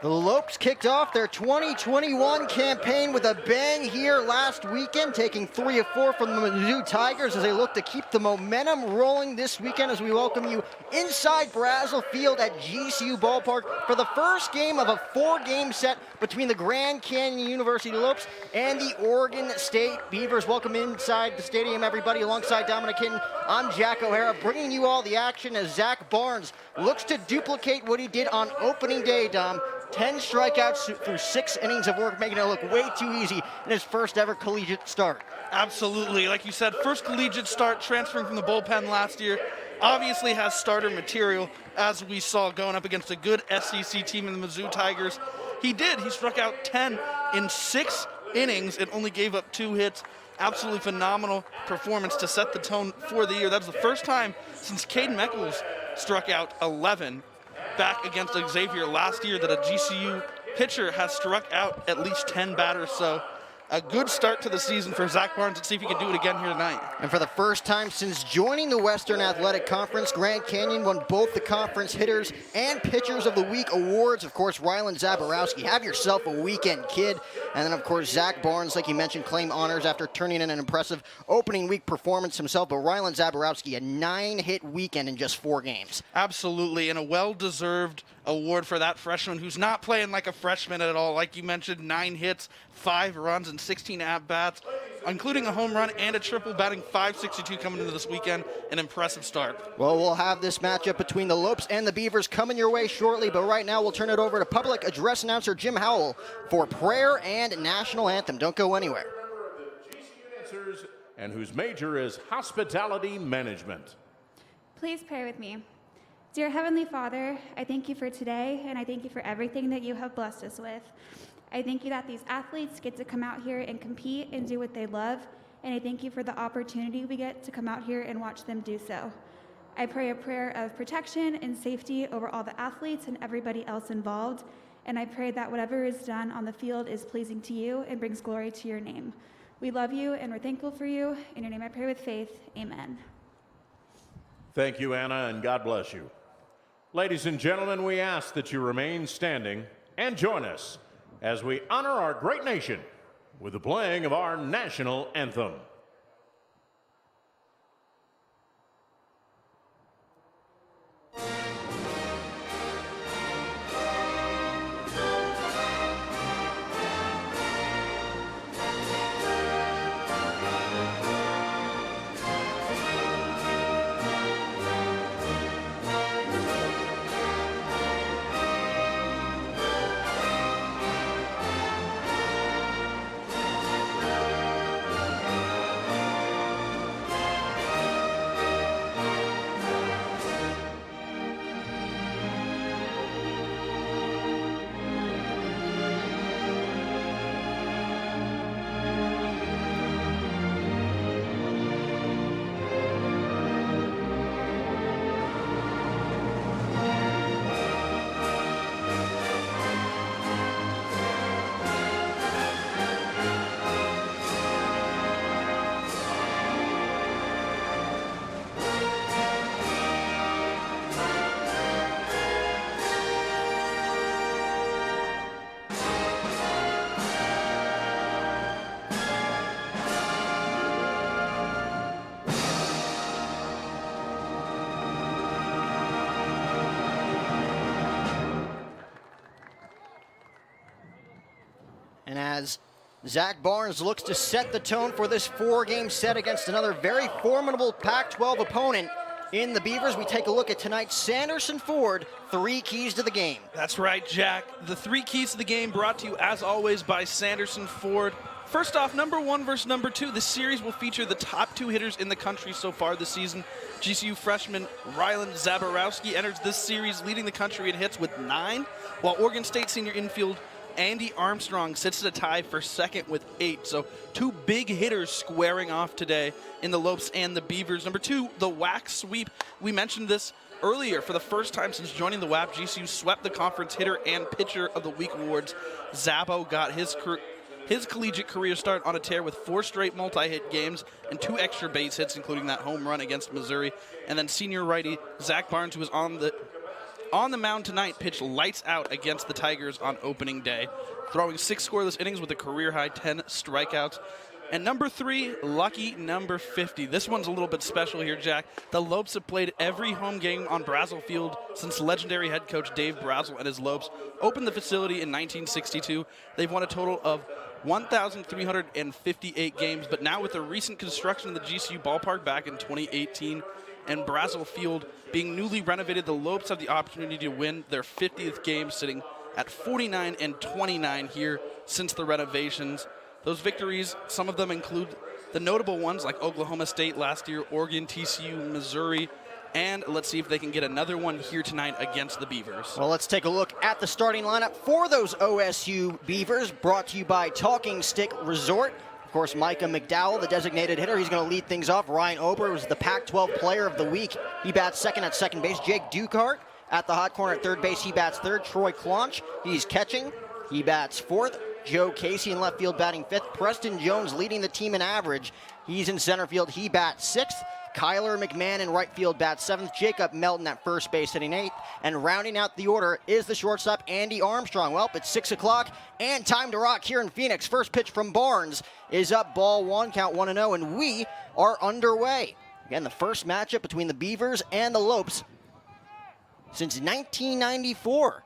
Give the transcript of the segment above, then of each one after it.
The Lopes kicked off their 2021 campaign with a bang here last weekend, taking 3 of 4 from the Mizzou Tigers as they look to keep the momentum rolling this weekend as we welcome you inside Brazel Field at GCU Ballpark for the first game of a 4-game set between the Grand Canyon University Lopes and the Oregon State Beavers. Welcome inside the stadium, everybody. Alongside Dominic Hinton, I'm Jack O'Hara, bringing you all the action as Zach Barnes looks to duplicate what he did on opening day, Dom. 10 strikeouts through 6 innings of work, making it look way too easy in his first ever collegiate start. Absolutely. Like you said, first collegiate start, transferring from the bullpen last year. Obviously has starter material, as we saw going up against a good SEC team in the Mizzou Tigers. He struck out 10 in 6 innings and only gave up 2 hits. Absolutely phenomenal performance to set the tone for the year. That was the first time since Caden Meckles struck out 11 back against Xavier last year that a GCU pitcher has struck out at least 10 batters. So a good start to the season for Zach Barnes. Let's see if he can do it again here tonight. And for the first time since joining the Western Athletic Conference, Grand Canyon won both the conference hitters and pitchers of the week awards. Of course, Rylan Zaborowski, have yourself a weekend, kid. And then, of course, Zach Barnes, like you mentioned, claimed honors after turning in an impressive opening week performance himself. But Rylan Zaborowski, a 9-hit weekend in just 4 games. Absolutely, and a well-deserved award for that freshman who's not playing like a freshman at all. Like you mentioned, 9 hits, 5 runs, and 16 at-bats, including a home run and a triple, batting .562 coming into this weekend. An impressive start. Well, we'll have this matchup between the Lopes and the Beavers coming your way shortly, but right now we'll turn it over to public address announcer Jim Howell for prayer and national anthem. Don't go anywhere. And whose major is hospitality management. Please pray with me. Dear Heavenly Father, I thank you for today, and I thank you for everything that you have blessed us with. I thank you that these athletes get to come out here and compete and do what they love, and I thank you for the opportunity we get to come out here and watch them do so. I pray a prayer of protection and safety over all the athletes and everybody else involved, and I pray that whatever is done on the field is pleasing to you and brings glory to your name. We love you and we're thankful for you. In your name I pray with faith. Amen. Thank you, Anna, and God bless you. Ladies and gentlemen, we ask that you remain standing and join us as we honor our great nation with the playing of our national anthem. And as Zach Barnes looks to set the tone for this 4-game set against another very formidable Pac-12 opponent in the Beavers, we take a look at tonight's Sanderson Ford 3 keys to the game. That's right, Jack. The 3 keys to the game brought to you, as always, by Sanderson Ford. First off, number 1 versus number 2. This series will feature the top 2 hitters in the country so far this season. GCU freshman Rylan Zaborowski enters this series leading the country in hits with 9, while Oregon State senior infield Andy Armstrong sits at a tie for second with 8. So 2 big hitters squaring off today in the Lopes and the Beavers. Number 2, the WAC sweep. We mentioned this earlier. For the first time since joining the WAP, GCU swept the conference hitter and pitcher of the week awards. Zabo got his collegiate career start on a tear with 4 straight multi-hit games and 2 extra base hits, including that home run against Missouri. And then senior righty Zach Barnes, who was on the on the mound tonight, pitched lights out against the Tigers on opening day, throwing 6 scoreless innings with a career-high 10 strikeouts. And number 3, lucky number 50. This one's a little bit special here, Jack. The Lopes have played every home game on Brazel Field since legendary head coach Dave Brazel and his Lopes opened the facility in 1962. They've won a total of 1,358 games, but now with the recent construction of the GCU ballpark back in 2018 and Brazel Field being newly renovated, the Lopes have the opportunity to win their 50th game, sitting at 49-29 here since the renovations. Those victories, some of them include the notable ones like Oklahoma State last year, Oregon, TCU, Missouri, and let's see if they can get another one here tonight against the Beavers. Well, let's take a look at the starting lineup for those OSU Beavers, brought to you by Talking Stick Resort. Of course, Micah McDowell, the designated hitter, he's going to lead things off. Ryan Ober was the Pac-12 Player of the Week. He bats second at second base. Jake Dukehart at the hot corner at third base. He bats third. Troy Claunch, he's catching. He bats fourth. Joe Casey in left field batting fifth. Preston Jones leading the team in average. He's in center field. He bats sixth. Kyler McMahon in right field bats seventh. Jacob Melton at first base hitting eighth. And rounding out the order is the shortstop, Andy Armstrong. Well, it's 6 o'clock and time to rock here in Phoenix. First pitch from Barnes is up, ball one, count 1-0, and we are underway. Again, the first matchup between the Beavers and the Lopes since 1994.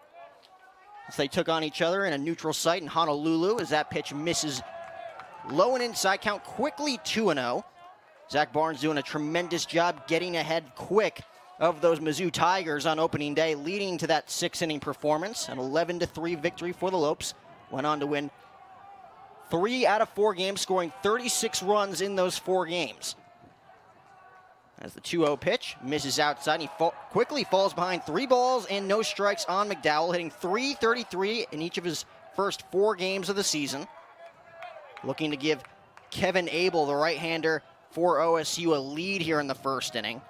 As they took on each other in a neutral site in Honolulu, as that pitch misses low and inside, count quickly 2-0. Zach Barnes doing a tremendous job getting ahead quick of those Mizzou Tigers on opening day, leading to that 6-inning performance, an 11-3 victory for the Lopes. Went on to win 3 out of 4 games, scoring 36 runs in those 4 games. As the 2-0 pitch misses outside, he quickly falls behind 3 balls and no strikes on McDowell, hitting .333 in each of his first 4 games of the season. Looking to give Kevin Abel, the right-hander for OSU, a lead here in the first inning.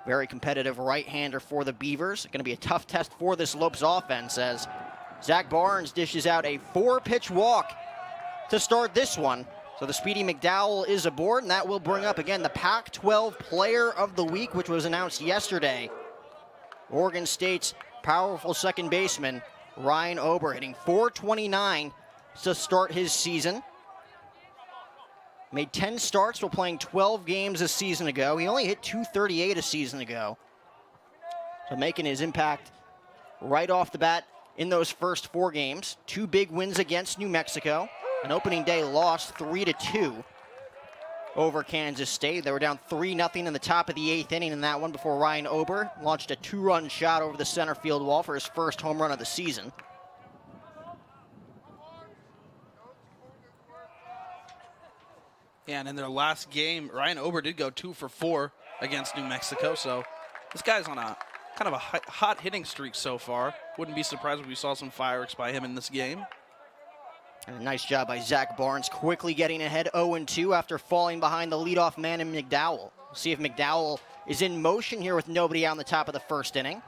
Very competitive right-hander for the Beavers. Going to be a tough test for this Lopes offense as Zach Barnes dishes out a 4-pitch walk to start this one. So the speedy McDowell is aboard, and that will bring up, again, the Pac-12 Player of the Week, which was announced yesterday. Oregon State's powerful second baseman, Ryan Ober, hitting .429 to start his season. Made 10 starts while playing 12 games a season ago. He only hit .238 a season ago. So making his impact right off the bat in those first 4 games. 2 big wins against New Mexico. An opening day loss 3-2 over Kansas State. They were down 3-0 in the top of the 8th inning in that one before Ryan Ober launched a 2-run shot over the center field wall for his first home run of the season. Yeah, and in their last game, Ryan Ober did go 2 for 4 against New Mexico, so this guy's on a kind of a hot hitting streak so far. Wouldn't be surprised if we saw some fireworks by him in this game. And a nice job by Zach Barnes, quickly getting ahead 0-2 after falling behind the leadoff man in McDowell. We'll see if McDowell is in motion here with nobody out in the top of the first inning.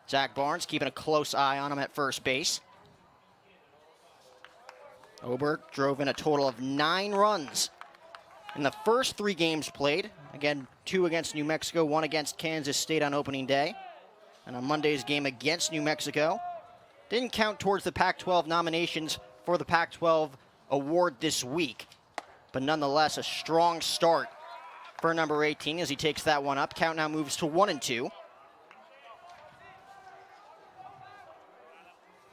Zach Barnes keeping a close eye on him at first base. Ober drove in a total of 9 runs in the first 3 games played. Again, 2 against New Mexico, 1 against Kansas State on opening day. And on Monday's game against New Mexico, didn't count towards the Pac-12 nominations for the Pac-12 award this week. But nonetheless, a strong start for number 18 as he takes that one up. Count now moves to 1-2.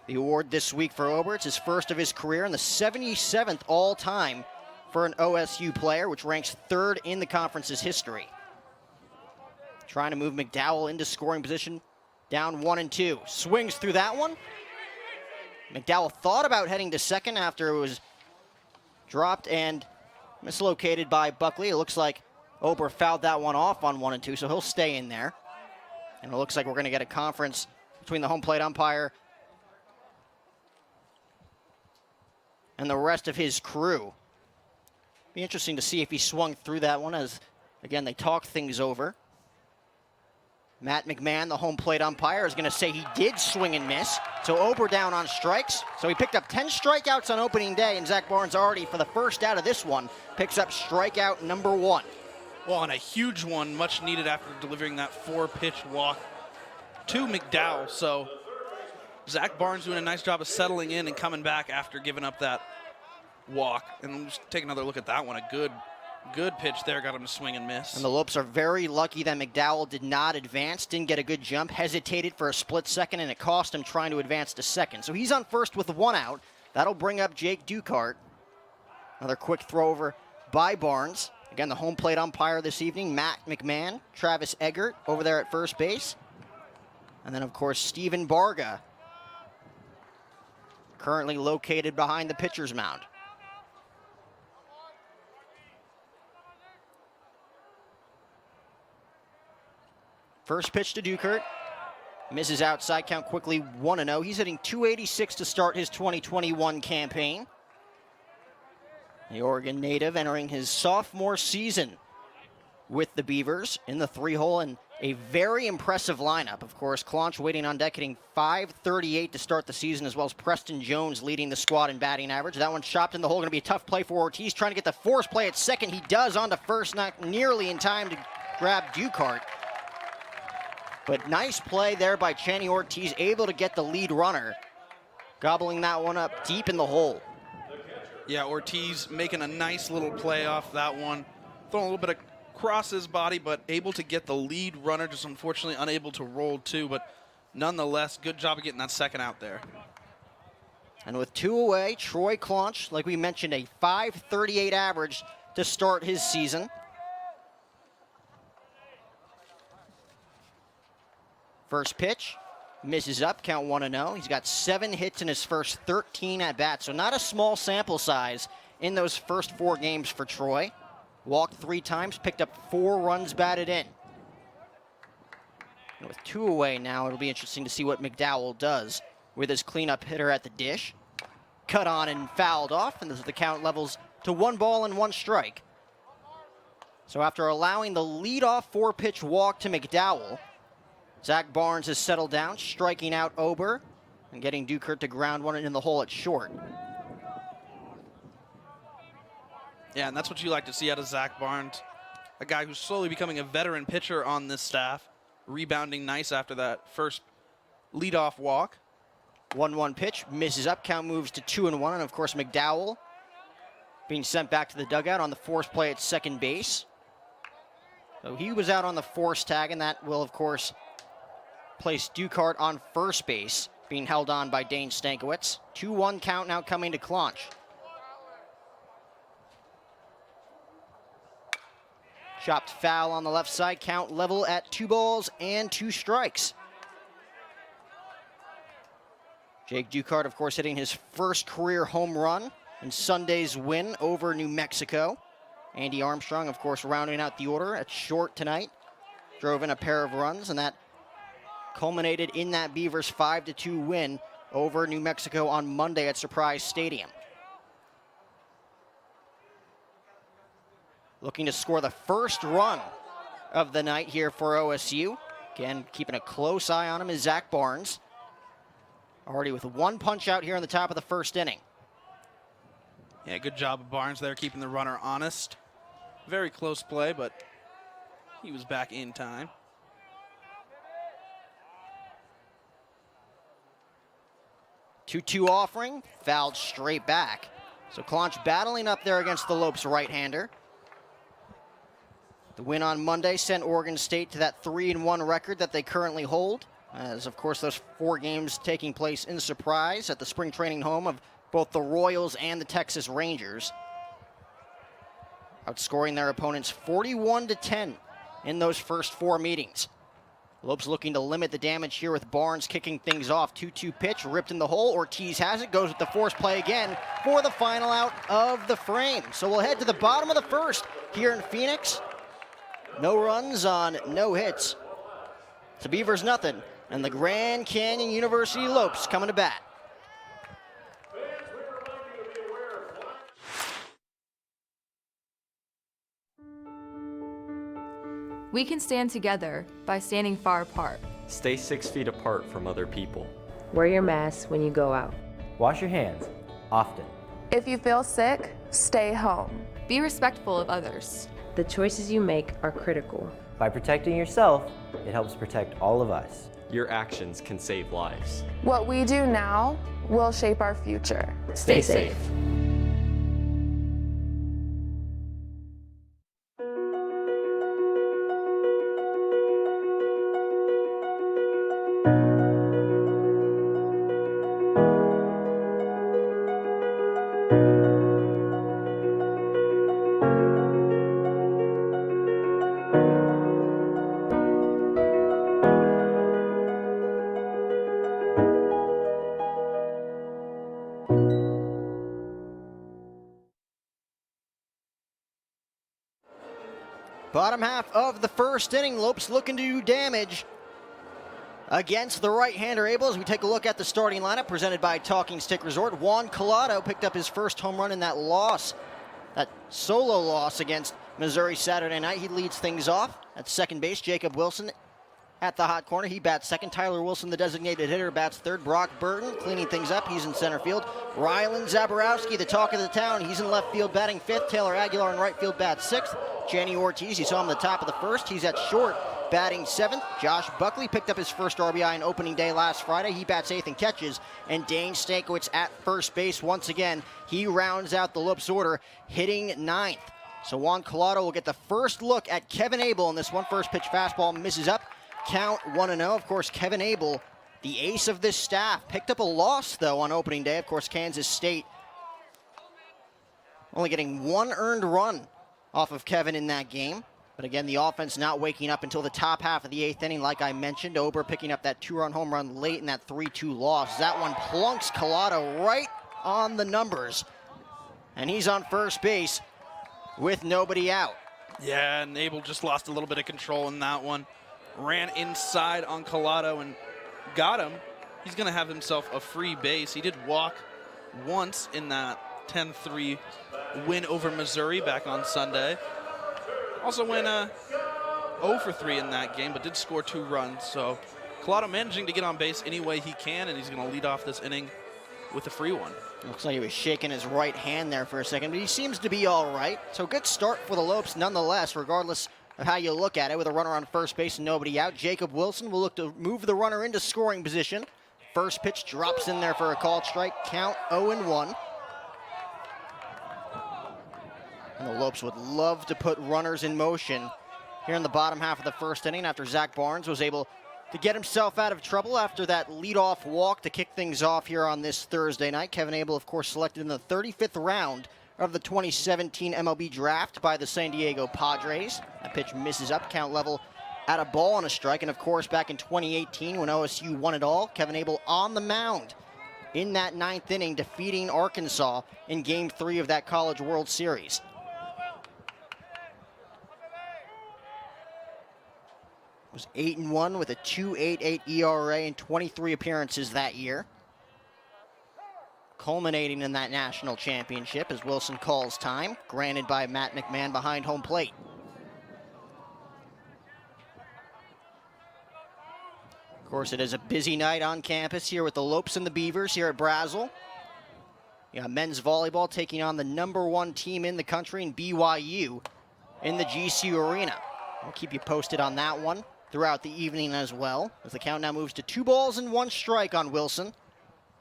The award this week for Ober, it's his first of his career and the 77th all-time for an OSU player, which ranks 3rd in the conference's history. Trying to move McDowell into scoring position, down 1-2. Swings through that one. McDowell thought about heading to second after it was dropped and mislocated by Buckley. It looks like Ober fouled that one off on 1-2, so he'll stay in there. And it looks like we're going to get a conference between the home plate umpire and the rest of his crew. Be interesting to see if he swung through that one as, again, they talk things over. Matt McMahon, the home plate umpire, is going to say he did swing and miss. So Ober down on strikes. So he picked up 10 strikeouts on opening day, and Zach Barnes already, for the first out of this one, picks up strikeout number 1. Well, and a huge one, much needed after delivering that 4-pitch walk to McDowell. So Zach Barnes doing a nice job of settling in and coming back after giving up that walk. And just take another look at that one. A good pitch there, got him to swing and miss. And the Lopes are very lucky that McDowell did not advance, didn't get a good jump, hesitated for a split second, and it cost him trying to advance to second. So he's on first with 1 out. That'll bring up Jake Ducart. Another quick throw over by Barnes. Again, the home plate umpire this evening, Matt McMahon, Travis Eggert over there at first base. And then, of course, Steven Barga, currently located behind the pitcher's mound. First pitch to Ducart. Misses outside, count quickly 1-0. He's hitting .286 to start his 2021 campaign. The Oregon native entering his sophomore season with the Beavers in the 3-hole, and a very impressive lineup. Of course, Claunch waiting on deck, hitting .538 to start the season, as well as Preston Jones leading the squad in batting average. That one chopped in the hole, going to be a tough play for Ortiz, trying to get the force play at second. He does on to first, not nearly in time to grab Ducart. But nice play there by Chenny Ortiz, able to get the lead runner, gobbling that one up deep in the hole. Yeah, Ortiz making a nice little play off that one. Throwing a little bit across his body, but able to get the lead runner, just unfortunately unable to roll too. But nonetheless, good job of getting that second out there. And with 2 away, Troy Claunch, like we mentioned, a .538 average to start his season. First pitch, misses up, count 1-0. He's got 7 hits in his first 13 at-bats, so not a small sample size in those first 4 games for Troy. Walked 3 times, picked up 4 runs batted in. And with 2 away now, it'll be interesting to see what McDowell does with his cleanup hitter at the dish. Cut on and fouled off, and the count levels to 1 ball and 1 strike. So after allowing the leadoff 4-pitch walk to McDowell, Zach Barnes has settled down, striking out Ober and getting Ducart to ground one in the hole at short. Yeah, and that's what you like to see out of Zach Barnes, a guy who's slowly becoming a veteran pitcher on this staff, rebounding nice after that first leadoff walk. 1-1 pitch, misses up, count moves to 2-1, and of course McDowell being sent back to the dugout on the force play at second base. So he was out on the force tag, and that will, of course, place Ducart on first base, being held on by Dane Stankiewicz. 2-1 count now coming to Claunch. Chopped foul on the left side, count level at 2 balls and 2 strikes. Jake Ducart, of course, hitting his first career home run in Sunday's win over New Mexico. Andy Armstrong, of course, rounding out the order at short tonight. Drove in a pair of runs, and that culminated in that Beavers 5-2 win over New Mexico on Monday at Surprise Stadium. Looking to score the first run of the night here for OSU. Again, keeping a close eye on him is Zach Barnes. Already with 1 punch out here in the top of the first inning. Yeah, good job of Barnes there, keeping the runner honest. Very close play, but he was back in time. 2-2 offering, fouled straight back. So Claunch battling up there against the Lopes right-hander. The win on Monday sent Oregon State to that 3-1 record that they currently hold, as of course those 4 games taking place in Surprise at the spring training home of both the Royals and the Texas Rangers. Outscoring their opponents 41-10 in those first 4 meetings. Lopes looking to limit the damage here with Barnes kicking things off. 2-2 pitch, ripped in the hole. Ortiz has it, goes with the force play again for the final out of the frame. So we'll head to the bottom of the first here in Phoenix. No runs on no hits. So Beavers nothing, and the Grand Canyon University Lopes coming to bat. We can stand together by standing far apart. Stay 6 feet apart from other people. Wear your mask when you go out. Wash your hands, often. If you feel sick, stay home. Be respectful of others. The choices you make are critical. By protecting yourself, it helps protect all of us. Your actions can save lives. What we do now will shape our future. Stay safe. Bottom half of the first inning, Lopes looking to do damage against the right-hander Abel. As we take a look at the starting lineup presented by Talking Stick Resort, Juan COLATO picked up his first home run in that loss, that solo loss against Missouri Saturday night. He leads things off at second base. Jacob Wilson at the hot corner. He bats second. Tyler Wilson, the designated hitter, bats third. Brock Burton cleaning things up. He's in center field. Rylan Zaborowski, the talk of the town. He's in left field batting fifth. Taylor Aguilar in right field bats sixth. Jenny Ortiz, you saw him at the top of the first. He's at short batting seventh. Josh Buckley picked up his first RBI on opening day last Friday. He bats eighth and catches. And Dane Stankiewicz at first base once again. He rounds out the Lopes order, hitting ninth. So Juan COLATO will get the first look at Kevin Abel in this one. First pitch fastball misses up. Count 1-0. Of course, Kevin Abel, the ace of this staff, picked up a loss, though, on opening day. Of course, Kansas State only getting one earned run off of Kevin in that game. But again, the offense not waking up until the top half of the eighth inning, like I mentioned. Ober picking up that two-run home run late in that 3-2 loss. That one plunks COLATO right on the numbers. And he's on first base with nobody out. Yeah, and Abel just lost a little bit of control in that one. Ran inside on COLATO and got him. He's going to have himself a free base. He did walk once in that 10-3 win over Missouri back on Sunday. Also went 0-for-3 in that game, but did score 2 runs. So COLATO managing to get on base any way he can, and he's going to lead off this inning with a free one. Looks like he was shaking his right hand there for a second, but he seems to be all right. So good start for the Lopes nonetheless, regardless of how you look at it, with a runner on first base and nobody out. Jacob Wilson will look to move the runner into scoring position. First pitch drops in there for a called strike. Count 0-1. And the Lopes would love to put runners in motion here in the bottom half of the first inning after Zach Barnes was able to get himself out of trouble after that leadoff walk to kick things off here on this Thursday night. Kevin Abel, of course, selected in the 35th round of the 2017 MLB draft by the San Diego Padres. That pitch misses up, count level at a ball and a strike. And of course, back in 2018 when OSU won it all, Kevin Abel on the mound in that ninth inning, defeating Arkansas in Game 3 of that College World Series. Was 8-1 with a 2.88 ERA in 23 appearances that year, culminating in that national championship as Wilson calls time, granted by Matt McMahon behind home plate. Of course, it is a busy night on campus here with the Lopes and the Beavers here at Brazel. You got men's volleyball taking on the #1 team in the country in BYU in the GCU Arena. We'll keep you posted on that one throughout the evening as well, as the count now moves to 2-1 strike on Wilson.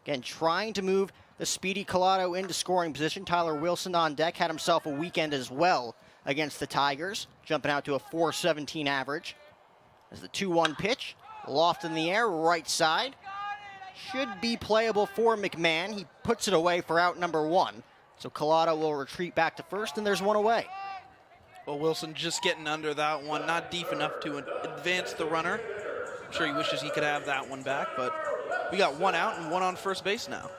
Again, trying to move the speedy COLATO into scoring position. Tyler Wilson on deck, had himself a weekend as well against the Tigers, jumping out to a .417 average. As the 2-1 pitch, loft in the air, right side. Should be playable for McMahon. He puts it away for out #1. So COLATO will retreat back to first, and there's one away. Well, Wilson just getting under that one, not deep enough to advance the runner. I'm sure he wishes he could have that one back, but we got one out and one on first base now.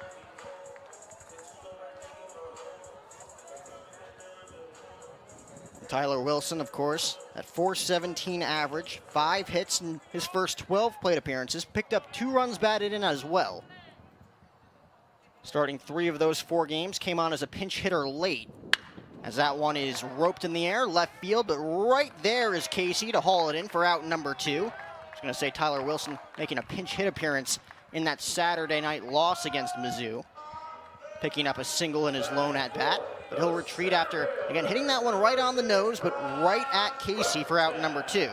Tyler Wilson, of course, at .417 average, 5 hits in his first 12 plate appearances, picked up 2 runs batted in as well. Starting 3 of those 4 games, came on as a pinch hitter late, as that one is roped in the air, left field, but right there is Casey to haul it in for out #2. I was going to say Tyler Wilson making a pinch hit appearance in that Saturday night loss against Mizzou, picking up a single in his lone at-bat. But he'll retreat after, again, hitting that one right on the nose, but right at Casey for out number 2.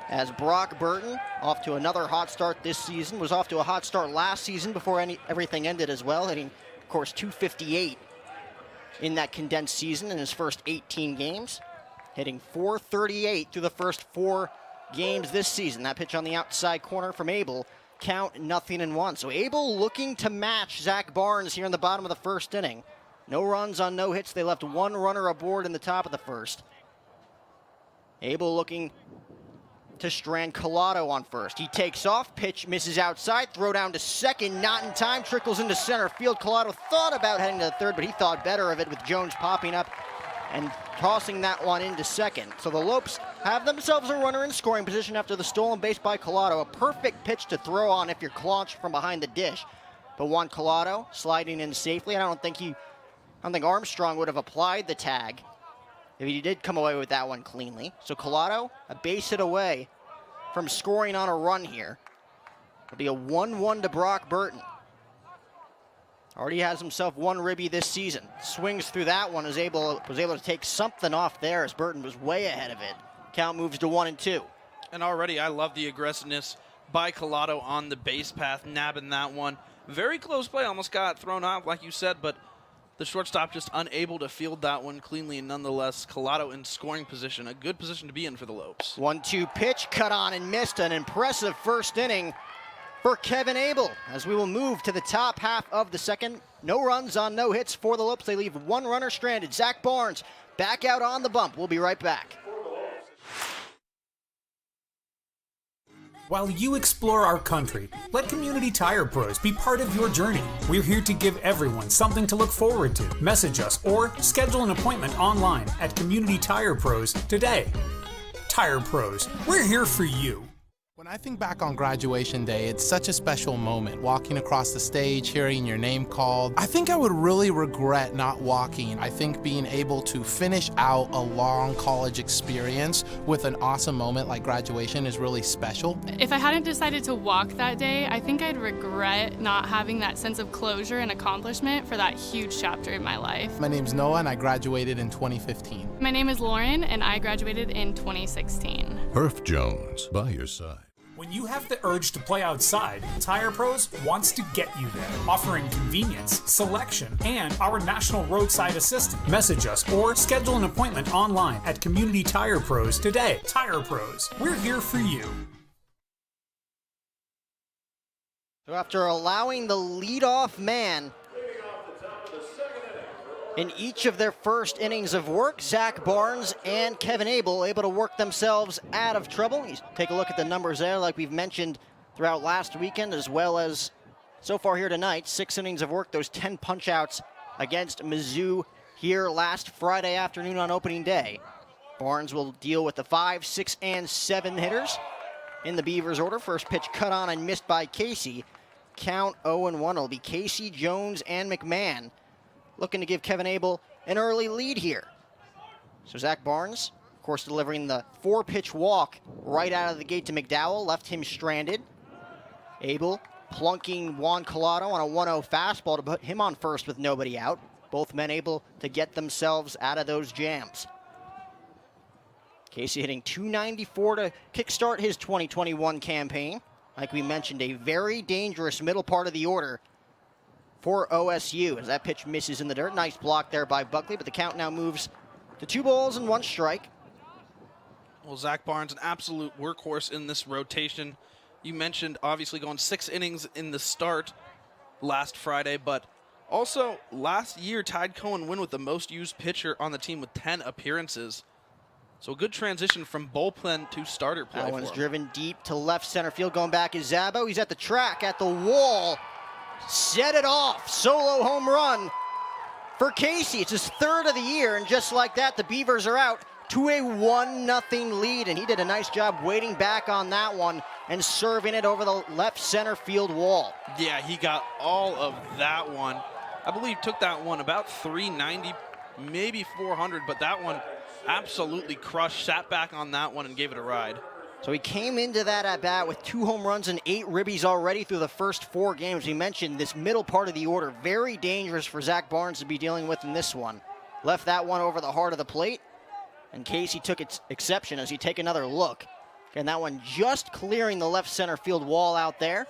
As Brock Burton, off to another hot start this season, was off to a hot start last season before everything ended as well, hitting, of course, .258 in that condensed season in his first 18 games, hitting .438 through the first 4 games this season. That pitch on the outside corner from Abel, count 0-1. So Abel looking to match Zach Barnes here in the bottom of the first inning. No runs on no hits. They left 1 runner aboard in the top of the first. Abel looking to strand COLATO on first. He takes off, pitch misses outside, throw down to second, not in time, trickles into center field. COLATO thought about heading to the third, but he thought better of it with Jones popping up and tossing that one into second. So the Lopes have themselves a runner in scoring position after the stolen base by COLATO. A perfect pitch to throw on if you're launched from behind the dish. But Juan COLATO sliding in safely. I don't think Armstrong would have applied the tag if he did come away with that one cleanly. So COLATO, a base hit away from scoring on a run here. It'll be a 1-1 to Brock Burton. Already has himself 1 ribby this season. Swings through that one, was able to take something off there as Burton was way ahead of it. Count moves to 1-2. And already I love the aggressiveness by COLATO on the base path, nabbing that one. Very close play, almost got thrown out like you said, but the shortstop just unable to field that one cleanly, and nonetheless, COLATO in scoring position, a good position to be in for the Lopes. 1-2 pitch, cut on and missed. An impressive first inning for Kevin Abel, as we will move to the top half of the second. No runs on no hits for the Lopes. They leave 1 runner stranded. Zach Barnes back out on the bump. We'll be right back. While you explore our country, let Community Tire Pros be part of your journey. We're here to give everyone something to look forward to. Message us or schedule an appointment online at Community Tire Pros today. Tire Pros, we're here for you. When I think back on graduation day, it's such a special moment. Walking across the stage, hearing your name called. I think I would really regret not walking. I think being able to finish out a long college experience with an awesome moment like graduation is really special. If I hadn't decided to walk that day, I think I'd regret not having that sense of closure and accomplishment for that huge chapter in my life. My name's Noah and I graduated in 2015. My name is Lauren and I graduated in 2016. Herff Jones, by your side. When you have the urge to play outside, Tire Pros wants to get you there, offering convenience, selection, and our national roadside assistant. Message us or schedule an appointment online at Community Tire Pros today. Tire Pros, we're here for you. So after allowing the leadoff man in each of their first innings of work, Zach Barnes and Kevin Abel able to work themselves out of trouble. You take a look at the numbers there, like we've mentioned throughout last weekend, as well as so far here tonight. 6 innings of work, those 10 punch-outs against Mizzou here last Friday afternoon on opening day. Barnes will deal with the 5, 6, and 7 hitters in the Beavers order. First pitch cut on and missed by Casey. Count 0-1. It'll be Casey, Jones, and McMahon looking to give Kevin Abel an early lead here. So Zach Barnes, of course, delivering the 4-pitch walk right out of the gate to McDowell, left him stranded. Abel plunking Juan COLATO on a 1-0 fastball to put him on first with nobody out. Both men able to get themselves out of those jams. Casey hitting .294 to kickstart his 2021 campaign. Like we mentioned, a very dangerous middle part of the order for OSU as that pitch misses in the dirt. Nice block there by Buckley, but the count now moves to 2 balls and 1 strike. Well, Zach Barnes, an absolute workhorse in this rotation. You mentioned obviously going 6 innings in the start last Friday, but also last year tied Cohen Wynn with the most used pitcher on the team with 10 appearances. So a good transition from bullpen to starter play. That one's driven deep to left center field. Going back is Zabo. He's at the track, at the wall. Set it off. Solo home run for Casey. It's his 3rd of the year, and just like that, the Beavers are out to a 1-0 lead, and he did a nice job waiting back on that one and serving it over the left center field wall. Yeah, he got all of that one. I believe took that one about 390, maybe 400, but that one absolutely crushed, sat back on that one and gave it a ride. So he came into that at-bat with 2 home runs and 8 ribbies already through the first 4 games. We mentioned this middle part of the order, very dangerous for Zach Barnes to be dealing with in this one. left that one over the heart of the plate. And Casey took its exception as you take another look. And that one just clearing the left center field wall out there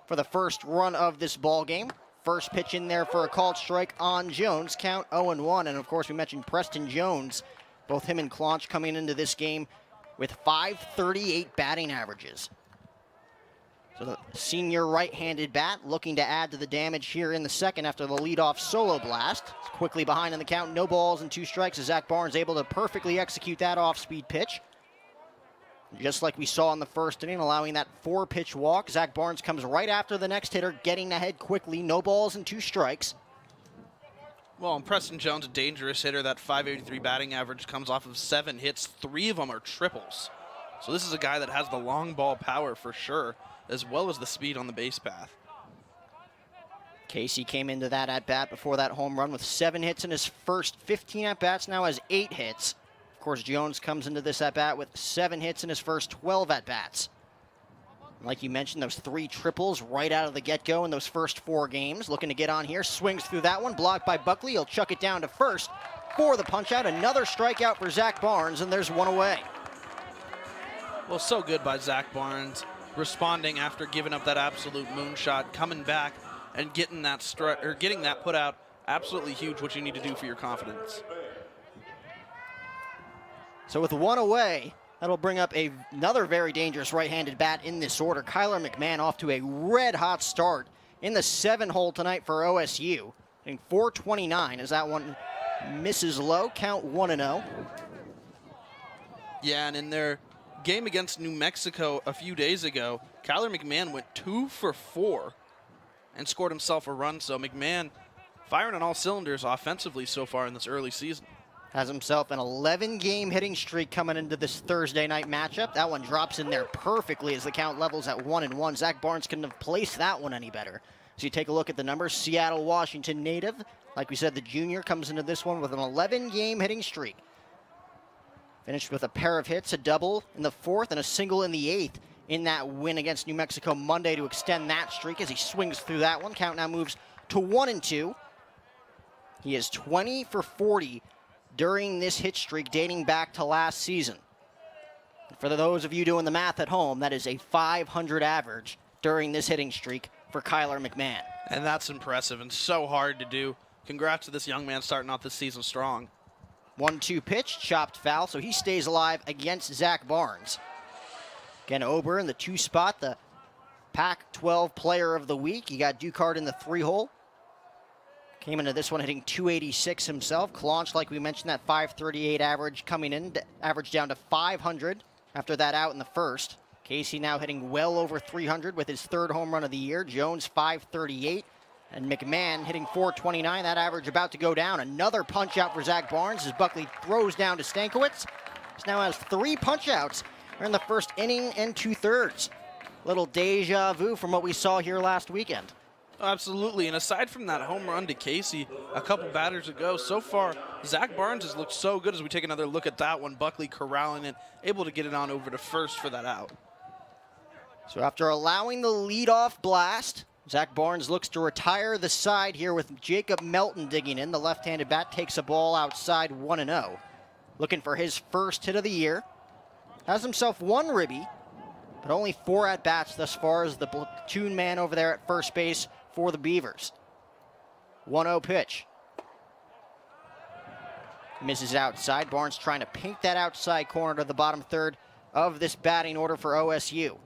for the first run of this ball game. First pitch in there for a called strike on Jones, count 0-1. And of course, we mentioned Preston Jones, both him and Claunch coming into this game with .538 batting averages. So the senior right-handed bat looking to add to the damage here in the second after the leadoff solo blast. It's quickly behind in the count, no balls and 2 strikes as Zach Barnes able to perfectly execute that off-speed pitch. Just like we saw in the first inning, allowing that 4-pitch walk. Zach Barnes comes right after the next hitter, getting ahead quickly, no balls and 2 strikes. Well, and Preston Jones, a dangerous hitter. That .583 batting average comes off of 7 hits. 3 of them are triples. So this is a guy that has the long ball power for sure, as well as the speed on the base path. Casey came into that at-bat before that home run with 7 hits in his first 15 at-bats, now has 8 hits. Of course, Jones comes into this at-bat with 7 hits in his first 12 at-bats. Like you mentioned, those 3 triples right out of the get-go in those first 4 games. Looking to get on here, swings through that one, blocked by Buckley. He'll chuck it down to first for the punch-out. Another strikeout for Zach Barnes, and there's 1 away. Well, so good by Zach Barnes, responding after giving up that absolute moonshot, coming back and getting that put out. Absolutely huge, what you need to do for your confidence. So with 1 away, that'll bring up another very dangerous right-handed bat in this order. Kyler McMahon off to a red-hot start in the 7-hole tonight for OSU. Hitting .429 as that one misses low, count 1-0. Yeah, and in their game against New Mexico a few days ago, Kyler McMahon went 2 for 4 and scored himself a run. So McMahon firing on all cylinders offensively so far in this early season. Has himself an 11-game hitting streak coming into this Thursday night matchup. That one drops in there perfectly as the count levels at 1-1. Zach Barnes couldn't have placed that one any better. So you take a look at the numbers. Seattle, Washington native. Like we said, the junior comes into this one with an 11-game hitting streak. Finished with a pair of hits, a double in the 4th and a single in the 8th in that win against New Mexico Monday to extend that streak as he swings through that one. Count now moves to 1-2. He is 20 for 40 during this hit streak dating back to last season. For those of you doing the math at home, that is a .500 average during this hitting streak for Kyler McMahon. And that's impressive and so hard to do. Congrats to this young man starting off this season strong. 1-2 pitch, chopped foul, so he stays alive against Zach Barnes. Again, Ober in the 2 spot, the Pac-12 Player of the Week. You got Ducard in the 3-hole. Came into this one hitting .286 himself. Claunch, like we mentioned, that .538 average coming in, average down to .500 after that out in the first. Casey now hitting well over .300 with his 3rd home run of the year. Jones .538 and McMahon hitting .429. That average about to go down. Another punch out for Zach Barnes as Buckley throws down to Stankiewicz. He now has 3 punch outs in the first inning and 2/3. Little deja vu from what we saw here last weekend. Absolutely, and aside from that home run to Casey a couple batters ago, so far, Zach Barnes has looked so good as we take another look at that one. Buckley corralling it, able to get it on over to first for that out. So after allowing the leadoff blast, Zach Barnes looks to retire the side here with Jacob Melton digging in. The left-handed bat takes a ball outside 1-0. Looking for his first hit of the year. Has himself 1 ribby, but only 4 at-bats thus far as the platoon man over there at first base for the Beavers. 1-0 pitch. Misses outside. Barnes trying to paint that outside corner to the bottom 3rd of this batting order for OSU.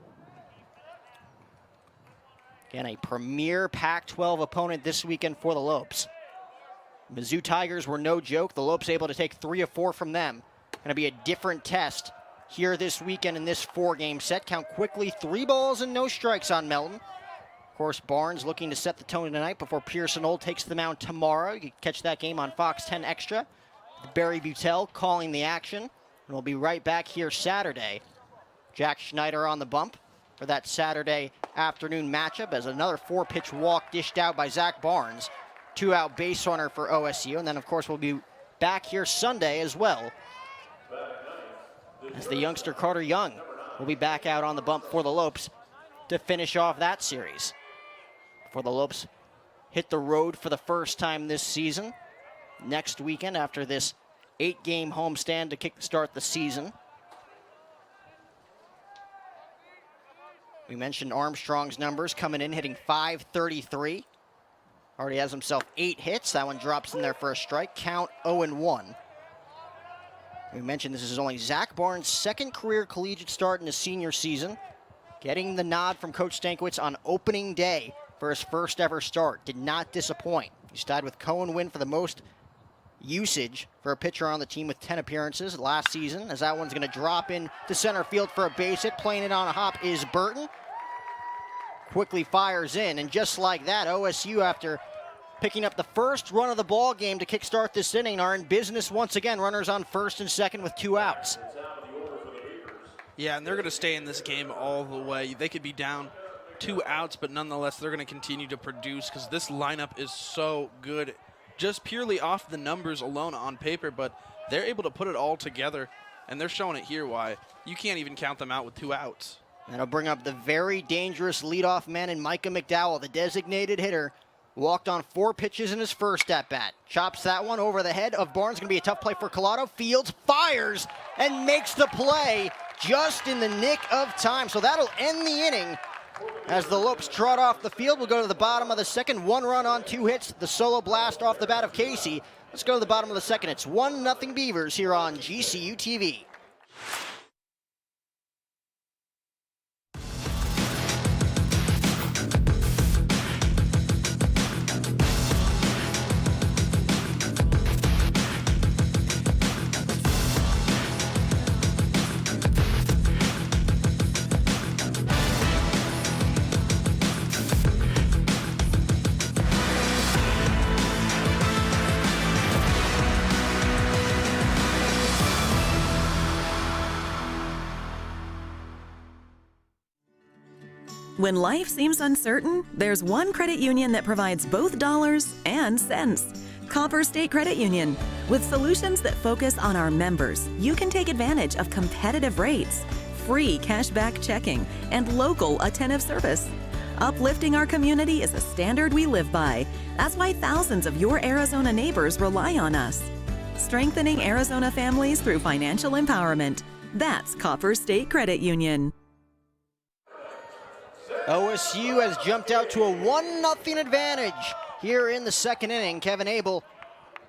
Again, a premier Pac-12 opponent this weekend for the Lopes. Mizzou Tigers were no joke. The Lopes able to take 3 of 4 from them. Going to be a different test here this weekend in this 4-game set. Count quickly, 3 balls and no strikes on Melton. Of course, Barnes looking to set the tone tonight before Pearson Old takes the mound tomorrow. You can catch that game on Fox 10 Extra. Barry Butel calling the action. And we'll be right back here Saturday. Jack Schneider on the bump for that Saturday afternoon matchup as another 4-pitch walk dished out by Zach Barnes. 2-out base runner for OSU. And then, of course, we'll be back here Sunday as well as the youngster Carter Young will be back out on the bump for the Lopes to finish off that series. For the Lopes hit the road for the first time this season. next weekend after this 8-game homestand to kickstart the season. We mentioned Armstrong's numbers coming in, hitting .533. Already has himself 8 hits. That one drops in there for a strike. Count 0-1. We mentioned this is only Zach Barnes' second career collegiate start in his senior season. Getting the nod from Coach Stankiewicz on opening day for his first ever start. Did not disappoint. He's tied with Cohen Wynn for the most usage for a pitcher on the team with 10 appearances last season, as that one's going to drop in to center field for a base hit. Playing it on a hop is Burton. Quickly fires in, and just like that, OSU, after picking up the first run of the ball game to kickstart this inning, are in business once again. Runners on first and second with 2 outs. Yeah, and they're going to stay in this game all the way. They could be down 2 outs, but nonetheless, they're going to continue to produce because this lineup is so good, just purely off the numbers alone on paper, but they're able to put it all together, and they're showing it here why you can't even count them out with 2 outs. That'll bring up the very dangerous leadoff man in Micah McDowell, the designated hitter. Walked on 4 pitches in his first at-bat. Chops that one over the head of Barnes. Going to be a tough play for COLATO. Fields, fires, and makes the play just in the nick of time. So that'll end the inning as the Lopes trot off the field. We'll go to the bottom of the second. 1 run on 2 hits. The solo blast off the bat of Casey. Let's go to the bottom of the second. It's 1-0 Beavers here on GCU TV. When life seems uncertain, there's one credit union that provides both dollars and cents. Copper State Credit Union. With solutions that focus on our members, you can take advantage of competitive rates, free cashback checking, and local attentive service. Uplifting our community is a standard we live by. That's why thousands of your Arizona neighbors rely on us. Strengthening Arizona families through financial empowerment. That's Copper State Credit Union. OSU has jumped out to a 1-0 advantage here in the second inning. Kevin Abel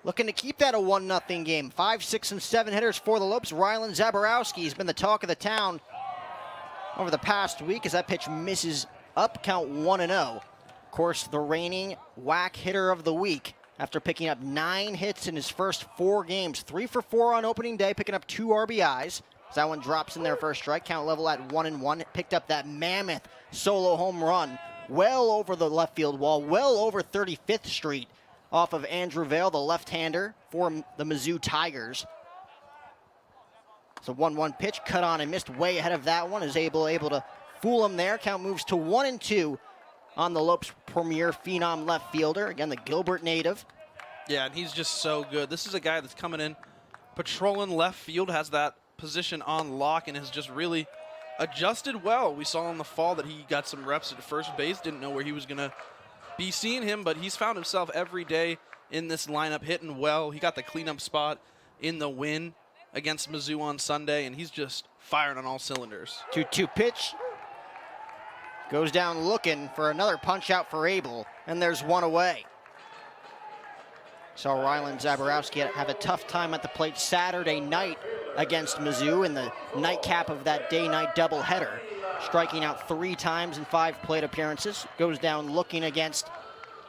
looking to keep that a 1-0 game. 5, 6, and 7 hitters for the Lopes. Rylan Zaborowski has been the talk of the town over the past week as that pitch misses up, count 1-0. Of course, the reigning WAC hitter of the week after picking up 9 hits in his first 4 games. 3 for 4 on opening day, picking up 2 RBIs. So that one drops in there for a strike. Count level at 1-1. Picked up that mammoth solo home run well over the left field wall, well over 35th Street off of Andrew Vail, the left-hander for the Mizzou Tigers. So 1-1 pitch, cut on and missed way ahead of that one. Is able to fool him there. Count moves to 1-2 on the Lopes premier phenom left fielder. Again, the Gilbert native. Yeah, and he's just so good. This is a guy that's coming in, patrolling left field, has that position on lock, and has just really adjusted well. We saw in the fall that he got some reps at first base, didn't know where he was going to be seeing him, but he's found himself every day in this lineup hitting well. He got the cleanup spot in the win against Mizzou on Sunday, and he's just firing on all cylinders. 2-2 pitch. Goes down looking for another punch out for Abel, and there's one away. Saw Rylan Zaborowski have a tough time at the plate Saturday night against Mizzou in the nightcap of that day-night doubleheader, striking out 3 times in 5 plate appearances. Goes down looking against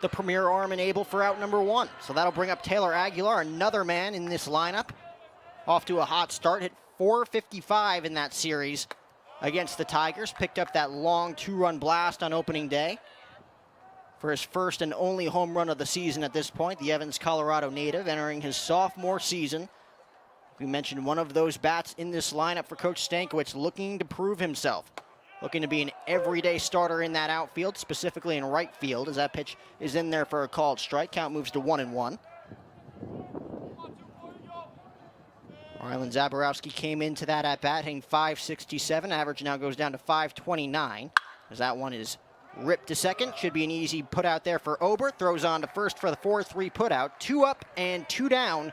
the premier arm and Abel for out number 1. So that'll bring up Taylor Aguilar, another man in this lineup. Off to a hot start, hit .455 in that series against the Tigers. Picked up that long 2-run blast on opening day for his first and only home run of the season at this point. The Evans, Colorado native, entering his sophomore season. We mentioned one of those bats in this lineup for Coach Stankiewicz, looking to prove himself. Looking to be an everyday starter in that outfield, specifically in right field, as that pitch is in there for a called strike. Count moves to 1-1. Rylan Zaborowski came into that at-bat, hitting .567. Average now goes down to .529, as that one is Rip to second. Should be an easy put out there for Ober. Throws on to first for the 4-3 put out. 2 up and 2 down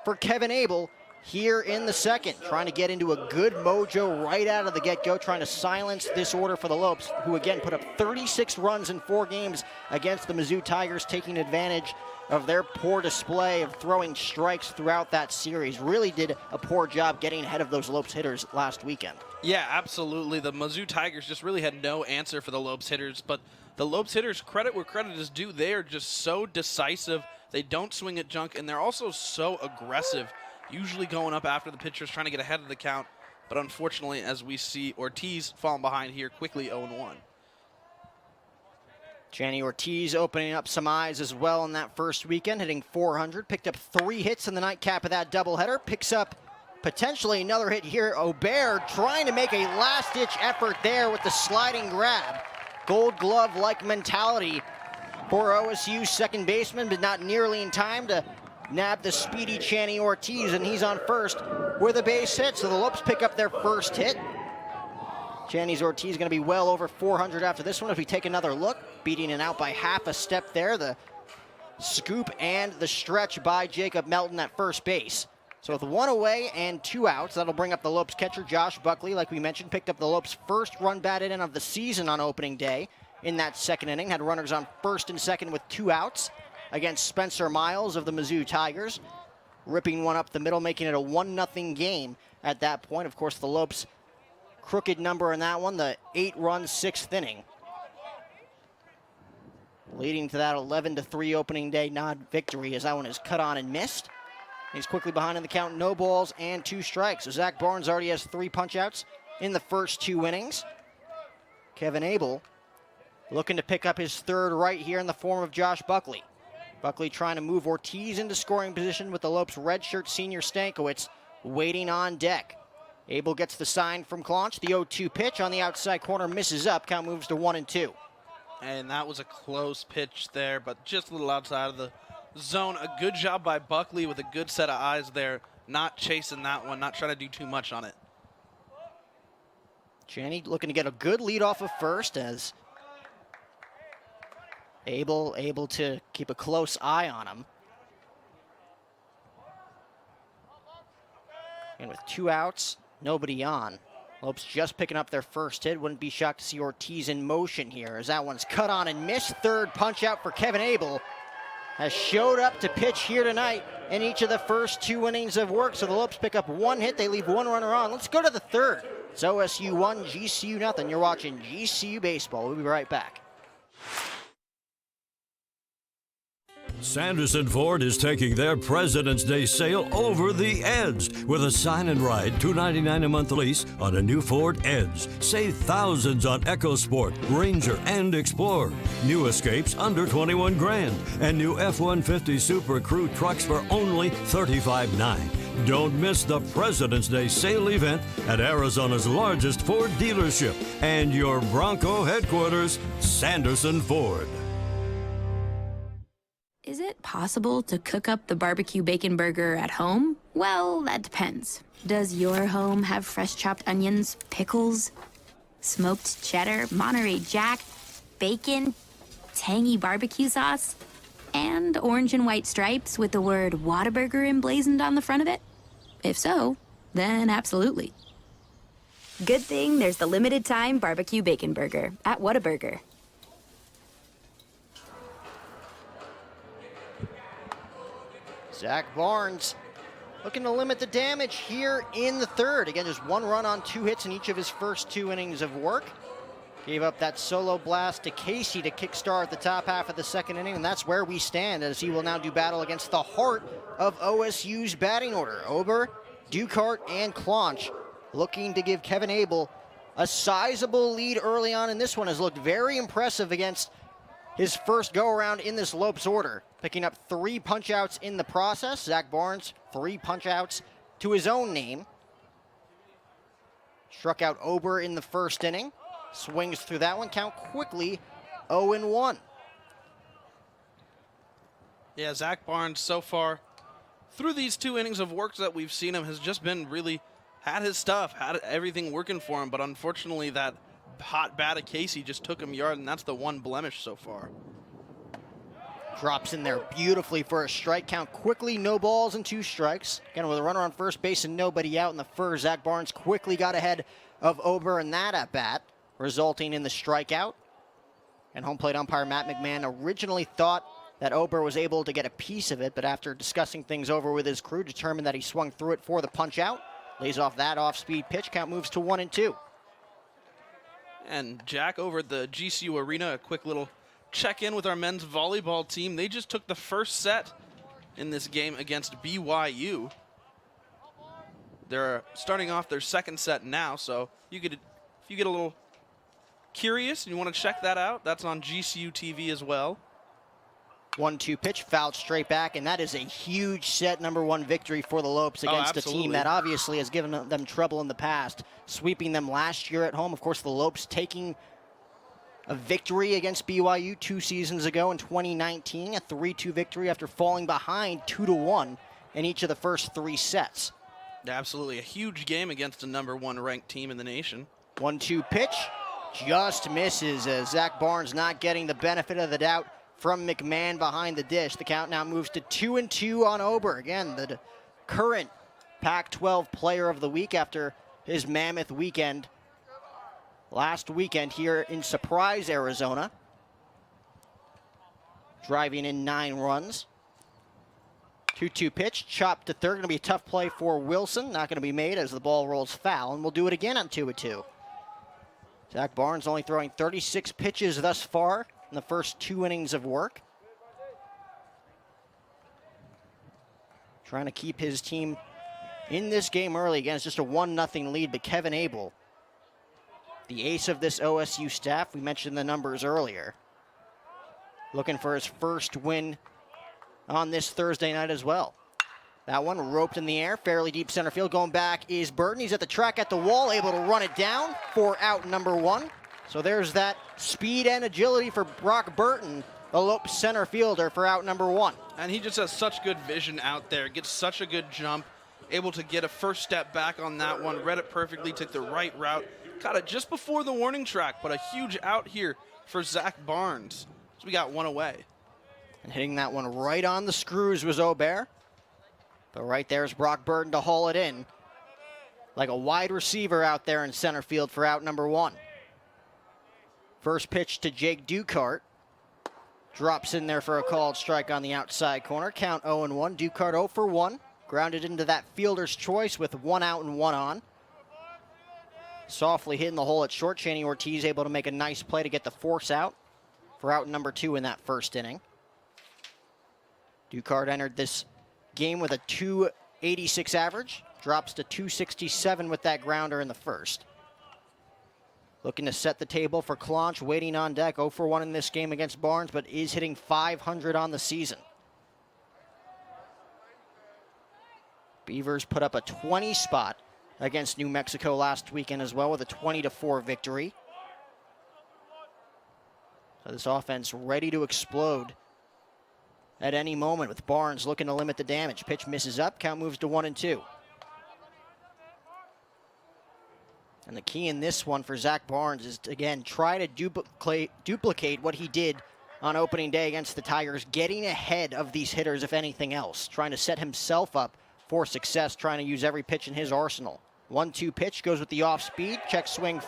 for Kevin Abel here in the second. Trying to get into a good mojo right out of the get-go. Trying to silence this order for the Lopes, who again put up 36 runs in 4 games against the Mizzou Tigers, taking advantage of their poor display of throwing strikes throughout that series. Really did a poor job getting ahead of those Lopes hitters last weekend. Yeah, absolutely. The Mizzou Tigers just really had no answer for the Lopes hitters, but the Lopes hitters, credit where credit is due, they are just so decisive. They don't swing at junk, and they're also so aggressive, usually going up after the pitchers, trying to get ahead of the count. But unfortunately, as we see Ortiz falling behind here, quickly 0-1. Channy Ortiz opening up some eyes as well in that first weekend, hitting 400, picked up 3 hits in the nightcap of that doubleheader, picks up potentially another hit here. Aubert trying to make a last-ditch effort there with the sliding grab. Gold glove-like mentality for OSU's second baseman, but not nearly in time to nab the speedy Channy Ortiz, and he's on first with a base hit, so the Lopes pick up their first hit. Channy Ortiz going to be well over 400 after this one. If we take another look, beating it out by half a step there. The scoop and the stretch by Jacob Melton at first base. So with 1 away and 2 outs, that'll bring up the Lopes catcher, Josh Buckley. Like we mentioned, picked up the Lopes' first run batted in of the season on opening day in that second inning. Had runners on first and second with 2 outs against Spencer Miles of the Mizzou Tigers. Ripping one up the middle, making it a 1-0 game at that point. Of course, the Lopes' crooked number in that one, the 8-run 6th inning, leading to that 11-3 opening day nod victory, as that one is cut on and missed. He's quickly behind in the count, no balls and 2 strikes. So Zach Barnes already has 3 punch-outs in the first 2 innings. Kevin Abel looking to pick up his third right here in the form of Josh Buckley. Buckley trying to move Ortiz into scoring position with the Lopes redshirt senior Stankiewicz waiting on deck. Abel gets the sign from Claunch. The 0-2 pitch on the outside corner misses up. Count moves to 1-2. And that was a close pitch there, but just a little outside of the zone. A good job by Buckley with a good set of eyes there. Not chasing that one, not trying to do too much on it. Channy looking to get a good lead off of first, as Abel able to keep a close eye on him. And with 2 outs, nobody on. Lopes just picking up their first hit. Wouldn't be shocked to see Ortiz in motion here, as that one's cut on and missed. Third punch out for Kevin Abel. Has showed up to pitch here tonight in each of the first 2 innings of work. So the Lopes pick up 1 hit. They leave 1 runner on. Let's go to the third. It's OSU 1, GCU nothing. You're watching GCU Baseball. We'll be right back. Sanderson Ford is taking their President's Day sale over the edge with a sign and ride $299 a month lease on a new Ford Edge. Save thousands on EcoSport, Ranger, and Explorer. New Escapes under 21 grand, and new F-150 Super Crew trucks for only $35,900. Don't miss the President's Day sale event at Arizona's largest Ford dealership and your Bronco headquarters, Sanderson Ford. Is it possible to cook up the barbecue bacon burger at home? Well, that depends. Does your home have fresh chopped onions, pickles, smoked cheddar, Monterey Jack, bacon, tangy barbecue sauce, and orange and white stripes with the word Whataburger emblazoned on the front of it? If so, then absolutely. Good thing there's the limited time barbecue bacon burger at Whataburger. Zach Barnes looking to limit the damage here in the third. Again, just 1 run on 2 hits in each of his first 2 innings of work. Gave up that solo blast to Casey to kickstart the top half of the second inning, and that's where we stand, as he will now do battle against the heart of OSU's batting order. Ober, Ducart, and Claunch looking to give Kevin Abel a sizable lead early on, and this one has looked very impressive against his first go-around in this Lopes order. Picking up 3 punch-outs in the process. Zach Barnes, 3 punch-outs to his own name. Struck out Ober in the first inning. Swings through that one. Count quickly 0-1. Yeah, Zach Barnes so far, through these 2 innings of work that we've seen him, has just been really, had his stuff, had everything working for him, but unfortunately that hot bat of Casey just took him yard, and that's the one blemish so far. Drops in there beautifully for a strike count. Quickly, no balls and 2 strikes. Again, with a runner on first base and nobody out in the first, Zach Barnes quickly got ahead of Ober in that at-bat, resulting in the strikeout. And home plate umpire Matt McMahon originally thought that Ober was able to get a piece of it, but after discussing things over with his crew, determined that he swung through it for the punch-out. Lays off that off-speed pitch. Count moves to 1-2. And Jack, over at the GCU Arena, a quick little check-in with our men's volleyball team. They just took the first set in this game against BYU. They're starting off their second set now, so if you get a little curious and you want to check that out, that's on GCU TV as well. 1-2 pitch, fouled straight back, and that is a huge set number 1 victory for the Lopes against a team that obviously has given them trouble in the past, sweeping them last year at home. Of course, the Lopes taking a victory against BYU 2 seasons ago in 2019, a 3-2 victory after falling behind 2-1 in each of the first 3 sets. Absolutely, a huge game against a number 1 ranked team in the nation. 1-2 pitch, just misses as Zach Barnes not getting the benefit of the doubt from McMahon behind the dish. The count now moves to 2-2 on Ober. Again, the current Pac-12 Player of the Week after his mammoth weekend last weekend here in Surprise, Arizona. Driving in 9 runs. 2-2 pitch, chopped to third. Going to be a tough play for Wilson. Not going to be made as the ball rolls foul, and we'll do it again on 2-2. Zach Barnes only throwing 36 pitches thus far in the first 2 innings of work. Trying to keep his team in this game early. Again, it's just a 1-0 lead, but Kevin Abel, the ace of this OSU staff, we mentioned the numbers earlier, looking for his first win on this Thursday night as well. That one roped in the air, fairly deep center field. Going back is Burton. He's at the track at the wall, able to run it down for out number 1. So there's that speed and agility for Brock Burton, the Lopes center fielder, for out number 1. And he just has such good vision out there, gets such a good jump, able to get a first step back on that one, read it perfectly, took the right route, caught it just before the warning track, but a huge out here for Zach Barnes. So we got 1 away. And hitting that one right on the screws was Aubert. But right there's Brock Burton to haul it in, like a wide receiver out there in center field for out number 1. First pitch to Jake Ducart. Drops in there for a called strike on the outside corner. Count 0-1. Ducart 0 for 1. Grounded into that fielder's choice with 1 out and 1 on. Softly hitting the hole at short. Chaney Ortiz able to make a nice play to get the force out for out number 2 in that first inning. Ducart entered this game with a 286 average. Drops to 267 with that grounder in the first. Looking to set the table for Clonch, waiting on deck. 0 for 1 in this game against Barnes, but is hitting .500 on the season. Beavers put up a 20 spot against New Mexico last weekend as well with a 20-4 victory. So this offense ready to explode at any moment with Barnes looking to limit the damage. Pitch misses up, count moves to 1-2. And the key in this one for Zach Barnes is to, again, try to duplicate what he did on opening day against the Tigers, getting ahead of these hitters, if anything else, trying to set himself up for success, trying to use every pitch in his arsenal. 1-2 pitch goes with the off speed. Check swing,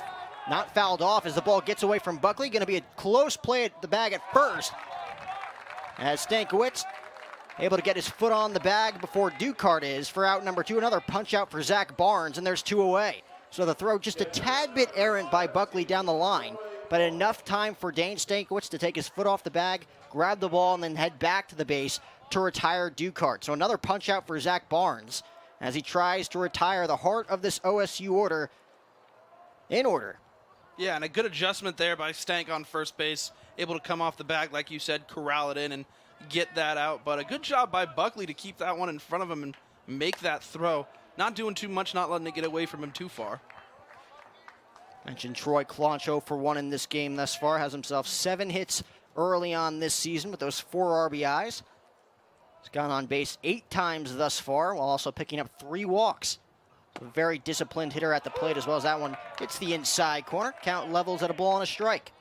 not fouled off as the ball gets away from Buckley. Going to be a close play at the bag at first, as Stankiewicz able to get his foot on the bag before Ducart is for out number 2. Another punch out for Zach Barnes, and there's 2 away. So the throw just a tad bit errant by Buckley down the line, but enough time for Dane Stankiewicz to take his foot off the bag, grab the ball, and then head back to the base to retire Ducart. So another punch out for Zach Barnes as he tries to retire the heart of this OSU order in order. Yeah, and a good adjustment there by Stank on first base, able to come off the bag, like you said, corral it in and get that out. But a good job by Buckley to keep that one in front of him and make that throw. Not doing too much, not letting it get away from him too far. Mentioned Troy Clonch 0 for 1 in this game thus far. Has himself 7 hits early on this season with those 4 RBIs. He's gone on base 8 times thus far, while also picking up 3 walks. A very disciplined hitter at the plate, as well as that one hits the inside corner. Count levels at a ball and a strike.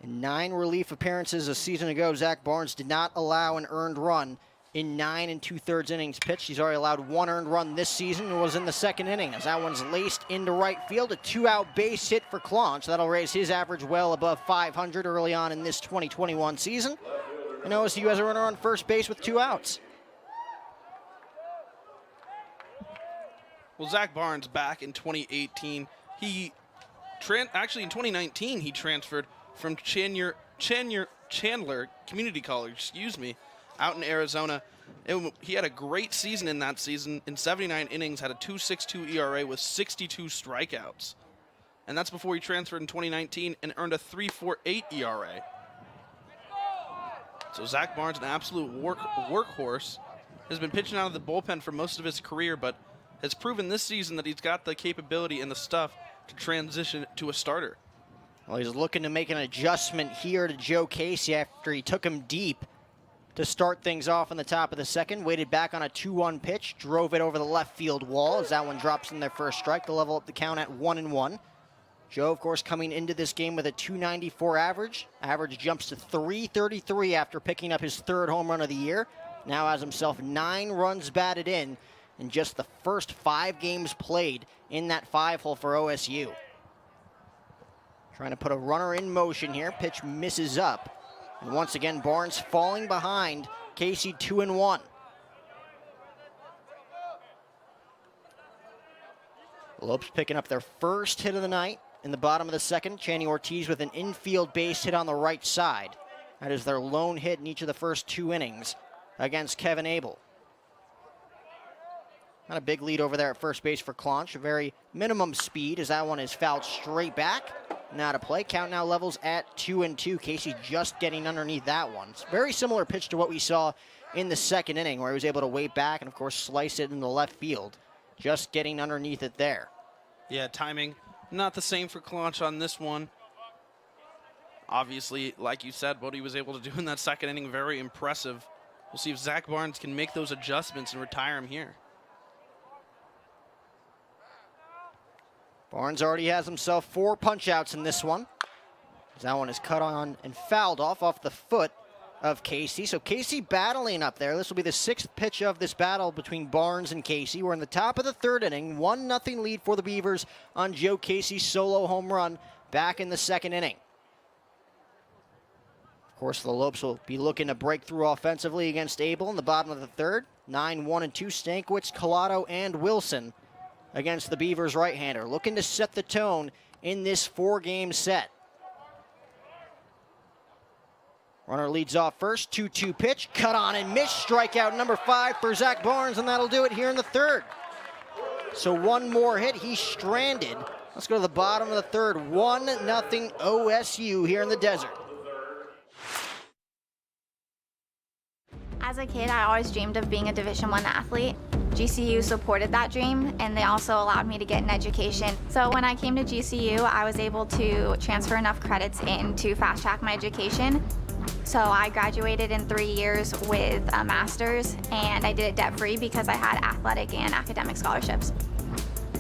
In 9 relief appearances a season ago, Zach Barnes did not allow an earned run in 9 2/3 innings pitched. He's already allowed 1 earned run this season. It was in the second inning, as that one's laced into right field. A 2-out base hit for Claunch. That'll raise his average well above 500 early on in this 2021 season. And OSU has a runner on first base with 2 outs. Well, Zach Barnes back in 2018. Actually in 2019 he transferred from Chandler Community College, out in Arizona. He had a great season in that season. In 79 innings, had a 2.62 ERA with 62 strikeouts. And that's before he transferred in 2019 and earned a 3.48 ERA. So Zach Barnes, an absolute workhorse, has been pitching out of the bullpen for most of his career, but has proven this season that he's got the capability and the stuff to transition to a starter. Well, he's looking to make an adjustment here to Joe Casey after he took him deep to start things off in the top of the second. Waited back on a 2-1 pitch, drove it over the left field wall as that one drops in their first strike to level up the count at 1-1. Joe, of course, coming into this game with a 294 average. Average jumps to 333 after picking up his 3rd home run of the year. Now has himself 9 runs batted in just the first 5 games played in that 5-hole for OSU. Trying to put a runner in motion here. Pitch misses up. And once again, Barnes falling behind. Casey 2-1. Lopes picking up their first hit of the night in the bottom of the second. Channing Ortiz with an infield base hit on the right side. That is their lone hit in each of the first 2 innings against Kevin Abel. Not a big lead over there at first base for Claunch. A very minimum speed as that one is fouled straight back. Not a play. Count now levels at 2-2. Casey just getting underneath that one. It's a very similar pitch to what we saw in the second inning, where he was able to wait back and, of course, slice it in the left field. Just getting underneath it there. Yeah, timing not the same for Claunch on this one. Obviously, like you said, what he was able to do in that second inning, very impressive. We'll see if Zach Barnes can make those adjustments and retire him here. Barnes already has himself 4 punch-outs in this one. That one is cut on and fouled off the foot of Casey. So Casey battling up there. This will be the 6th pitch of this battle between Barnes and Casey. We're in the top of the 3rd inning. 1-0 lead for the Beavers on Joe Casey's solo home run back in the 2nd inning. Of course, the Lopes will be looking to break through offensively against Abel in the bottom of the 3rd. 9-1-2, Stankiewicz, Colato, and Wilson against the Beavers right-hander, looking to set the tone in this 4-game set. Runner leads off first, 2-2 pitch, cut on and missed, strikeout number 5 for Zach Barnes, and that'll do it here in the 3rd. So one more hit, he's stranded. Let's go to the bottom of the 3rd, 1-0 OSU here in the desert. As a kid, I always dreamed of being a Division I athlete. GCU supported that dream, and they also allowed me to get an education. So when I came to GCU, I was able to transfer enough credits in to fast-track my education. So I graduated in 3 years with a master's, and I did it debt-free because I had athletic and academic scholarships.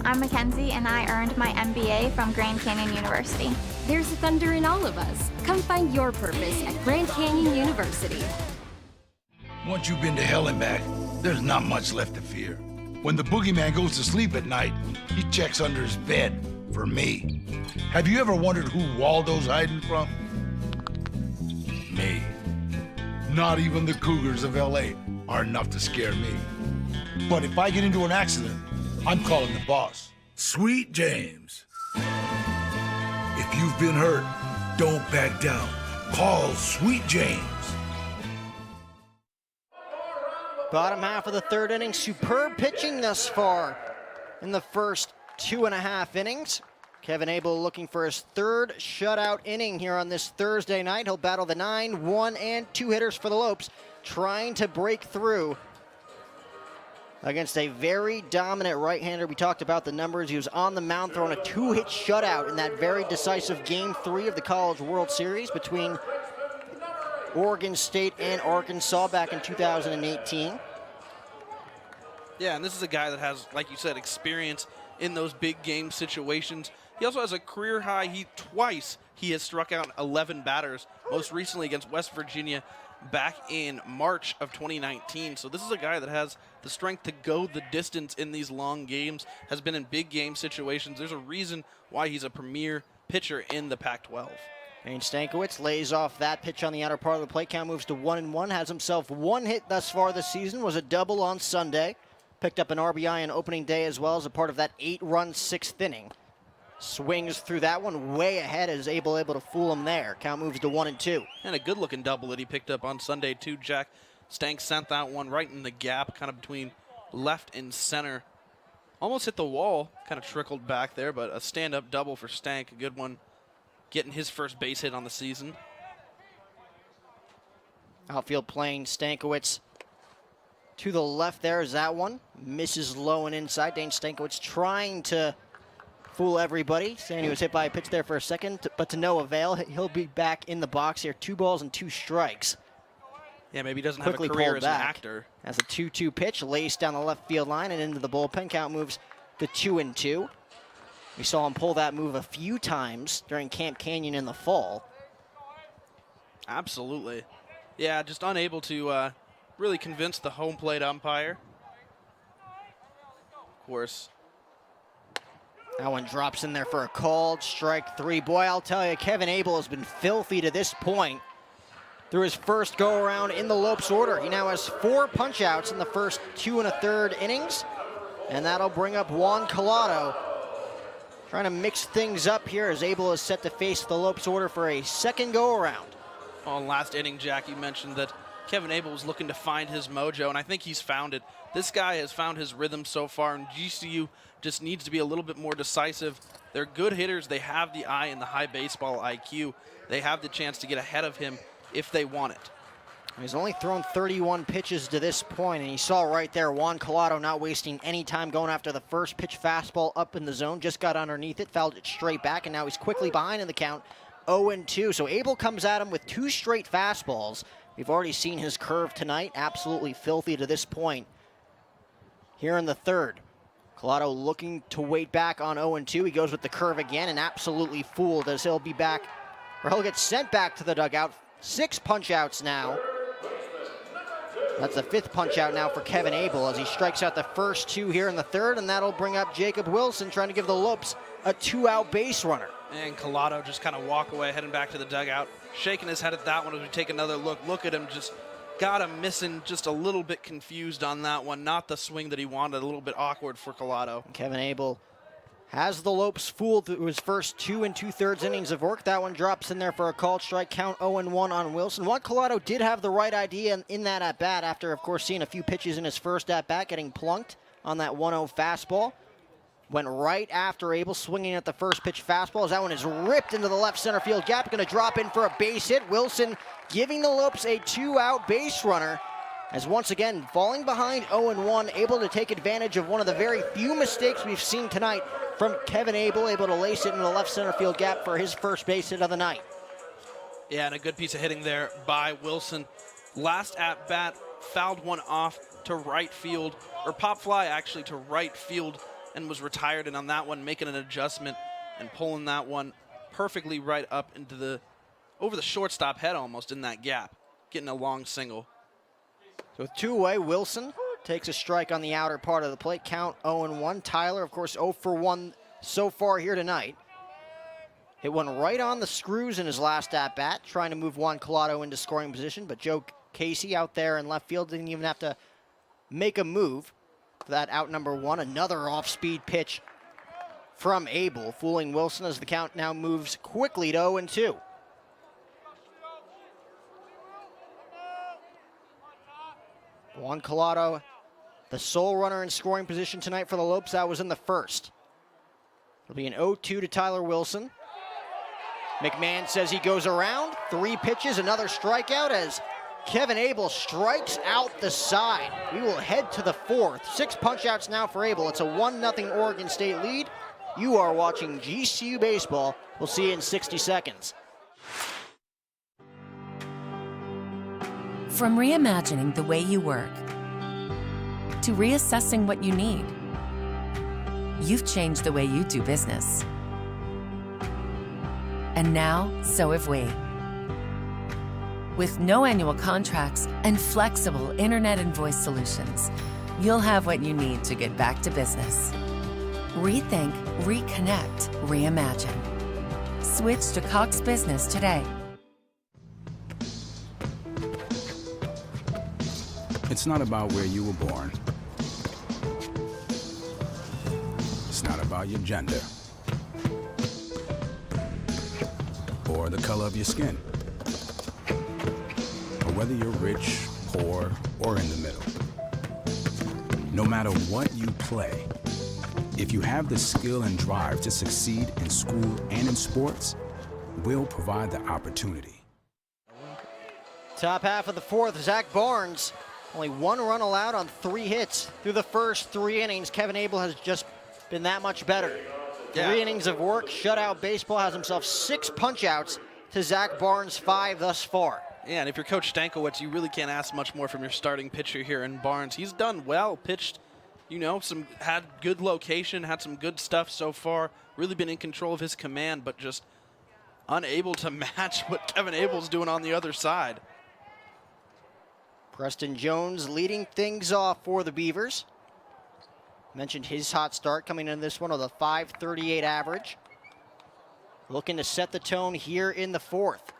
I'm Mackenzie, and I earned my MBA from Grand Canyon University. There's thunder in all of us. Come find your purpose at Grand Canyon University. Once you've been to hell and back, there's not much left to fear. When the boogeyman goes to sleep at night, he checks under his bed for me. Have you ever wondered who Waldo's hiding from? Me. Not even the Cougars of LA are enough to scare me. But if I get into an accident, I'm calling the boss, Sweet James. If you've been hurt, don't back down. Call Sweet James. Bottom half of the 3rd inning, superb pitching thus far in the first 2.5 innings. Kevin Abel looking for his 3rd shutout inning here on this Thursday night. He'll battle the 9, 1, and 2 hitters for the Lopes, trying to break through against a very dominant right-hander. We talked about the numbers. He was on the mound throwing a 2-hit shutout in that very decisive Game 3 of the College World Series between Oregon State and Arkansas back in 2018. Yeah, and this is a guy that has, like you said, experience in those big game situations. He also has a career high. Twice he has struck out 11 batters, most recently against West Virginia back in March of 2019. So this is a guy that has the strength to go the distance in these long games, has been in big game situations. There's a reason why he's a premier pitcher in the Pac-12. Dane Stankiewicz lays off that pitch on the outer part of the plate. Count moves to 1-1. Has himself one hit thus far this season. Was a double on Sunday. Picked up an RBI on opening day as well as a part of that 8-run 6th inning. Swings through that one way ahead, is able to fool him there. Count moves to 1-2. And a good-looking double that he picked up on Sunday, too, Jack. Stank sent that one right in the gap, kind of between left and center. Almost hit the wall, kind of trickled back there, but a stand-up double for Stank, a good one, getting his first base hit on the season. Outfield playing Stankiewicz to the left there is that one. Misses low and inside. Dane Stankiewicz trying to fool everybody, saying he was hit by a pitch there for a second, but to no avail. He'll be back in the box here. 2 balls and 2 strikes. Yeah, maybe he doesn't have a career as an actor. As a 2-2 pitch, laced down the left field line and into the bullpen. Count moves to 2-2. We saw him pull that move a few times during Camp Canyon in the fall. Absolutely. Yeah, just unable to really convince the home plate umpire. Of course. That one drops in there for a called strike 3. Boy, I'll tell you, Kevin Abel has been filthy to this point through his first go-around in the Lopes order. He now has 4 punch-outs in the first 2 1/3 innings, and that'll bring up Juan COLATO. Trying to mix things up here as Abel is set to face the Lopes order for a second go-around. On last inning, Jack, you mentioned that Kevin Abel was looking to find his mojo, and I think he's found it. This guy has found his rhythm so far, and GCU just needs to be a little bit more decisive. They're good hitters. They have the eye and the high baseball IQ. They have the chance to get ahead of him if they want it. He's only thrown 31 pitches to this point, and you saw right there Juan COLATO not wasting any time going after the first pitch fastball up in the zone. Just got underneath it, fouled it straight back, and now he's quickly behind in the count, 0-2. So Abel comes at him with 2 straight fastballs. We've already seen his curve tonight, absolutely filthy to this point. Here in the third, COLATO looking to wait back on 0-2. He goes with the curve again and absolutely fooled as he'll be back, or he'll get sent back to the dugout. 6 punch-outs now. That's the 5th punch-out now for Kevin Abel as he strikes out the first 2 here in the third, and that'll bring up Jacob Wilson trying to give the Lopes a 2-out base runner. And COLATO just kind of walk away, heading back to the dugout, shaking his head at that one as we take another look. Look at him, just got him missing, just a little bit confused on that one. Not the swing that he wanted, a little bit awkward for COLATO. Kevin Abel has the Lopes fooled through his first 2 2/3 innings of work. That one drops in there for a called strike. Count 0-1 on Wilson. Juan COLATO did have the right idea in that at-bat after, of course, seeing a few pitches in his first at-bat, getting plunked on that 1-0 fastball. Went right after Abel, swinging at the first pitch fastball as that one is ripped into the left center field gap. Going to drop in for a base hit. Wilson giving the Lopes a 2-out base runner as once again, falling behind 0-1, able to take advantage of one of the very few mistakes we've seen tonight from Kevin Abel, able to lace it into the left center field gap for his first base hit of the night. Yeah, and a good piece of hitting there by Wilson. Last at bat, fouled one off to right field, or pop fly actually to right field, and was retired. And on that one, making an adjustment and pulling that one perfectly right up into the, over the shortstop head almost in that gap, getting a long single. So with 2 away, Wilson takes a strike on the outer part of the plate. Count 0-1. Tyler, of course, 0 for 1 so far here tonight. Hit one right on the screws in his last at-bat, trying to move Juan COLATO into scoring position, but Joe Casey out there in left field didn't even have to make a move for that out number 1. Another off-speed pitch from Abel, fooling Wilson as the count now moves quickly to 0-2. Juan COLATO, the sole runner in scoring position tonight for the Lopes. That was in the first. It'll be an 0-2 to Tyler Wilson. McMahon says he goes around. 3 pitches, another strikeout as Kevin Abel strikes out the side. We will head to the 4th. 6 punch-outs now for Abel. It's a 1-0 Oregon State lead. You are watching GCU Baseball. We'll see you in 60 seconds. From reimagining the way you work to reassessing what you need, you've changed the way you do business. And now, so have we. With no annual contracts and flexible internet and voice solutions, you'll have what you need to get back to business. Rethink, reconnect, reimagine. Switch to Cox Business today. It's not about where you were born. It's not about your gender or the color of your skin, or whether you're rich, poor, or in the middle. No matter what you play, if you have the skill and drive to succeed in school and in sports, we'll provide the opportunity. Top half of the fourth, Zach Barnes. Only one run allowed on 3 hits. Through the first 3 innings, Kevin Abel has just been that much better. 3 innings of work, shutout baseball, has himself 6 punch-outs to Zach Barnes' 5 thus far. Yeah, and if you're Coach Stankiewicz, you really can't ask much more from your starting pitcher here in Barnes. He's done well, pitched, you know, had good location, had some good stuff so far, really been in control of his command, but just unable to match what Kevin Abel's doing on the other side. Preston Jones leading things off for the Beavers. Mentioned his hot start coming in this one with a .538 average. Looking to set the tone here in the fourth.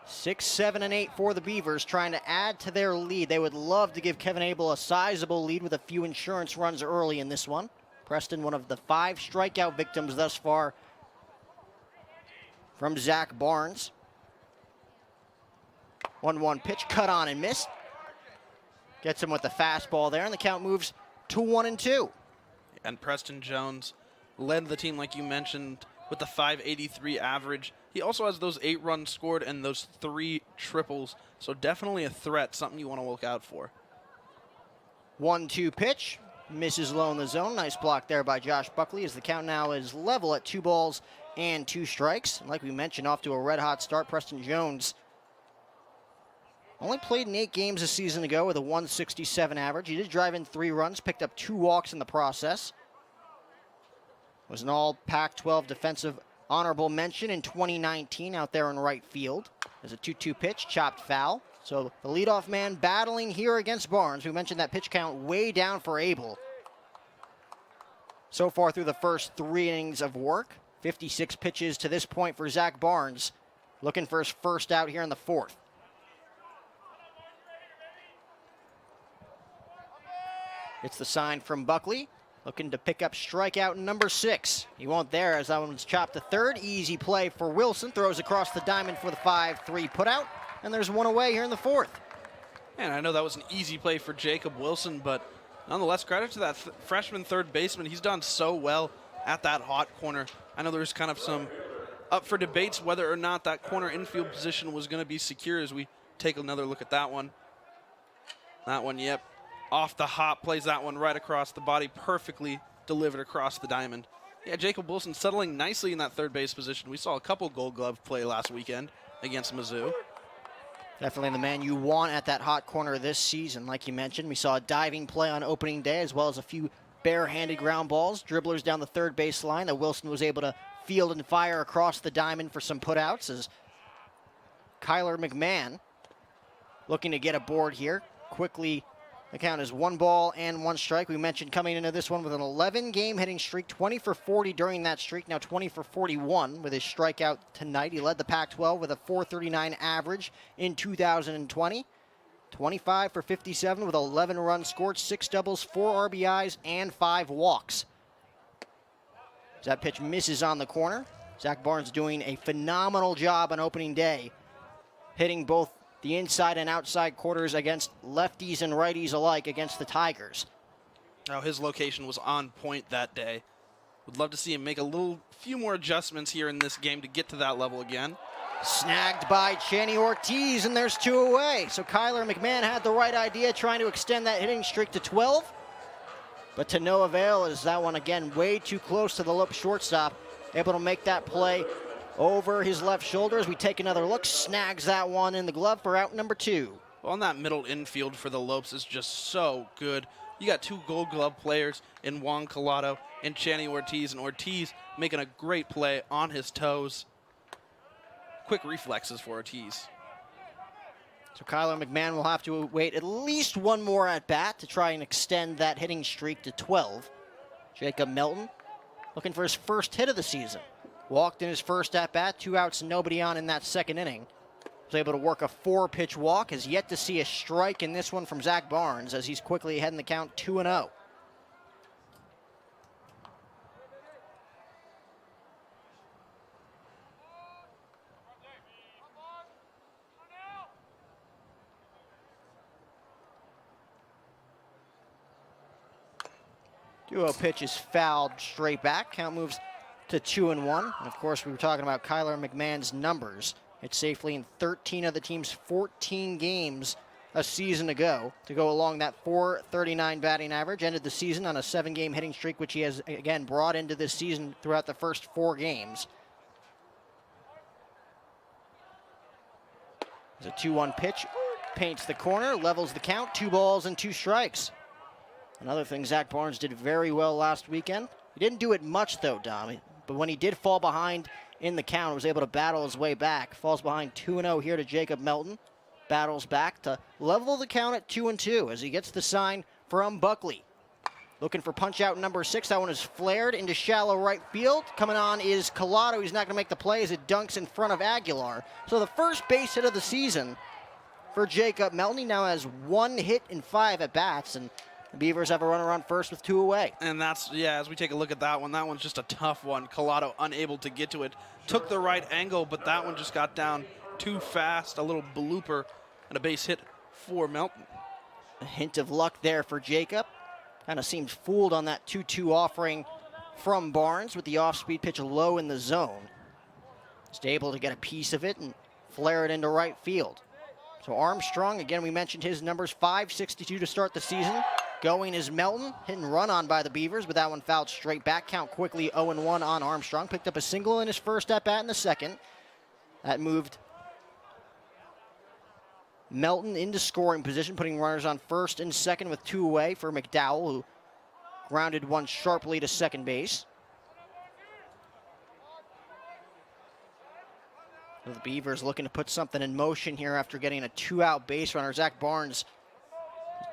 6, 7, and 8 for the Beavers, trying to add to their lead. They would love to give Kevin Abel a sizable lead with a few insurance runs early in this one. Preston, one of the 5 strikeout victims thus far from Zach Barnes. 1-1 pitch, cut on and missed. Gets him with the fastball there, and the count moves to 1-2. And Preston Jones led the team, like you mentioned, with the .583 average. He also has those 8 runs scored and those 3 triples, so definitely a threat, something you want to look out for. 1-2 pitch, misses low in the zone. Nice block there by Josh Buckley, as the count now is level at 2 balls and 2 strikes. And like we mentioned, off to a red-hot start. Preston Jones only played in 8 games a season ago with a .167 average. He did drive in 3 runs, picked up 2 walks in the process. Was an all Pac-12 defensive honorable mention in 2019 out there in right field. There's a 2-2 pitch, chopped foul. So the leadoff man battling here against Barnes. We mentioned that pitch count way down for Abel. So far through the first 3 innings of work, 56 pitches to this point for Zach Barnes. Looking for his first out here in the fourth. It's the sign from Buckley, looking to pick up strikeout number 6. He won't there, as that one's chopped to third. Easy play for Wilson, throws across the diamond for the 5-3 putout, and there's 1 away here in the fourth. And I know that was an easy play for Jacob Wilson, but nonetheless, credit to that freshman third baseman. He's done so well at that hot corner. I know there's kind of some up for debates whether or not that corner infield position was going to be secure, as we take another look at that one. That one, yep. Off the hop, plays that one right across the body, perfectly delivered across the diamond. Yeah, Jacob Wilson settling nicely in that third base position. We saw a couple Gold Glove play last weekend against Mizzou. Definitely the man you want at that hot corner this season. Like you mentioned, we saw a diving play on opening day, as well as a few barehanded ground balls, dribblers down the third base line that Wilson was able to field and fire across the diamond for some putouts, as Kyler McMahon looking to get aboard here. Quickly, the count is 1 ball and 1 strike. We mentioned coming into this one with an 11-game hitting streak, 20 for 40 during that streak, now 20 for 41 with his strikeout tonight. He led the Pac-12 with a .439 average in 2020. 25 for 57 with 11 runs scored, 6 doubles, 4 RBIs, and 5 walks. That pitch misses on the corner. Zach Barnes doing a phenomenal job on opening day, hitting both the inside and outside quarters against lefties and righties alike against the Tigers. Oh, his location was on point that day. Would love to see him make a few more adjustments here in this game to get to that level again. Snagged by Channy Ortiz, and there's 2 away. So Kyler McMahon had the right idea, trying to extend that hitting streak to 12. But to no avail, as that one, again, way too close to the lip shortstop. Able to make that play over his left shoulder as we take another look. Snags that one in the glove for out number 2. on that middle infield for the Lopes is just so good. You got two Gold Glove players in Juan COLATO and Channy Ortiz, and Ortiz making a great play on his toes. Quick reflexes for Ortiz. So Kyler McMahon will have to wait at least one more at bat to try and extend that hitting streak to 12. Jacob Melton looking for his first hit of the season. Walked in his first at bat, 2 outs, nobody on in that second inning. Was able to work a 4-pitch walk, has yet to see a strike in this one from Zach Barnes as he's quickly ahead in the count 2-0. Duo pitch is fouled straight back. Count moves to 2-1. And of course, we were talking about Kyler McMahon's numbers. It's safely in 13 of the team's 14 games a season ago to go along that .439 batting average. Ended the season on a 7-game hitting streak, which he has, again, brought into this season throughout the first 4 games. There's a 2-1 pitch. Paints the corner, levels the count. 2 balls and 2 strikes. Another thing Zach Barnes did very well last weekend. He didn't do it much, though, Dom. But when he did fall behind in the count, was able to battle his way back. Falls behind 2-0 here to Jacob Melton. Battles back to level the count at 2-2 as he gets the sign from Buckley. Looking for punch out number 6. That one is flared into shallow right field. Coming on is COLATO. He's not going to make the play as it dunks in front of Aguilar. So the first base hit of the season for Jacob Melton. He now has 1 hit in 5 at-bats, and the Beavers have a runner on first with 2 away. And that's, yeah, as we take a look at that one's just a tough one. COLATO unable to get to it. Took the right angle, but that one just got down too fast. A little blooper and a base hit for Melton. A hint of luck there for Jacob. Kind of seemed fooled on that 2-2 offering from Barnes with the off-speed pitch low in the zone. Just able to get a piece of it and flare it into right field. So Armstrong, again, we mentioned his numbers, .562 to start the season. Going is Melton, hit and run on by the Beavers, but that one fouled straight back. Count quickly 0-1 on Armstrong. Picked up a single in his first at-bat in the second. That moved Melton into scoring position, putting runners on first and second with 2 away for McDowell, who grounded one sharply to second base. So the Beavers looking to put something in motion here after getting a 2-out base runner. Zach Barnes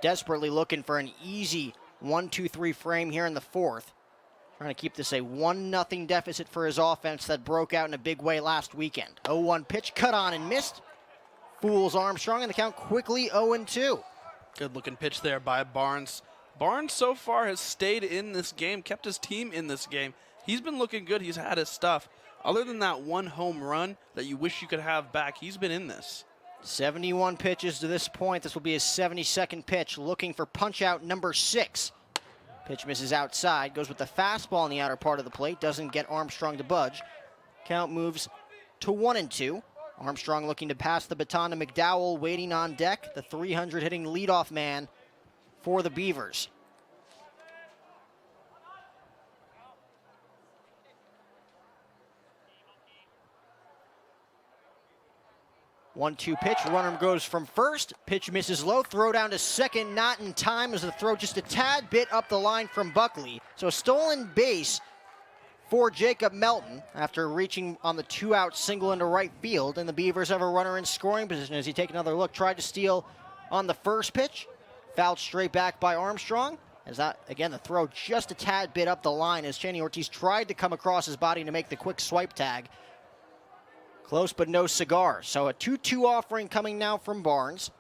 desperately looking for an easy 1-2-3 frame here in the 4th. Trying to keep this a 1-0 deficit for his offense that broke out in a big way last weekend. 0-1 pitch, cut on and missed. Fools Armstrong, and the count quickly 0-2. Good looking pitch there by Barnes. Barnes so far has stayed in this game, kept his team in this game. He's been looking good. He's had his stuff. Other than that 1 home run that you wish you could have back, he's been in this. 71 pitches to this point. This will be his 72nd pitch, looking for punch-out number 6. Pitch misses outside, goes with the fastball in the outer part of the plate, doesn't get Armstrong to budge. Count moves to 1-2. Armstrong looking to pass the baton to McDowell, waiting on deck, the 300-hitting leadoff man for the Beavers. One-two pitch, runner goes from first, pitch misses low, throw down to second, not in time as the throw just a tad bit up the line from Buckley. So a stolen base for Jacob Melton after reaching on the 2-out single into right field, and the Beavers have a runner in scoring position as he take another look, tried to steal on the first pitch, fouled straight back by Armstrong. As that, again, the throw just a tad bit up the line as Channy Ortiz tried to come across his body to make the quick swipe tag. Close but no cigar. So a 2-2 offering coming now from Barnes.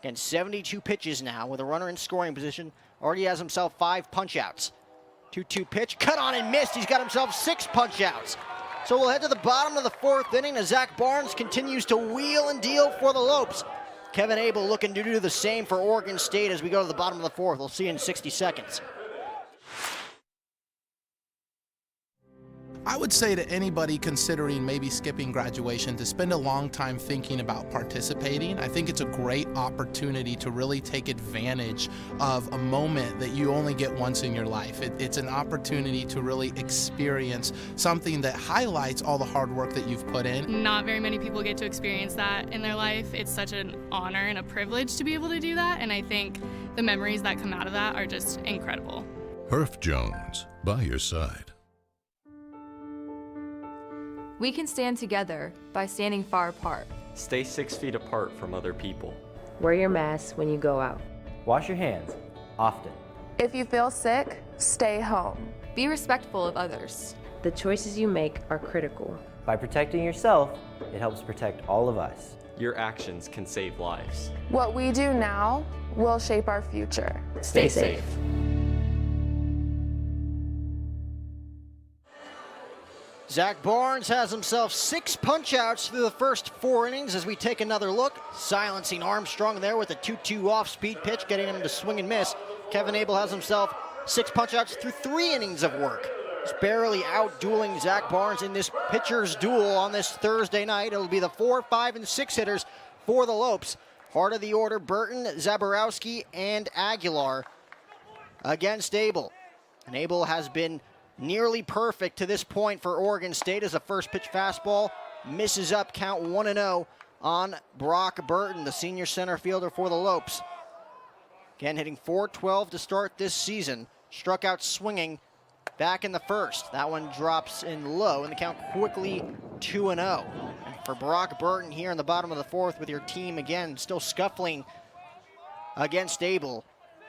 Again, 72 pitches now with a runner in scoring position. Already has himself 5 punch-outs. 2-2 pitch, cut on and missed. He's got himself 6 punch-outs. So we'll head to the bottom of the 4th inning as Zach Barnes continues to wheel and deal for the Lopes. Kevin Abel looking to do the same for Oregon State as we go to the bottom of the 4th. We'll see you in 60 seconds. I would say to anybody considering maybe skipping graduation to spend a long time thinking about participating. I think it's a great opportunity to really take advantage of a moment that you only get once in your life. It's an opportunity to really experience something that highlights all the hard work that you've put in. Not very many people get to experience that in their life. It's such an honor and a privilege to be able to do that, and I think the memories that come out of that are just incredible. Herff Jones, by your side. We can stand together by standing far apart. Stay 6 feet apart from other people. Wear your mask when you go out. Wash your hands often. If you feel sick, stay home. Be respectful of others. The choices you make are critical. By protecting yourself, it helps protect all of us. Your actions can save lives. What we do now will shape our future. Stay safe. Zach Barnes has himself 6 punch-outs through the first 4 innings as we take another look. Silencing Armstrong there with a 2-2 off-speed pitch, getting him to swing and miss. Kevin Abel has himself 6 punch-outs through 3 innings of work. He's barely out-dueling Zach Barnes in this pitcher's duel on this Thursday night. It'll be the 4, 5, and 6 hitters for the Lopes. Heart of the order, Burton, Zaborowski, and Aguilar against Abel. And Abel has been nearly perfect to this point for Oregon State as a first pitch fastball misses up, count 1-0 on Brock Burton, the senior center fielder for the Lopes. Again, hitting .412 to start this season. Struck out swinging back in the first. That one drops in low, and the count quickly 2-0. And for Brock Burton here in the bottom of the 4th with your team again still scuffling against Abel.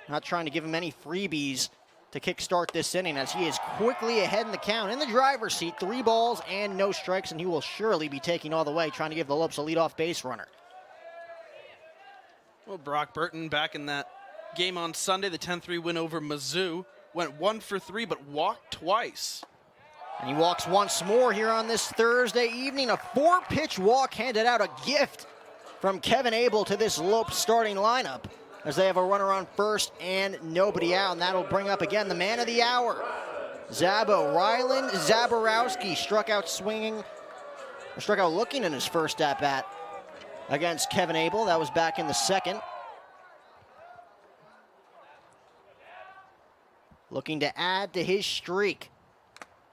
Not trying to give him any freebies to kickstart this inning as he is quickly ahead in the count in the driver's seat. 3 balls and no strikes, and he will surely be taking all the way, trying to give the Lopes a leadoff base runner. Well, Brock Burton back in that game on Sunday, the 10-3 win over Mizzou, went 1 for 3 but walked twice. And he walks once more here on this Thursday evening. A 4-pitch walk handed out, a gift from Kevin Abel to this Lopes starting lineup, as they have a runner on first and nobody out, and that'll bring up again the man of the hour. Rylan Zaborowski struck out looking in his first at-bat against Kevin Abel. That was back in the second. Looking to add to his streak.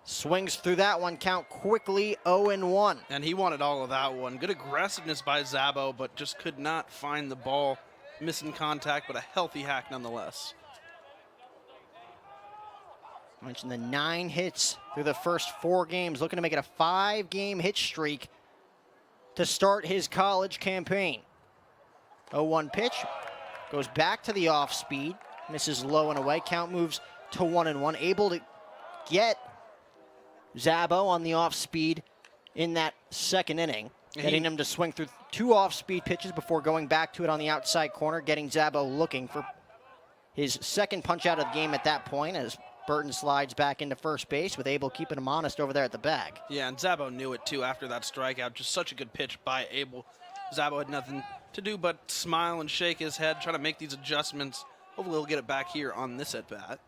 Swings through that one, count quickly 0-1. And he wanted all of that one. Good aggressiveness by Zabo, but just could not find the ball. Missing contact, but a healthy hack nonetheless. I mentioned the 9 hits through the first 4 games, looking to make it a 5-game hit streak to start his college campaign. 0-1 pitch, goes back to the off-speed, misses low and away, count moves to 1-1. Able to get Zabo on the off-speed in that second inning, getting him to swing through 2 off-speed pitches before going back to it on the outside corner, getting Zabo looking for his second punch out of the game at that point as Burton slides back into first base with Abel keeping him honest over there at the bag. Yeah, and Zabo knew it too after that strikeout. Just such a good pitch by Abel. Zabo had nothing to do but smile and shake his head, trying to make these adjustments. Hopefully he'll get it back here on this at-bat.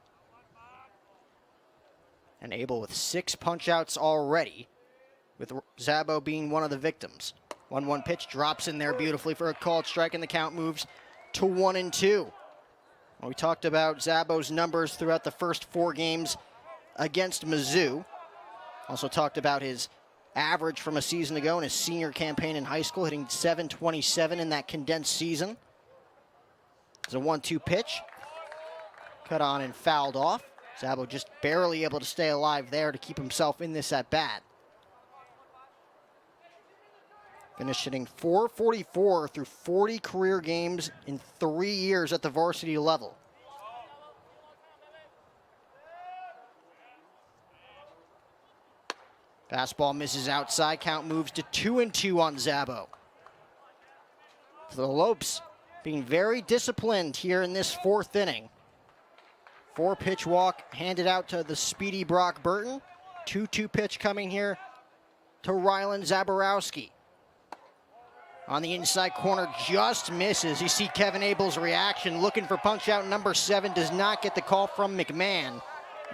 And Abel with 6 punch outs already, with Zabo being one of the victims. 1-1 pitch drops in there beautifully for a called strike, and the count moves to 1-2. Well, we talked about Zabo's numbers throughout the first 4 games against Mizzou. Also talked about his average from a season ago in his senior campaign in high school, hitting .727 in that condensed season. It's a 1-2 pitch. Cut on and fouled off. Zabo just barely able to stay alive there to keep himself in this at-bat. Finished hitting .444 through 40 career games in 3 years at the varsity level. Fastball misses outside, count moves to 2-2 on Zabo. For the Lopes being very disciplined here in this 4th inning. 4-pitch walk handed out to the speedy Brock Burton. 2-2 pitch coming here to Rylan Zaborowski. On the inside corner, just misses. You see Kevin Abel's reaction, looking for punch out number 7, does not get the call from McMahon.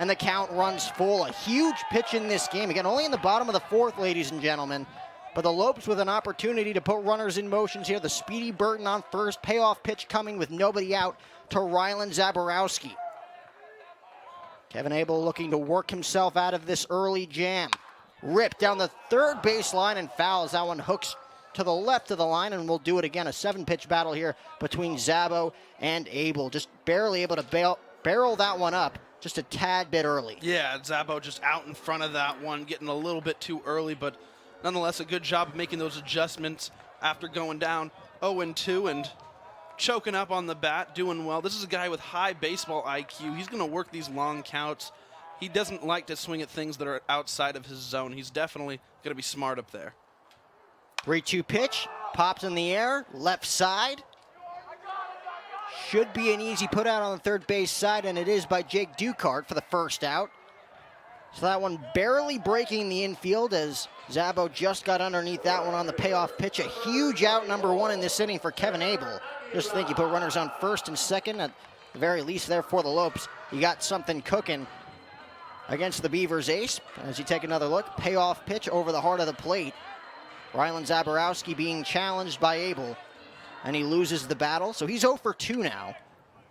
and the count runs full. A huge pitch in this game. Again, only in the bottom of the fourth, ladies and gentlemen. But the Lopes with an opportunity to put runners in motions here. The speedy Burton on first. Payoff pitch coming with nobody out to Rylan Zaborowski. Kevin Abel looking to work himself out of this early jam. Rip down the third baseline and fouls. That one hooks to the left of the line, and we'll do it again. A 7-pitch battle here between Zabo and Abel. Just barely able to barrel that one up just a tad bit early. Yeah, Zabo just out in front of that one, getting a little bit too early, but nonetheless a good job of making those adjustments after going down 0-2 and choking up on the bat, doing well. This is a guy with high baseball IQ. He's going to work these long counts. He doesn't like to swing at things that are outside of his zone. He's definitely going to be smart up there. 3-2 pitch, pops in the air, left side. Should be an easy put out on the third base side, and it is by Jake Ducart for the first out. So that one barely breaking the infield as Zabo just got underneath that one on the payoff pitch. A huge out, number 1 in this inning for Kevin Abel. Just think you put runners on first and second, at the very least there for the Lopes. You got something cooking against the Beavers ace. As you take another look, payoff pitch over the heart of the plate. Rylan Zaborowski being challenged by Abel, and he loses the battle. So he's 0 for 2 now,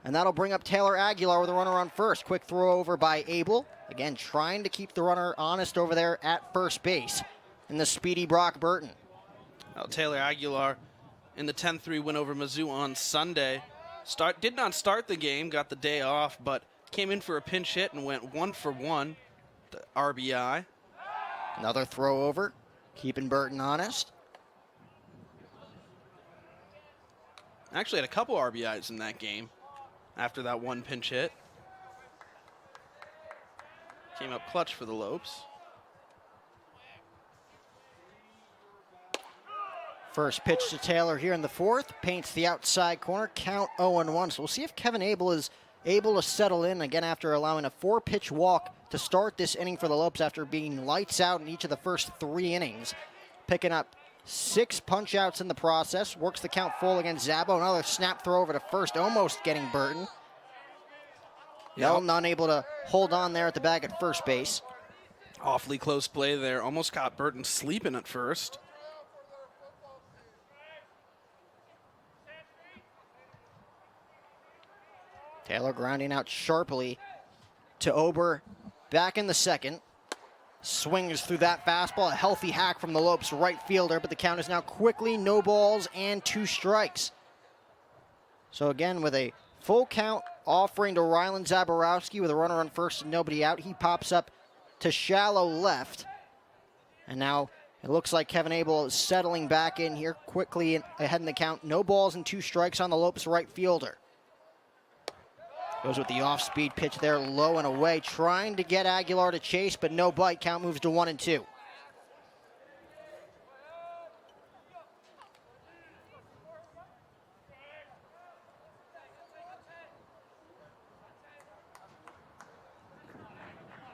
and that'll bring up Taylor Aguilar with a runner on first. Quick throw over by Abel. Again, trying to keep the runner honest over there at first base in the speedy Brock Burton. Well, Taylor Aguilar in the 10-3 win over Mizzou on Sunday. Did not start the game, got the day off, but came in for a pinch hit and went 1 for 1, the RBI. Another throw over, keeping Burton honest. Actually had a couple RBIs in that game after that one pinch hit. Came up clutch for the Lopes. First pitch to Taylor here in the fourth. Paints the outside corner. Count 0-1. So we'll see if Kevin Abel is able to settle in again after allowing a 4-pitch walk to start this inning for the Lopes after being lights out in each of the first 3 innings. Picking up 6 punch outs in the process. Works the count full against Zabo. Another snap throw over to first, almost getting Burton. Yep. Unable to hold on there at the bag at first base. Awfully close play there. Almost caught Burton sleeping at first. Taylor grounding out sharply to Ober back in the second. Swings through that fastball. A healthy hack from the Lopes right fielder, but the count is now quickly no balls and 2 strikes. So again, with a full count offering to Rylan Zaborowski with a runner on first and nobody out, he pops up to shallow left. And now it looks like Kevin Abel is settling back in here quickly ahead in the count. No balls and 2 strikes on the Lopes right fielder. Goes with the off-speed pitch there, low and away, trying to get Aguilar to chase, but no bite. Count moves to 1-2.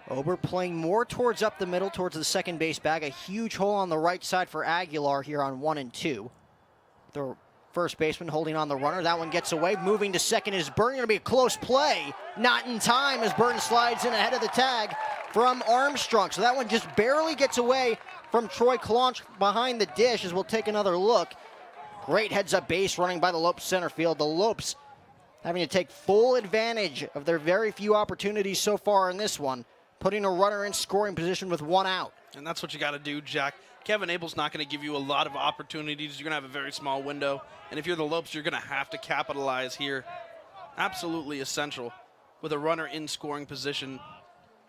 Ober playing more towards up the middle, towards the second base bag. A huge hole on the right side for Aguilar here on 1-2. The first baseman holding on the runner. That one gets away. Moving to second is Burton. Going to be a close play. Not in time as Burton slides in ahead of the tag from Armstrong. So that one just barely gets away from Troy Clonch behind the dish as we'll take another look. Great heads-up base running by the Lopes center field. The Lopes having to take full advantage of their very few opportunities so far in this one, putting a runner in scoring position with 1 out. And that's what you got to do, Jack. Kevin Abel's not going to give you a lot of opportunities. You're going to have a very small window. And if you're the Lopes, you're going to have to capitalize here. Absolutely essential with a runner in scoring position,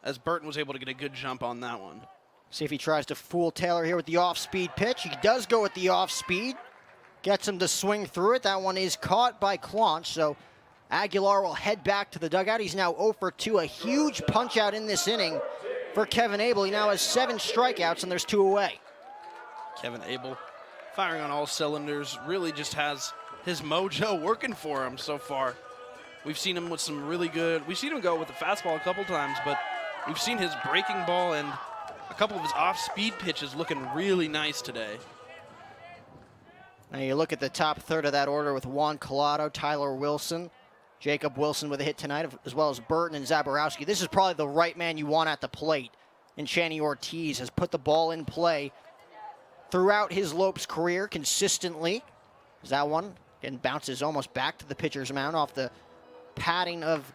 as Burton was able to get a good jump on that one. See if he tries to fool Taylor here with the off-speed pitch. He does go with the off-speed. Gets him to swing through it. That one is caught by Clonch, so Aguilar will head back to the dugout. He's now 0 for 2. A huge punch-out in this inning for Kevin Abel. He now has 7 strikeouts, and there's 2 away. Kevin Abel firing on all cylinders, really just has his mojo working for him so far. We've seen him with some really good, we've seen him go with the fastball a couple times, but we've seen his breaking ball and a couple of his off-speed pitches looking really nice today. Now you look at the top third of that order with Juan Colato, Tyler Wilson, Jacob Wilson with a hit tonight, as well as Burton and Zaborowski. This is probably the right man you want at the plate. And Channy Ortiz has put the ball in play throughout his Lopes career consistently. As that one, again, bounces almost back to the pitcher's mound off the padding of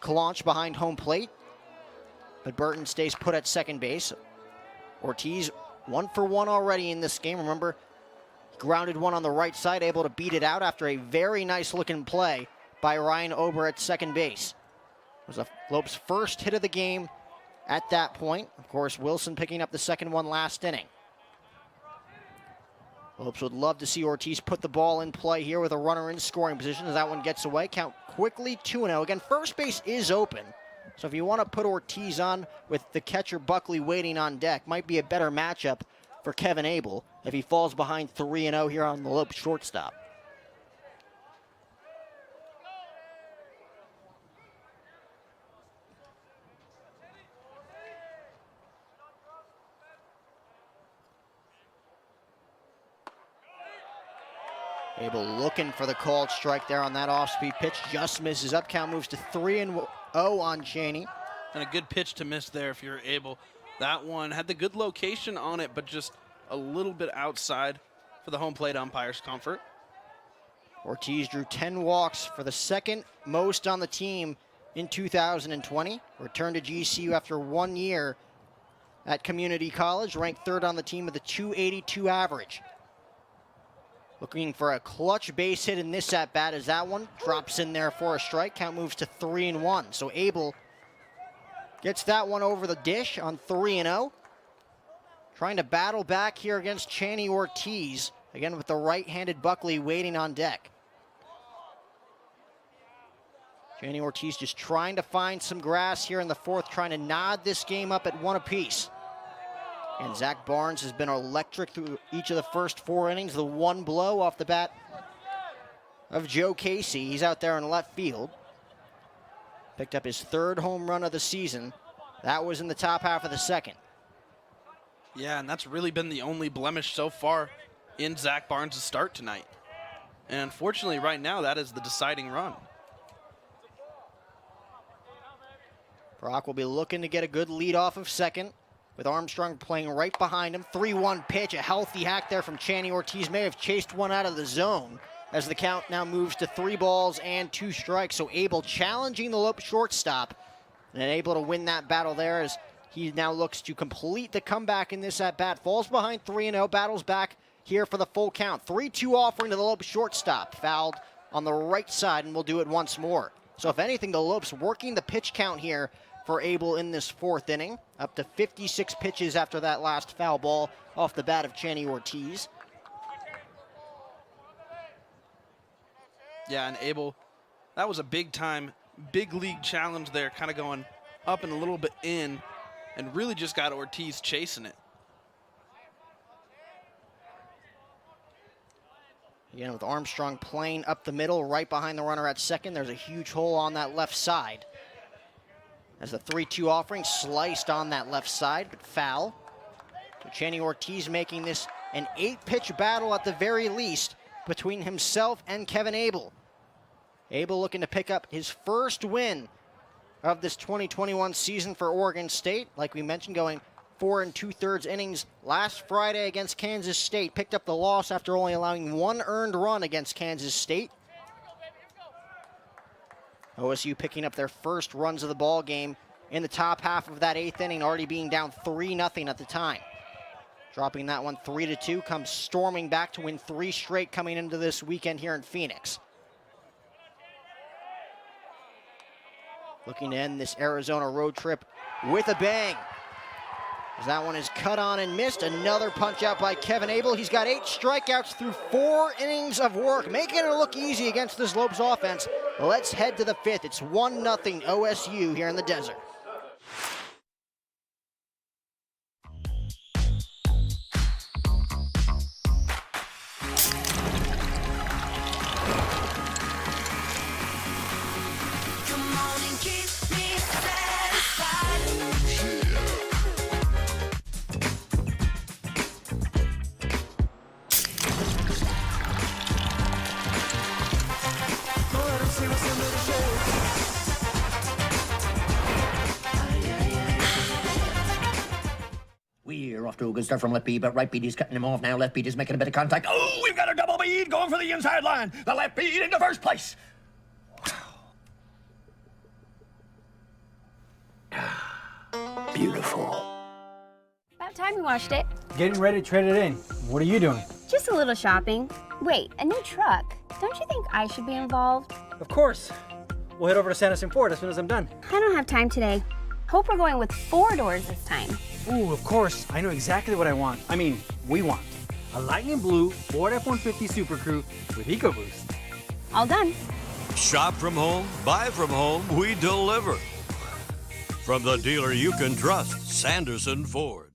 Kalanch behind home plate. But Burton stays put at second base. Ortiz 1 for 1 already in this game. Remember, grounded one on the right side, able to beat it out after a very nice looking play by Ryan Ober at second base. It was Lopes' first hit of the game at that point. Of course, Wilson picking up the second one last inning. Lopes would love to see Ortiz put the ball in play here with a runner in scoring position as that one gets away. Count quickly 2-0. Again, first base is open. So if you want to put Ortiz on with the catcher Buckley waiting on deck, might be a better matchup for Kevin Abel if he falls behind 3-0 here on the Lopes shortstop. Abel looking for the called strike there on that off-speed pitch. Just misses up. Count moves to 3-0 on Chaney. And a good pitch to miss there if you're able. That one had the good location on it, but just a little bit outside for the home plate umpire's comfort. Ortiz drew 10 walks for the second most on the team in 2020. Returned to GCU after 1 year at community college. Ranked third on the team with a .282 average. Looking for a clutch base hit in this at-bat as that one drops in there for a strike. Count moves to 3-1. So Abel gets that one over the dish on 3-0. Trying to battle back here against Channy Ortiz. Again with the right-handed Buckley waiting on deck. Channy Ortiz just trying to find some grass here in the fourth, trying to nod this game up at 1 apiece. And Zach Barnes has been electric through each of the first 4 innings. The one blow off the bat of Joe Casey. He's out there in left field. Picked up his 3rd home run of the season. That was in the top half of the second. Yeah, and that's really been the only blemish so far in Zach Barnes' start tonight. And unfortunately, right now, that is the deciding run. Brock will be looking to get a good lead off of second, with Armstrong playing right behind him. 3-1 pitch, a healthy hack there from Channy Ortiz. May have chased one out of the zone as the count now moves to 3 balls and 2 strikes. So Abel challenging the Lopes shortstop and able to win that battle there as he now looks to complete the comeback in this at-bat. Falls behind 3-0, battles back here for the full count. 3-2 offering to the Lopes shortstop. Fouled on the right side, and we'll do it once more. So if anything, the Lopes working the pitch count here for Abel in this 4th inning. Up to 56 pitches after that last foul ball off the bat of Channy Ortiz. Yeah, and Abel, that was a big-time, big league challenge there, kind of going up and a little bit in, and really just got Ortiz chasing it. Again, with Armstrong playing up the middle, right behind the runner at second. There's a huge hole on that left side. As the 3-2 offering sliced on that left side, but foul. So Channy Ortiz making this an 8-pitch battle at the very least between himself and Kevin Abel. Abel looking to pick up his first win of this 2021 season for Oregon State. Like we mentioned, going 4 2/3 innings last Friday against Kansas State. Picked up the loss after only allowing 1 earned run against Kansas State. OSU picking up their first runs of the ball game in the top half of that 8th inning, already being down 3-0 at the time. Dropping that one 3-2, comes storming back to win 3 straight coming into this weekend here in Phoenix. Looking to end this Arizona road trip with a bang. As that one is cut on and missed. Another punch out by Kevin Abel. He's got 8 strikeouts through 4 innings of work, making it look easy against this Lopes offense. Let's head to the 5th. It's 1-0 OSU here in the desert. We're off to a good start from left bead, but right bead is cutting him off now. Left bead is making a bit of contact. Oh, we've got a double bead going for the inside line. The left bead into first place. Beautiful. About time we watched it. Getting ready to trade it in. What are you doing? Just a little shopping. Wait, a new truck. Don't you think I should be involved? Of course. We'll head over to Sanderson Ford as soon as I'm done. I don't have time today. Hope we're going with 4 doors this time. Ooh, of course. I know exactly what I want. I mean, we want. A lightning blue Ford F-150 Super Crew with EcoBoost. All done. Shop from home, buy from home, we deliver. From the dealer you can trust, Sanderson Ford.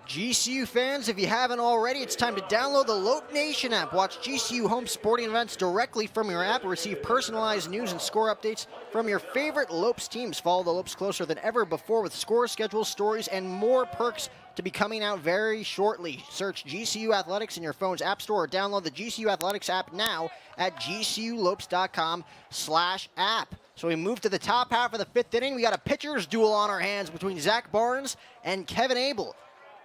GCU fans, if you haven't already, it's time to download the Lope Nation app. Watch GCU home sporting events directly from your app and receive personalized news and score updates from your favorite Lopes teams. Follow the Lopes closer than ever before with score schedules, stories, and more perks to be coming out very shortly. Search GCU Athletics in your phone's app store or download the GCU Athletics app now at gculopes.com/app. So we move to the top half of the 5th inning. We got a pitcher's duel on our hands between Zach Barnes and Kevin Abel.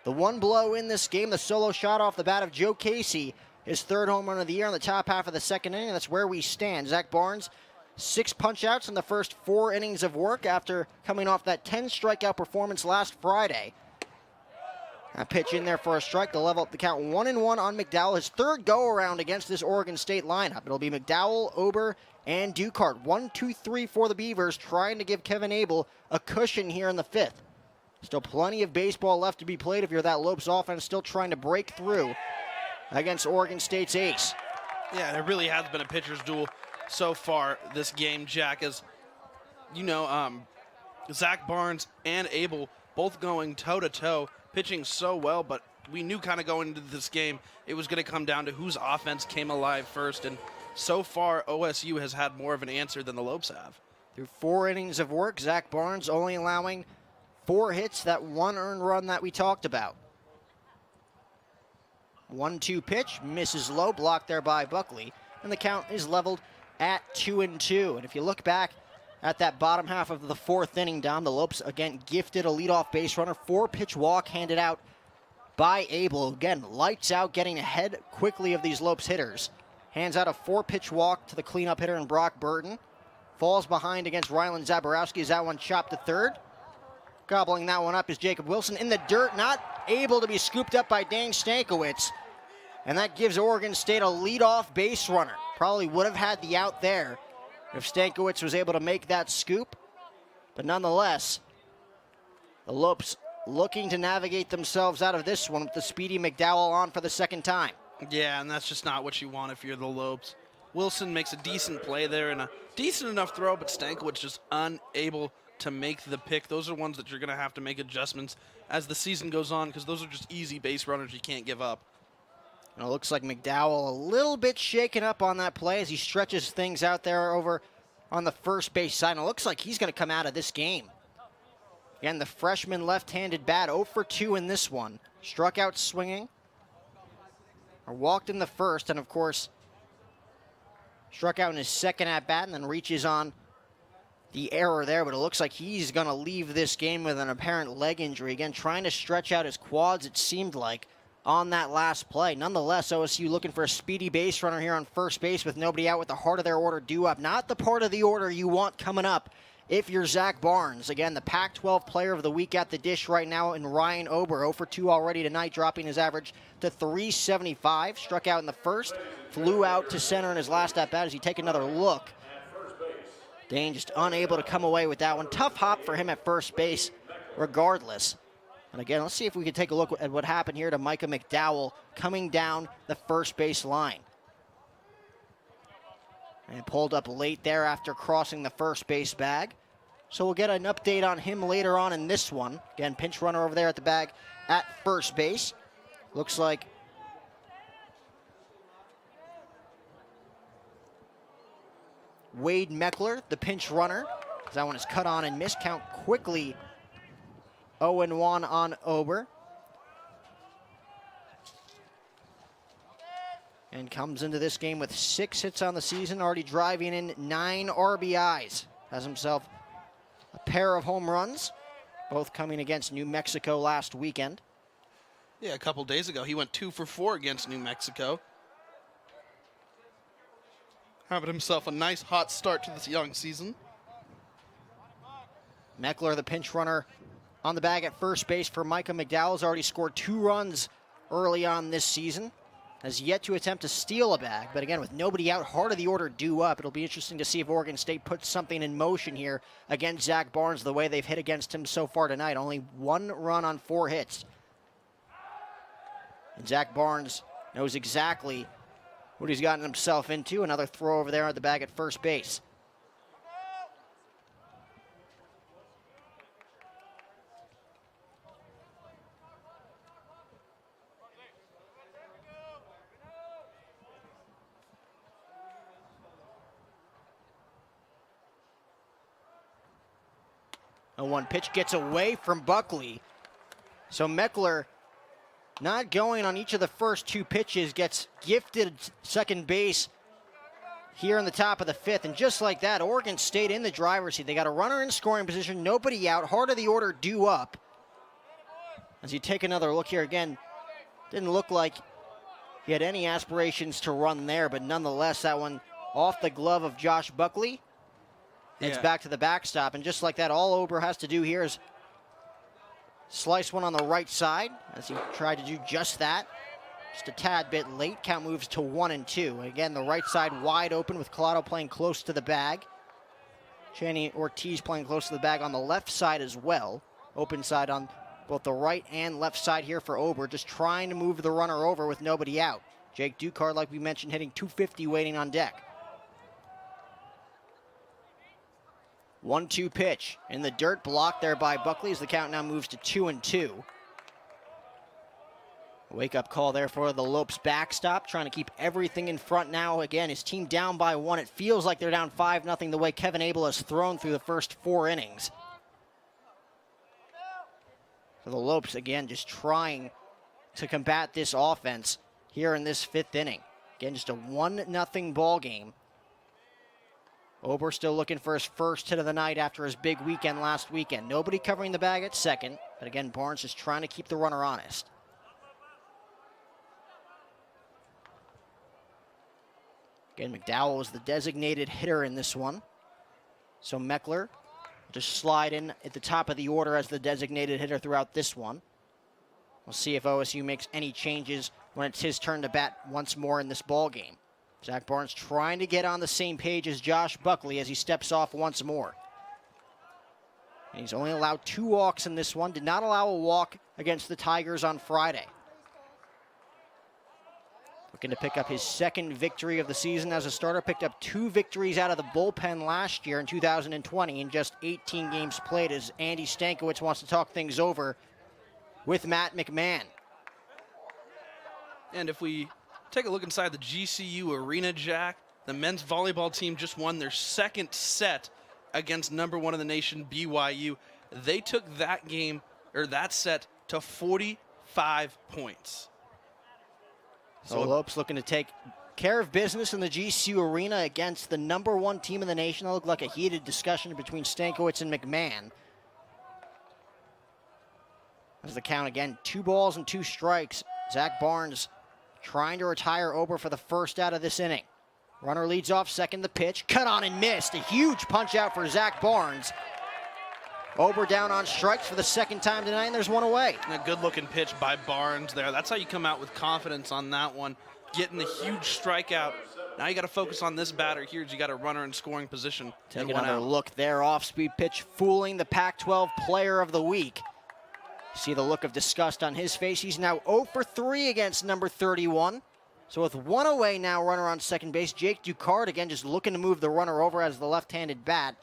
The one blow in this game, the solo shot off the bat of Joe Casey, his 3rd home run of the year on the top half of the 2nd inning. That's where we stand. Zach Barnes, 6 punch-outs in the first 4 innings of work after coming off that 10-strikeout performance last Friday. A pitch in there for a strike to level up the count 1-1 on McDowell. His 3rd go-around against this Oregon State lineup. It'll be McDowell, Ober, and Ducart. 1-2-3 for the Beavers, trying to give Kevin Abel a cushion here in the 5th. Still plenty of baseball left to be played if you're that Lopes offense, still trying to break through against Oregon State's ace. Yeah, there really has been a pitcher's duel so far this game, Jack, as you know, Zach Barnes and Abel both going toe-to-toe, pitching so well, but we knew kind of going into this game it was going to come down to whose offense came alive first, and so far OSU has had more of an answer than the Lopes have. Through 4 innings of work, Zach Barnes only allowing 4 hits, that 1 earned run that we talked about. 1-2 pitch, misses low, blocked there by Buckley, and the count is leveled at 2-2. And if you look back at that bottom half of the 4th inning, Dom, the Lopes again gifted a leadoff base runner, 4-pitch walk handed out by Abel. Again, lights out, getting ahead quickly of these Lopes hitters. Hands out a 4-pitch walk to the cleanup hitter in Brock Burton. Falls behind against Rylan Zaborowski as that one chopped to 3rd. Gobbling that one up is Jacob Wilson in the dirt, not able to be scooped up by Dane Stankiewicz. And that gives Oregon State a leadoff base runner. Probably would have had the out there if Stankiewicz was able to make that scoop. But nonetheless, the Lopes looking to navigate themselves out of this one with the speedy McDowell on for the 2nd time. Yeah, and that's just not what you want if you're the Lopes. Wilson makes a decent play there and a decent enough throw, but Stankiewicz just unable to make the pick. Those are ones that you're going to have to make adjustments as the season goes on, because those are just easy base runners you can't give up. And it looks like McDowell a little bit shaken up on that play as he stretches things out there over on the first base side. And it looks like he's going to come out of this game. Again, the freshman left-handed bat, 0 for 2 in this one. Struck out swinging, or walked in the first, and of course, struck out in his 2nd at-bat and then reaches on the error there, but it looks like he's going to leave this game with an apparent leg injury. Again, trying to stretch out his quads, it seemed like, on that last play. Nonetheless, OSU looking for a speedy base runner here on first base with nobody out, with the heart of their order due up. Not the part of the order you want coming up if you're Zach Barnes. Again, the Pac-12 player of the week at the dish right now in Ryan Ober. 0 for 2 already tonight, dropping his average to .375. Struck out in the first, flew out to center in his last at-bat as he take another look. Dane just unable to come away with that one. Tough hop for him at first base regardless. And again, let's see if we can take a look at what happened here to Micah McDowell coming down the first base line. And pulled up late there after crossing the first base bag. So we'll get an update on him later on in this one. Again, pinch runner over there at the bag at first base. Looks like Wade Meckler, the pinch runner. That one is cut on and missed. Count quickly 0-1 on Ober. And comes into this game with 6 hits on the season, already driving in 9 RBIs. Has himself a pair of home runs. both coming against New Mexico last weekend. Yeah, a couple days ago, he went 2 for 4 against New Mexico. Having himself a nice hot start to this young season. Meckler, the pinch runner, on the bag at first base for Micah McDowell, has already scored 2 runs early on this season. Has yet to attempt to steal a bag, but again, with nobody out, heart of the order due up. It'll be interesting to see if Oregon State puts something in motion here against Zach Barnes the way they've hit against him so far tonight. Only 1 run on 4 hits. And Zach Barnes knows exactly what he's gotten himself into. Another throw over there at the bag at first base. A 1 pitch gets away from Buckley. So Meckler, not going on each of the first 2 pitches, gets gifted second base here in the top of the 5th. And just like that, Oregon State in the driver's seat. They got a runner in scoring position, nobody out, heart of the order due up. As you take another look here again, didn't look like he had any aspirations to run there, but nonetheless, that one off the glove of Josh Buckley. It's back to the backstop, and just like that, all Ober has to do here is slice one on the right side, as he tried to do just that. Just a tad bit late. Count moves to 1-2. Again, the right side wide open with COLATO playing close to the bag. Channing Ortiz playing close to the bag on the left side as well. Open side on both the right and left side here for Ober, just trying to move the runner over with nobody out. Jake Ducard, like we mentioned, hitting .250 waiting on deck. 1-2 pitch in the dirt, blocked there by Buckley as the count now moves to 2-2. Wake-up call there for the Lopes backstop, trying to keep everything in front now. Again, his team down by 1. It feels like they're down 5-0 the way Kevin Abel has thrown through the first 4 innings. So the Lopes, again, just trying to combat this offense here in this 5th inning. Again, just a 1-0 ball game. Ober still looking for his first hit of the night after his big weekend last weekend. Nobody covering the bag at second, but again, Barnes just trying to keep the runner honest. Again, McDowell was the designated hitter in this one. So Meckler will just slide in at the top of the order as the designated hitter throughout this one. We'll see if OSU makes any changes when it's his turn to bat once more in this ball game. Zach Barnes trying to get on the same page as Josh Buckley as he steps off once more. And he's only allowed 2 walks in this one. Did not allow a walk against the Tigers on Friday. Looking to pick up his 2nd victory of the season as a starter. Picked up 2 victories out of the bullpen last year in 2020 in just 18 games played, as Andy Stankiewicz wants to talk things over with Matt McMahon. And if we take a look inside the GCU arena, Jack, the men's volleyball team just won their 2nd set against #1 in the nation, BYU. They took that game, or that set, to 45 points. So Lopes looking to take care of business in the GCU arena against the #1 team in the nation. That looked like a heated discussion between Stankiewicz and McMahon. As the count again, 2 balls and 2 strikes. Zach Barnes trying to retire Ober for the first out of this inning. Runner leads off second, the pitch, cut on and missed. A huge punch out for Zach Barnes. Ober down on strikes for the 2nd time tonight, and there's 1 away. And a good-looking pitch by Barnes there. That's how you come out with confidence on that one, getting the huge strikeout. Now you got to focus on this batter here as you got a runner in scoring position. Take another look there, off-speed pitch, fooling the Pac-12 Player of the Week. See the look of disgust on his face. He's now 0 for 3 against number 31. So with 1 away now, runner on second base. Jake Ducard, again, just looking to move the runner over as the left-handed bat.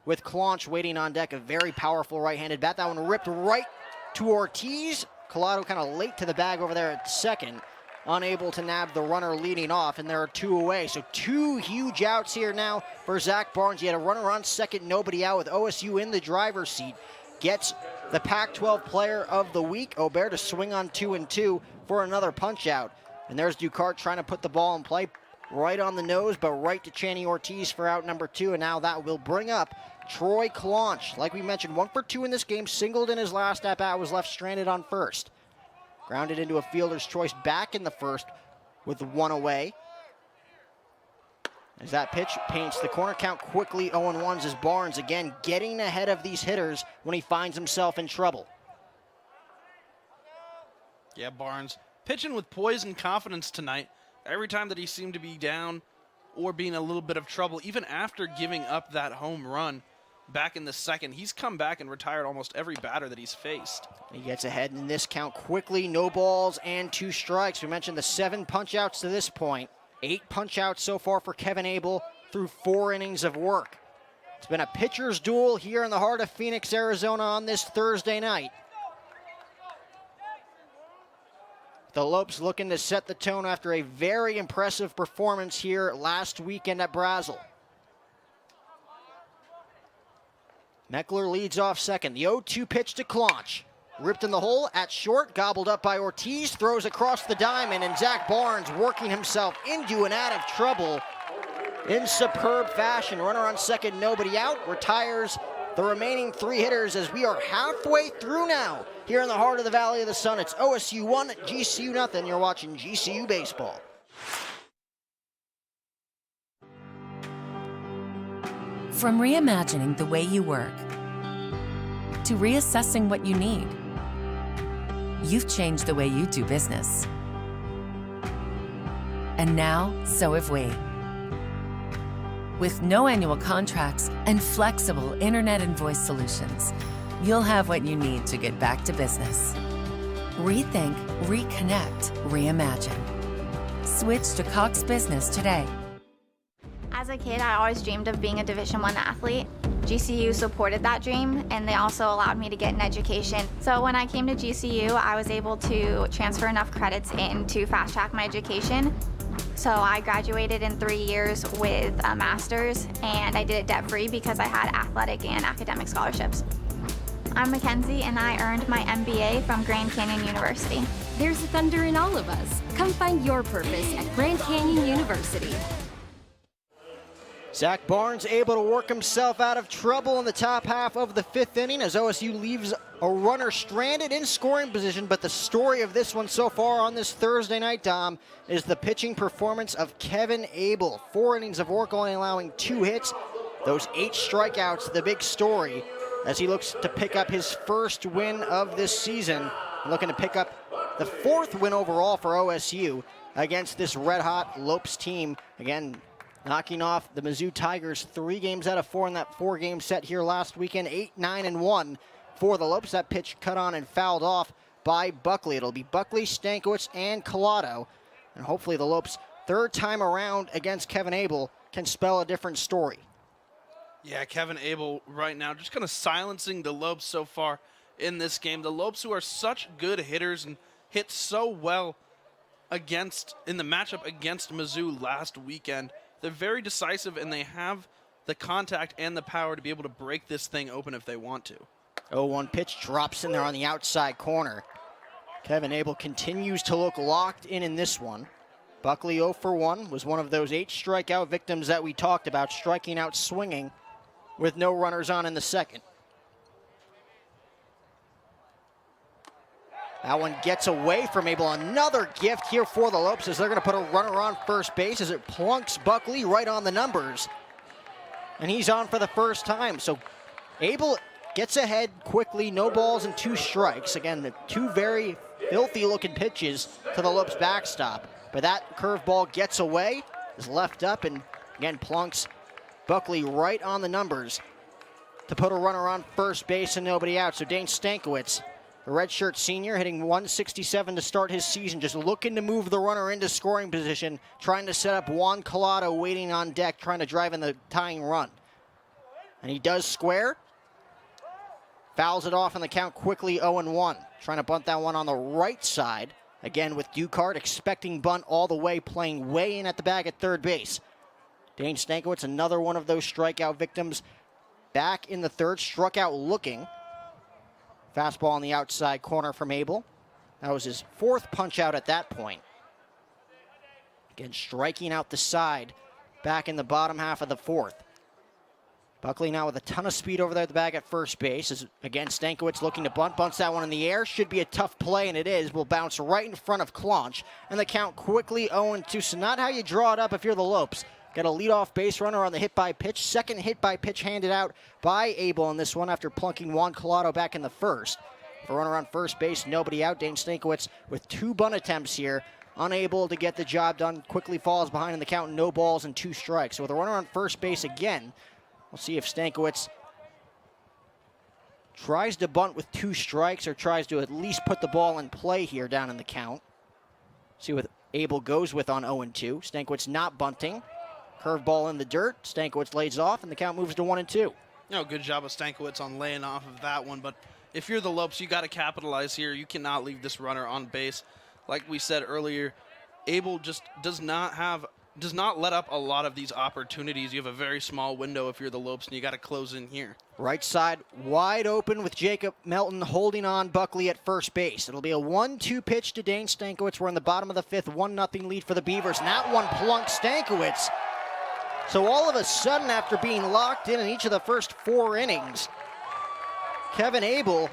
With Claunch waiting on deck, a very powerful right-handed bat. That one ripped right to Ortiz. COLATO kind of late to the bag over there at second. Unable to nab the runner leading off, and there are 2 away. So 2 huge outs here now for Zach Barnes. He had a runner on second, nobody out with OSU in the driver's seat. Gets the Pac-12 Player of the Week. Aubert to swing on 2-2 for another punch out. And there's Ducard trying to put the ball in play right on the nose, but right to Channing Ortiz for out number 2. And now that will bring up Troy Clonch. Like we mentioned, 1 for 2 in this game, singled in his last at-bat, was left stranded on first. Grounded into a fielder's choice back in the first with 1 away. As that pitch paints the corner, count quickly 0-1s as Barnes again getting ahead of these hitters when he finds himself in trouble. Yeah, Barnes pitching with poise and confidence tonight. Every time that he seemed to be down or being a little bit of trouble, even after giving up that home run back in the second, he's come back and retired almost every batter that he's faced. He gets ahead in this count quickly, no balls and 2 strikes. We mentioned the 7 punch-outs to this point. 8 punch-outs so far for Kevin Abel through 4 innings of work. It's been a pitcher's duel here in the heart of Phoenix, Arizona on this Thursday night. The Lopes looking to set the tone after a very impressive performance here last weekend at Brazel. Meckler leads off second. The 0-2 pitch to Clonch. Ripped in the hole at short, gobbled up by Ortiz, throws across the diamond, and Zach Barnes working himself into and out of trouble in superb fashion. Runner on second, nobody out, retires the remaining 3 hitters as we are halfway through now here in the heart of the Valley of the Sun. It's OSU 1, GCU nothing. You're watching GCU Baseball. From reimagining the way you work to reassessing what you need, you've changed the way you do business. And now, so have we. With no annual contracts and flexible internet and voice solutions, you'll have what you need to get back to business. Rethink, reconnect, reimagine. Switch to Cox Business today. As a kid, I always dreamed of being a Division I athlete. GCU supported that dream, and they also allowed me to get an education. So when I came to GCU, I was able to transfer enough credits in to fast-track my education. So I graduated in 3 years with a master's, and I did it debt-free because I had athletic and academic scholarships. I'm Mackenzie, and I earned my MBA from Grand Canyon University. There's a thunder in all of us. Come find your purpose at Grand Canyon University. Zach Barnes able to work himself out of trouble in the top half of the 5th inning as OSU leaves a runner stranded in scoring position. But the story of this one so far on this Thursday night, Dom, is the pitching performance of Kevin Abel. 4 innings of work, only allowing 2 hits. Those 8 strikeouts, the big story, as he looks to pick up his first win of this season. Looking to pick up the 4th win overall for OSU against this red-hot Lopes team. Again, knocking off the Mizzou Tigers 3 games out of 4 in that 4-game set here last weekend. 8-9-1 for the Lopes. That pitch cut on and fouled off by Buckley. It'll be Buckley, Stankiewicz, and COLATO. And hopefully the Lopes' 3rd time around against Kevin Abel can spell a different story. Yeah, Kevin Abel right now just kind of silencing the Lopes so far in this game. The Lopes, who are such good hitters and hit so well in the matchup against Mizzou last weekend. They're very decisive, and they have the contact and the power to be able to break this thing open if they want to. 0-1 pitch drops in there on the outside corner. Kevin Abel continues to look locked in this one. Buckley 0 for 1 was one of those 8 strikeout victims that we talked about, striking out swinging with no runners on in the second. That one gets away from Abel. Another gift here for the Lopes as they're going to put a runner on first base as it plunks Buckley right on the numbers. And he's on for the first time. So Abel gets ahead quickly, no balls and 2 strikes. Again, the 2 very filthy-looking pitches to the Lopes backstop. But that curveball gets away, is left up, and again plunks Buckley right on the numbers to put a runner on first base and nobody out. So Dane Stankiewicz, the redshirt senior, hitting 167 to start his season, just looking to move the runner into scoring position, trying to set up Juan COLATO waiting on deck, trying to drive in the tying run. And he does square. Fouls it off in the count quickly, 0-1. Trying to bunt that one on the right side. Again with Ducart, expecting bunt all the way, playing way in at the bag at third base. Dane Stankiewicz, another one of those strikeout victims, back in the 3rd, struck out looking. Fastball on the outside corner from Abel. That was his 4th punch out at that point. Again, striking out the side back in the bottom half of the 4th. Buckley now with a ton of speed over there at the bag at first base. As, again, Stankiewicz looking to bunt. Bunts that one in the air. Should be a tough play, and it is. Will bounce right in front of Claunch. And the count quickly 0-2. So not how you draw it up if you're the Lopes. Got a leadoff base runner on the hit by pitch. Second hit by pitch handed out by Abel in this one after plunking Juan COLATO back in the first. A runner on first base, nobody out. Dane Stankiewicz with 2 bunt attempts here. Unable to get the job done. Quickly falls behind in the count. No balls and 2 strikes. So with a runner on first base again, we'll see if Stankiewicz tries to bunt with 2 strikes or tries to at least put the ball in play here down in the count. See what Abel goes with on 0-2. Stankiewicz not bunting. Curveball in the dirt. Stankiewicz lays off, and the count moves to 1-2. No, good job of Stankiewicz on laying off of that one, but if you're the Lopes, you got to capitalize here. You cannot leave this runner on base. Like we said earlier, Abel just does not let up a lot of these opportunities. You have a very small window if you're the Lopes, and you got to close in here. Right side wide open with Jacob Melton holding on Buckley at first base. It'll be a 1-2 pitch to Dane Stankiewicz. We're in the bottom of the 5th, 1-0 lead for the Beavers. And that one plunks Stankiewicz. So all of a sudden, after being locked in each of the first 4 innings, Kevin Abel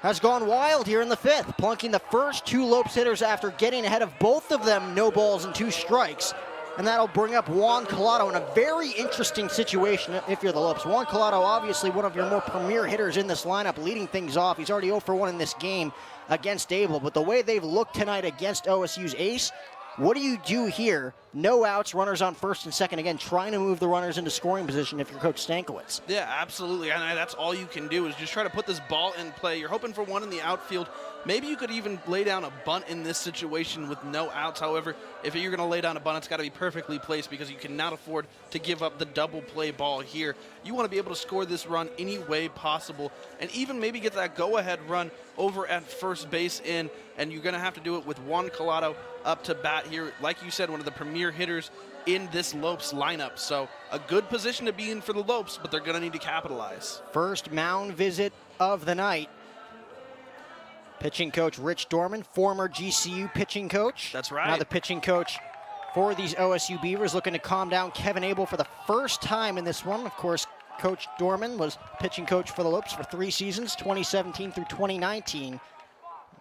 has gone wild here in the 5th, plunking the first 2 Lopes hitters after getting ahead of both of them, no balls and 2 strikes. And that'll bring up Juan COLATO in a very interesting situation if you're the Lopes. Juan COLATO, obviously one of your more premier hitters in this lineup, leading things off. He's already 0 for 1 in this game against Abel, but the way they've looked tonight against OSU's ace, what do you do here? No outs, runners on first and second. Again, trying to move the runners into scoring position if you're Coach Stankiewicz. Yeah, absolutely. And that's all you can do is just try to put this ball in play. You're hoping for one in the outfield. Maybe you could even lay down a bunt in this situation with no outs. However, if you're going to lay down a bunt, it's got to be perfectly placed because you cannot afford to give up the double play ball here. You want to be able to score this run any way possible and even maybe get that go-ahead run over at first base in, and you're going to have to do it with Juan COLATO up to bat here. Like you said, one of the premier hitters in this Lopes lineup. So a good position to be in for the Lopes, but they're going to need to capitalize. First mound visit of the night. Pitching coach Rich Dorman, former GCU pitching coach. That's right. Now the pitching coach for these OSU Beavers, looking to calm down Kevin Abel for the first time in this one. Of course, Coach Dorman was pitching coach for the Lopes for 3 seasons, 2017 through 2019.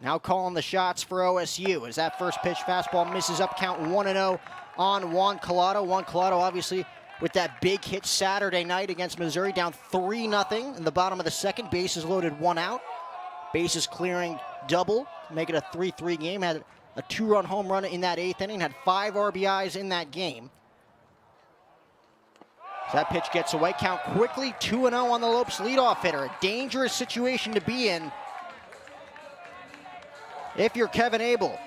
Now calling the shots for OSU as that first pitch fastball misses up, count 1-0 on Juan COLATO. Juan COLATO obviously with that big hit Saturday night against Missouri, down 3-0 in the bottom of the 2nd. Bases loaded, 1 out. Bases clearing double, make it a 3-3 game. Had a 2-run home run in that 8th inning, had 5 RBIs in that game. So that pitch gets away. Count quickly 2-0 on the Lopes leadoff hitter. A dangerous situation to be in if you're Kevin Abel.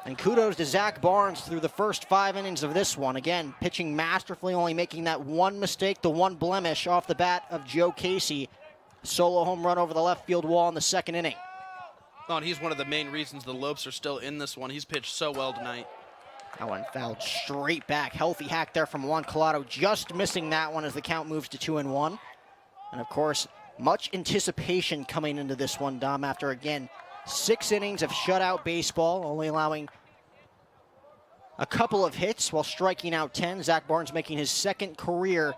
And kudos to Zach Barnes through the first 5 innings of this one. Again, pitching masterfully, only making that one mistake, the one blemish off the bat of Joe Casey. Solo home run over the left field wall in the 2nd inning. Oh, and he's one of the main reasons the Lopes are still in this one. He's pitched so well tonight. That one fouled straight back. Healthy hack there from Juan COLATO, just missing that one as the count moves to 2-1. And of course, much anticipation coming into this one, Dom, after again 6 innings of shutout baseball, only allowing a couple of hits while striking out 10. Zach Barnes making his 2nd career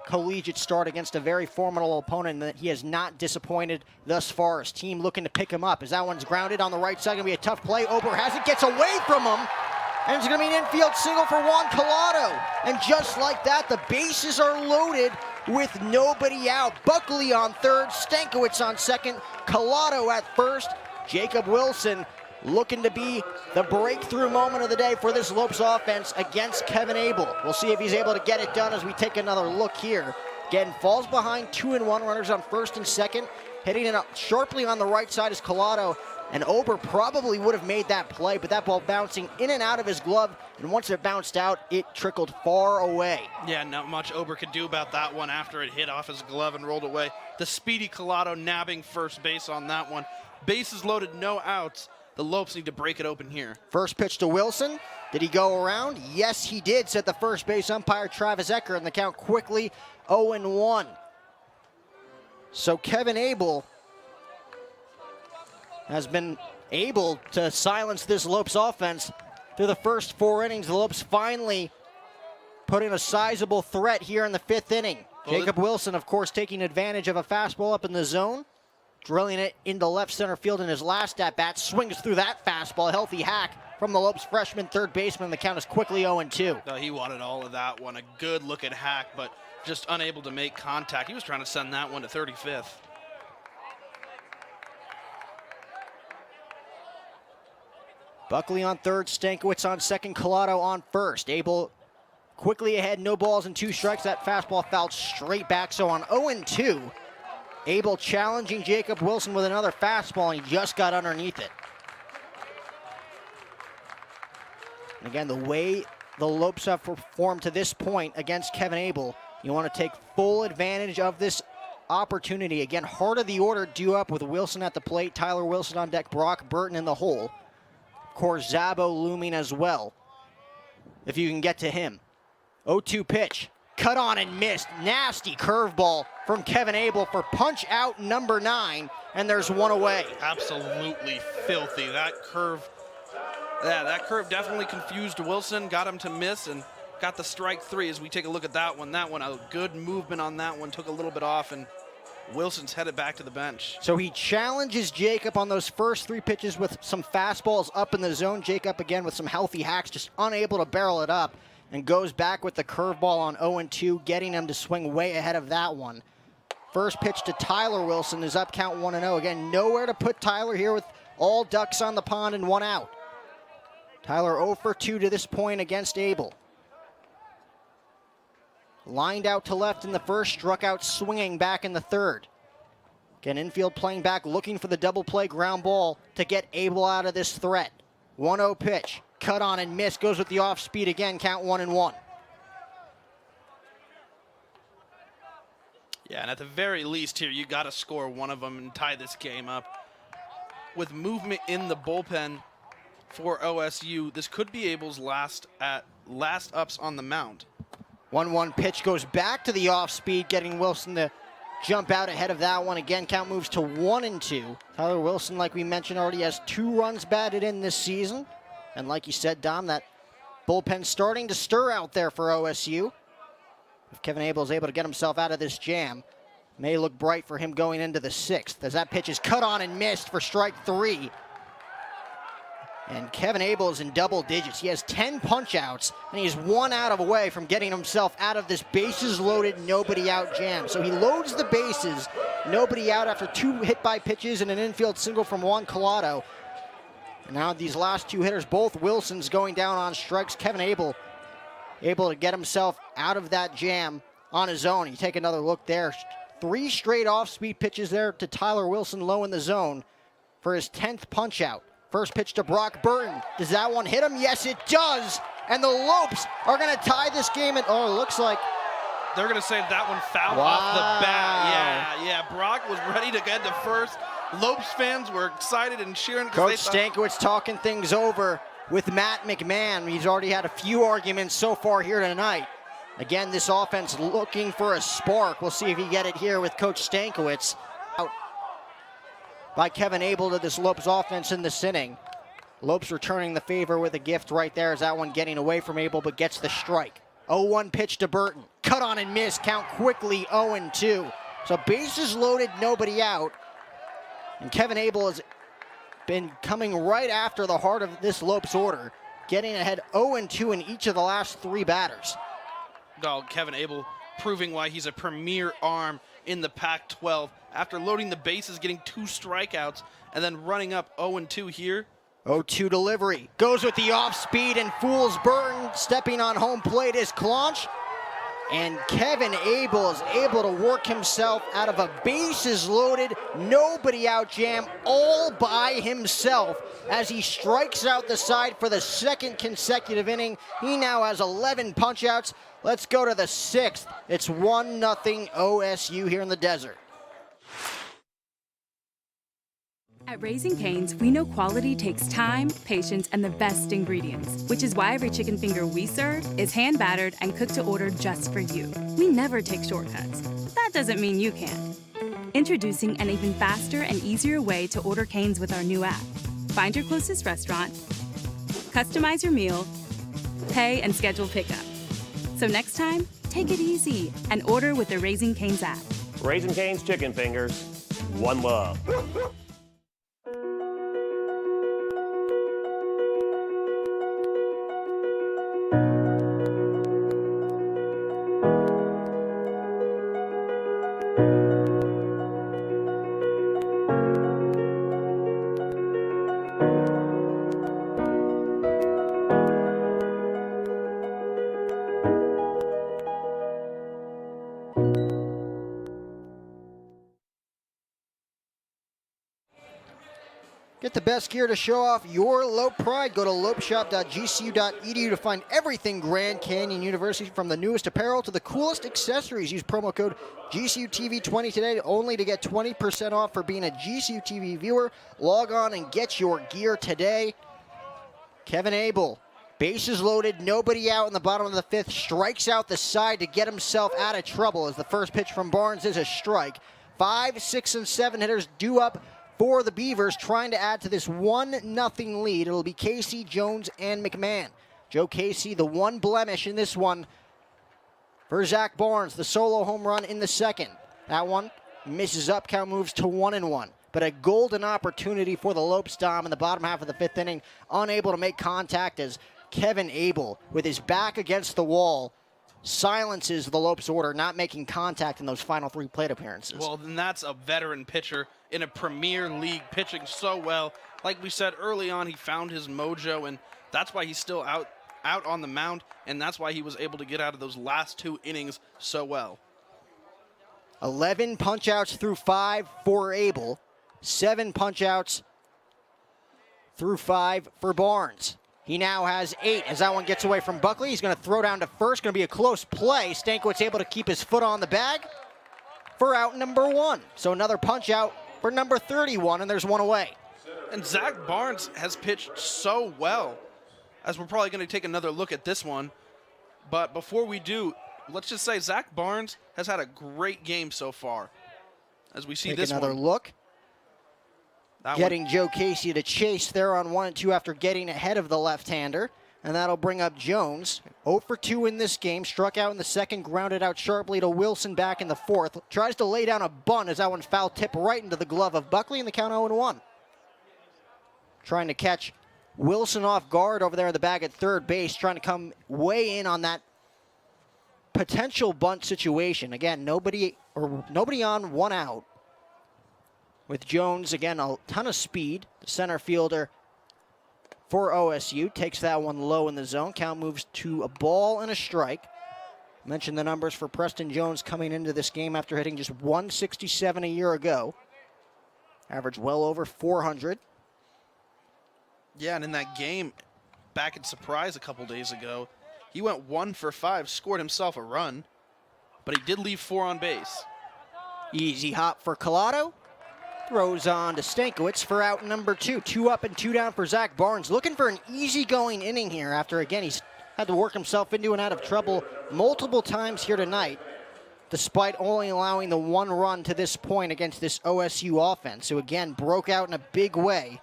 collegiate start against a very formidable opponent that he has not disappointed thus far. His team looking to pick him up as that one's grounded on the right side. Going to be a tough play. Ober has it, gets away from him, and it's going to be an infield single for Juan COLATO. And just like that, the bases are loaded with nobody out. Buckley on 3rd, Stankiewicz on 2nd, COLATO at 1st. Jacob Wilson looking to be the breakthrough moment of the day for this Lopes offense against Kevin Abel. We'll see if he's able to get it done as we take another look here. Again, falls behind 2-1, runners on 1st and 2nd. Hitting it up sharply on the right side is COLATO, and Ober probably would have made that play, but that ball bouncing in and out of his glove, and once it bounced out, it trickled far away. Yeah, not much Ober could do about that one after it hit off his glove and rolled away. The speedy COLATO nabbing first base on that one. Bases loaded, no outs. The Lopes need to break it open here. First pitch to Wilson. Did he go around? Yes, he did, said the first base umpire Travis Ecker, and the count quickly 0-1. So Kevin Abel has been able to silence this Lopes offense through the first 4 innings. The Lopes finally put in a sizable threat here in the 5th inning. Jacob Wilson, of course, taking advantage of a fastball up in the zone, drilling it into left center field in his last at-bat, swings through that fastball, healthy hack from the Lopes freshman third baseman. The count is quickly 0-2. No, he wanted all of that one. A good look at hack, but just unable to make contact. He was trying to send that one to 35th. Buckley on third, Stankiewicz on second, Colato on first. Abel quickly ahead, no balls and 2 strikes. That fastball fouled straight back, so on 0-2. Abel challenging Jacob Wilson with another fastball, and he just got underneath it. And again, the way the Lopes have performed to this point against Kevin Abel, you want to take full advantage of this opportunity. Again, heart of the order due up with Wilson at the plate, Tyler Wilson on deck, Brock Burton in the hole. Of course, Zabo looming as well, if you can get to him. 0-2 pitch, cut on and missed. Nasty curveball from Kevin Abel for punch out number 9, and there's one away. Absolutely filthy. That curve, that curve definitely confused Wilson, got him to miss, and got the strike 3 as we take a look at that one. That one, a good movement on that one, took a little bit off, and Wilson's headed back to the bench. So he challenges Jacob on those first 3 pitches with some fastballs up in the zone. Jacob again with some healthy hacks, just unable to barrel it up, and goes back with the curveball on 0-2, getting him to swing way ahead of that one. First pitch to Tyler Wilson is up, count 1-0. Again, nowhere to put Tyler here with all ducks on the pond and 1 out. Tyler 0 for 2 to this point against Abel. Lined out to left in the first, struck out swinging back in the third. Again, infield playing back, looking for the double play ground ball to get Abel out of this threat. 1-0 pitch, cut on and miss, goes with the off speed again, count 1-1. Yeah, and at the very least here, you got to score one of them and tie this game up. With movement in the bullpen for OSU, this could be Abel's last ups on the mound. 1-1 pitch goes back to the off speed, getting Wilson to jump out ahead of that one. Again, count moves to 1-2. Tyler Wilson, like we mentioned, already has 2 runs batted in this season. And like you said, Dom, that bullpen starting to stir out there for OSU. If Kevin Abel is able to get himself out of this jam, may look bright for him going into the 6th, as that pitch is cut on and missed for strike 3. And Kevin Abel is in double digits. He has 10 punch outs, and he's 1 out away from getting himself out of this bases loaded, nobody out jam. So he loads the bases, nobody out after 2 hit by pitches and an infield single from Juan Colato. And now these last 2 hitters, both Wilsons going down on strikes. Kevin Abel able to get himself out of that jam on his own. You take another look there. 3 straight off-speed pitches there to Tyler Wilson low in the zone for his 10th punch out. First pitch to Brock Burton. Does that one hit him? Yes, it does. And the Lopes are going to tie this game. And oh, it looks like they're going to say that one fouled off the bat. Yeah. Brock was ready to get to first. Lopes fans were excited and cheering. Coach Stankiewicz talking things over with Matt McMahon. He's already had a few arguments so far here tonight. Again, this offense looking for a spark. We'll see if he get it here with Coach Stankiewicz. Out by Kevin Abel to this Lopes offense in this inning. Lopes returning the favor with a gift right there as that one getting away from Abel, but gets the strike. 0-1 pitch to Burton. Cut on and miss, count quickly 0-2. So bases loaded, nobody out. And Kevin Abel has been coming right after the heart of this Lopes order, getting ahead 0-2 in each of the last 3 batters. Kevin Abel proving why he's a premier arm in the Pac-12 after loading the bases, getting 2 strikeouts, and then running up 0-2 here. 0-2 delivery. Goes with the off speed and fools Burton. Stepping on home plate is Clonch. And Kevin Abel is able to work himself out of a bases loaded, nobody out jam all by himself as he strikes out the side for the 2nd consecutive inning. He now has 11 punch outs. Let's go to the 6th. It's 1-0 OSU here in the desert. At Raising Cane's, we know quality takes time, patience, and the best ingredients, which is why every chicken finger we serve is hand-battered and cooked to order just for you. We never take shortcuts. That doesn't mean you can. Introducing an even faster and easier way to order Cane's with our new app. Find your closest restaurant, customize your meal, pay, and schedule pickup. So next time, take take it easy and order with the Raising Cane's app. Raising Cane's chicken fingers. One love. Get the best gear to show off your Lope pride. Go to lopeshop.gcu.edu to find everything Grand Canyon University, from the newest apparel to the coolest accessories. Use promo code GCUTV20 today only to get 20% off for being a GCU TV viewer. Log on and get your gear today. Kevin Abel, bases loaded, nobody out in the bottom of the fifth, strikes out the side to get himself out of trouble as the first pitch from Barnes is a strike. 5, 6, and 7 hitters due up for the Beavers, trying to add to this 1-0 lead. It'll be Casey, Jones, and McMahon. Joe Casey, the one blemish in this one for Zach Barnes, the solo home run in the second. That one misses up, count moves to 1-1. But a golden opportunity for the Lopes Dom in the bottom half of the fifth inning, unable to make contact as Kevin Abel, with his back against the wall, silences the Lopes order, not making contact in those final 3 plate appearances. Well, then that's a veteran pitcher in a Premier League, pitching so well. Like we said early on, he found his mojo, and that's why he's still out on the mound, and that's why he was able to get out of those last 2 innings so well. 11 punch-outs through 5 for Abel, 7 punch-outs through 5 for Barnes. He now has 8 as that one gets away from Buckley. He's going to throw down to first. Going to be a close play. Stankiewicz able to keep his foot on the bag for out number 1. So another punch out for number 31, and there's 1 away. And Zach Barnes has pitched so well, as we're probably going to take another look at this one. But before we do, let's just say Zach Barnes has had a great game so far. As we see this another one. Look. Getting one. Joe Casey to chase there on 1-2 after getting ahead of the left-hander. And that'll bring up Jones. 0 for 2 in this game. Struck out in the second, grounded out sharply to Wilson back in the fourth. Tries to lay down a bunt as that one foul tip right into the glove of Buckley, and the count 0-1. Trying to catch Wilson off guard over there in the bag at third base. Trying to come way in on that potential bunt situation. Again, nobody on, 1 out. With Jones, again, a ton of speed. The center fielder for OSU takes that one low in the zone. Count moves to a ball and a strike. Mentioned the numbers for Preston Jones coming into this game after hitting just 167 a year ago. Averaged well over 400. Yeah, and in that game back at Surprise a couple days ago, he went 1 for 5, scored himself a run, but he did leave 4 on base. Easy hop for Colato. Throws on to Stankiewicz for out number 2. 2 up and 2 down for Zach Barnes. Looking for an easygoing inning here after, again, he's had to work himself into and out of trouble multiple times here tonight, despite only allowing the 1 run to this point against this OSU offense, who again broke out in a big way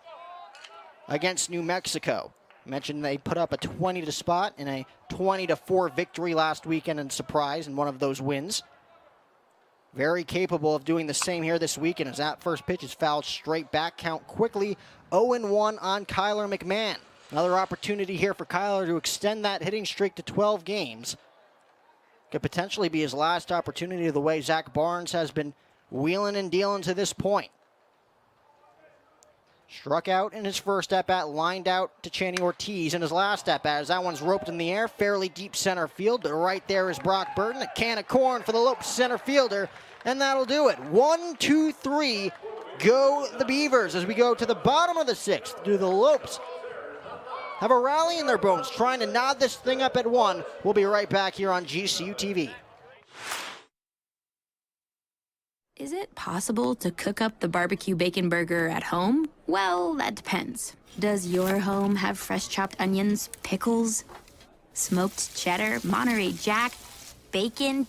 against New Mexico. I mentioned they put up a 20 to spot in a 20-4 victory last weekend in Surprise in one of those wins. Very capable of doing the same here this weekend as that first pitch is fouled straight back. Count quickly 0-1 on Kyler McMahon. Another opportunity here for Kyler to extend that hitting streak to 12 games. Could potentially be his last opportunity the way Zach Barnes has been wheeling and dealing to this point. Struck out in his first at-bat, lined out to Channy Ortiz in his last at-bat as that one's roped in the air, fairly deep center field, but right there is Brock Burton, a can of corn for the Lopes center fielder, and that'll do it. 1, 2, 3, go the Beavers as we go to the bottom of the 6th. Do the Lopes have a rally in their bones, trying to nod this thing up at 1. We'll be right back here on GCU TV. Is it possible to cook up the barbecue bacon burger at home? Well, that depends. Does your home have fresh chopped onions, pickles, smoked cheddar, Monterey Jack, bacon,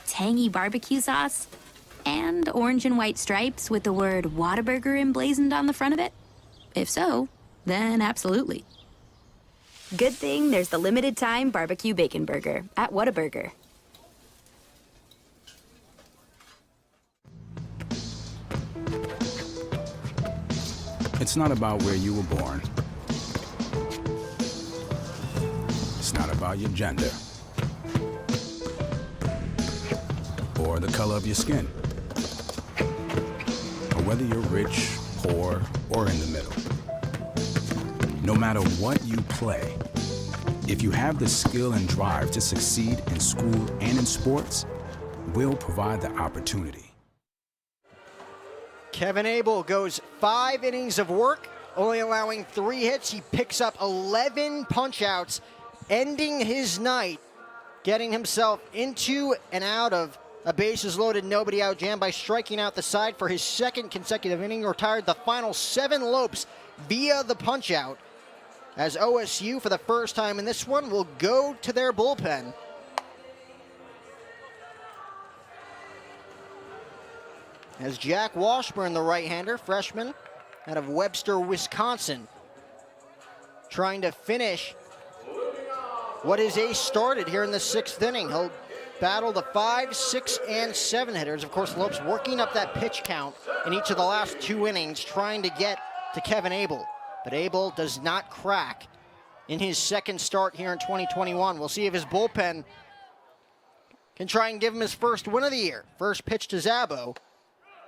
tangy barbecue sauce, and orange and white stripes with the word Whataburger emblazoned on the front of it? If so, then absolutely. Good thing there's the limited time barbecue bacon burger at Whataburger. It's not about where you were born. It's not about your gender. Or the color of your skin. Or whether you're rich, poor, or in the middle. No matter what you play, if you have the skill and drive to succeed in school and in sports, we'll provide the opportunity. Kevin Abel goes 5 innings of work, only allowing 3 hits. He picks up 11 punch-outs, ending his night, getting himself into and out of a bases-loaded, nobody-out jam by striking out the side for his 2nd consecutive inning. He retired the final 7 Lopes via the punch-out, as OSU, for the first time in this one, will go to their bullpen. As Jack Washburn, the right-hander, freshman out of Webster, Wisconsin, trying to finish what his ace started here in the 6th inning. He'll battle the 5, 6, and 7 hitters. Of course, Lopes working up that pitch count in each of the last 2 innings, trying to get to Kevin Abel. But Abel does not crack in his 2nd start here in 2021. We'll see if his bullpen can try and give him his first win of the year. First pitch to Zabo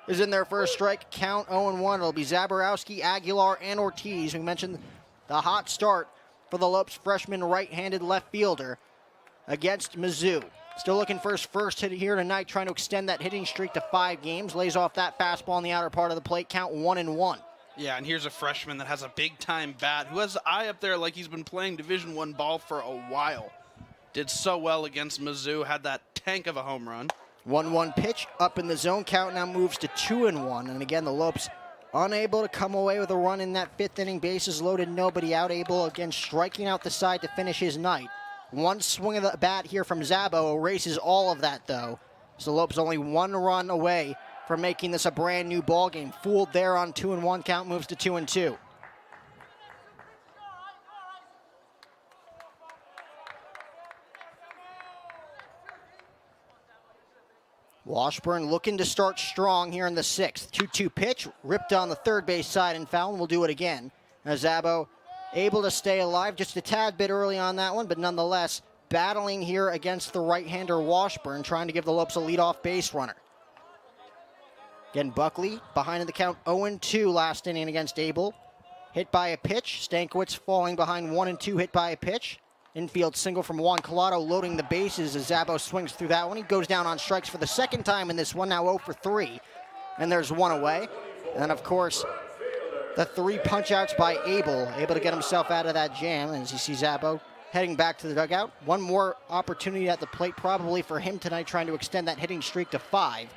is in their first strike. Count 0-1. It'll be Zaborowski, Aguilar, and Ortiz. We mentioned the hot start for the Lopes freshman right-handed left fielder against Mizzou. Still looking for his first hit here tonight, trying to extend that hitting streak to 5 games. Lays off that fastball on the outer part of the plate. Count 1-1. Yeah, and here's a freshman that has a big-time bat, who has the eye up there like he's been playing Division I ball for a while. Did so well against Mizzou, had that tank of a home run. 1-1 pitch up in the zone. Count now moves to 2-1. And again, the Lopes unable to come away with a run in that 5th inning. Bases loaded, nobody out. Abel again striking out the side to finish his night. One swing of the bat here from Zabo erases all of that, though. So Lopes only 1 run away from making this a brand new ball game. Fooled there on 2-1. Count moves to 2-2. Washburn looking to start strong here in the 6th. 2-2 pitch, ripped on the 3rd base side and foul, and we'll do it again. As Zabo able to stay alive just a tad bit early on that one, but nonetheless battling here against the right-hander Washburn, trying to give the Lopes a leadoff base runner. Again, Buckley behind in the count 0-2 last inning against Abel. Hit by a pitch. Stankiewicz falling behind 1-2, hit by a pitch. Infield single from Juan COLATO, loading the bases as Zabo swings through that one. He goes down on strikes for the 2nd time in this one, now 0 for 3. And there's 1 away. And of course, the 3 punch-outs by Abel, able to get himself out of that jam. And as you see Zabo heading back to the dugout. One more opportunity at the plate probably for him tonight, trying to extend that hitting streak to 5.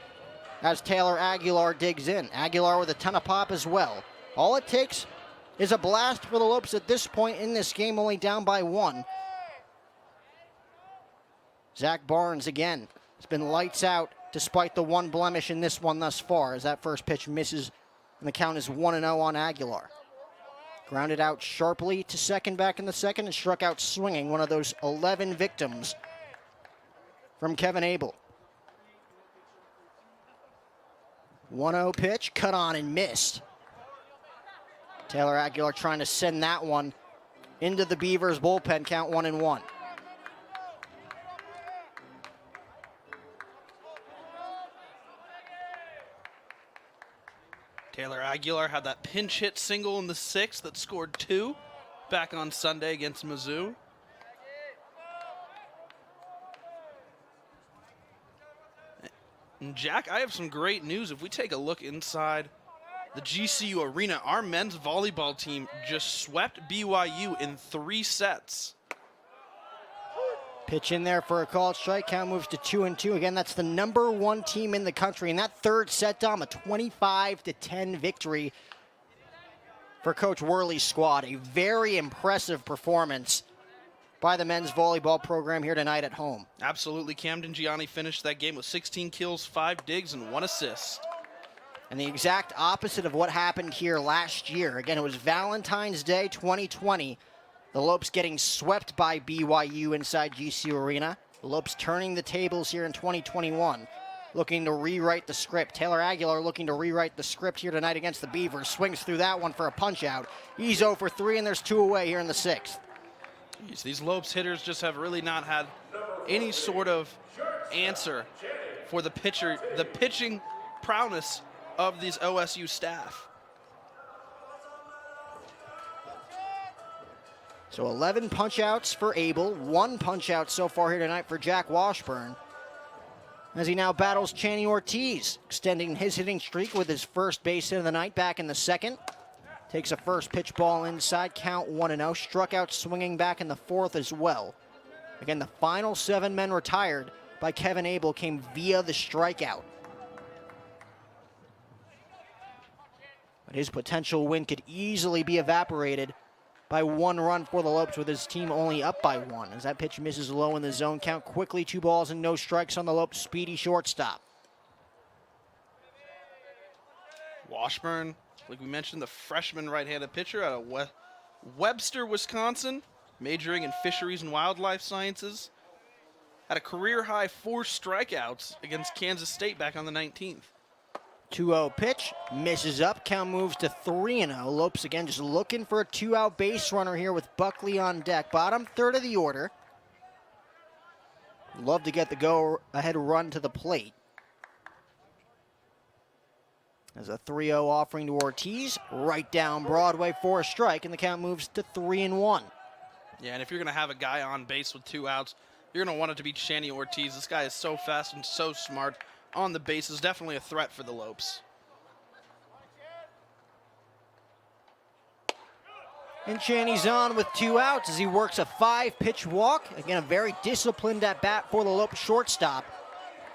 As Taylor Aguilar digs in. Aguilar with a ton of pop as well. All it takes is a blast for the Lopes at this point in this game, only down by 1. Zach Barnes again. It's been lights out despite the 1 blemish in this one thus far, as that first pitch misses and the count is 1-0 on Aguilar. Grounded out sharply to second back in the 2nd and struck out swinging, one of those 11 victims from Kevin Abel. 1-0 pitch, cut on and missed. Taylor Aguilar trying to send that one into the Beavers bullpen, count 1-1. Taylor Aguilar had that pinch hit single in the 6th that scored 2 back on Sunday against Mizzou. And Jack, I have some great news. If we take a look inside the GCU arena, our men's volleyball team just swept BYU in 3 sets. Pitch in there for a called strike. Count moves to 2-2. Again, that's the #1 team in the country. And that 3rd set, Dom, a 25-10 victory for Coach Worley's squad. A very impressive performance by the men's volleyball program here tonight at home. Absolutely. Camden Gianni finished that game with 16 kills, 5 digs, and 1 assist. And the exact opposite of what happened here last year. Again, it was Valentine's Day 2020. The Lopes getting swept by BYU inside GCU Arena. The Lopes turning the tables here in 2021. looking to rewrite the script. Taylor Aguilar looking to rewrite the script here tonight against the Beavers. Swings through that one for a punch out. He's 0 for 3, and there's 2 away here in the 6th. Jeez, these Lopes hitters just have really not had any sort of answer for the pitching prowess of these OSU staff. So 11 punch-outs for Abel, 1 punch-out so far here tonight for Jack Washburn, as he now battles Channy Ortiz, extending his hitting streak with his first base hit of the night back in the 2nd. Takes a first pitch ball inside, count 1-0. Struck out swinging back in the 4th as well. Again, the final 7 men retired by Kevin Abel came via the strikeout. But his potential win could easily be evaporated by 1 run for the Lopes, with his team only up by 1. As that pitch misses low in the zone count, quickly 2 balls and no strikes on the Lopes' speedy shortstop. Washburn, like we mentioned, the freshman right-handed pitcher out of Webster, Wisconsin, majoring in fisheries and wildlife sciences. Had a career-high 4 strikeouts against Kansas State back on the 19th. 2-0 pitch, misses up, count moves to 3-0. Lopes again just looking for a 2-out base runner here with Buckley on deck. Bottom third of the order. Love to get the go-ahead run to the plate. As a 3-0 offering to Ortiz, right down Broadway for a strike, and the count moves to 3-1. Yeah, and if you're going to have a guy on base with 2 outs, you're going to want it to be Channy Ortiz. This guy is so fast and so smart on the bases. Definitely a threat for the Lopes. And Channy's on with 2 outs as he works a 5-pitch walk. Again, a very disciplined at-bat for the Lopes shortstop.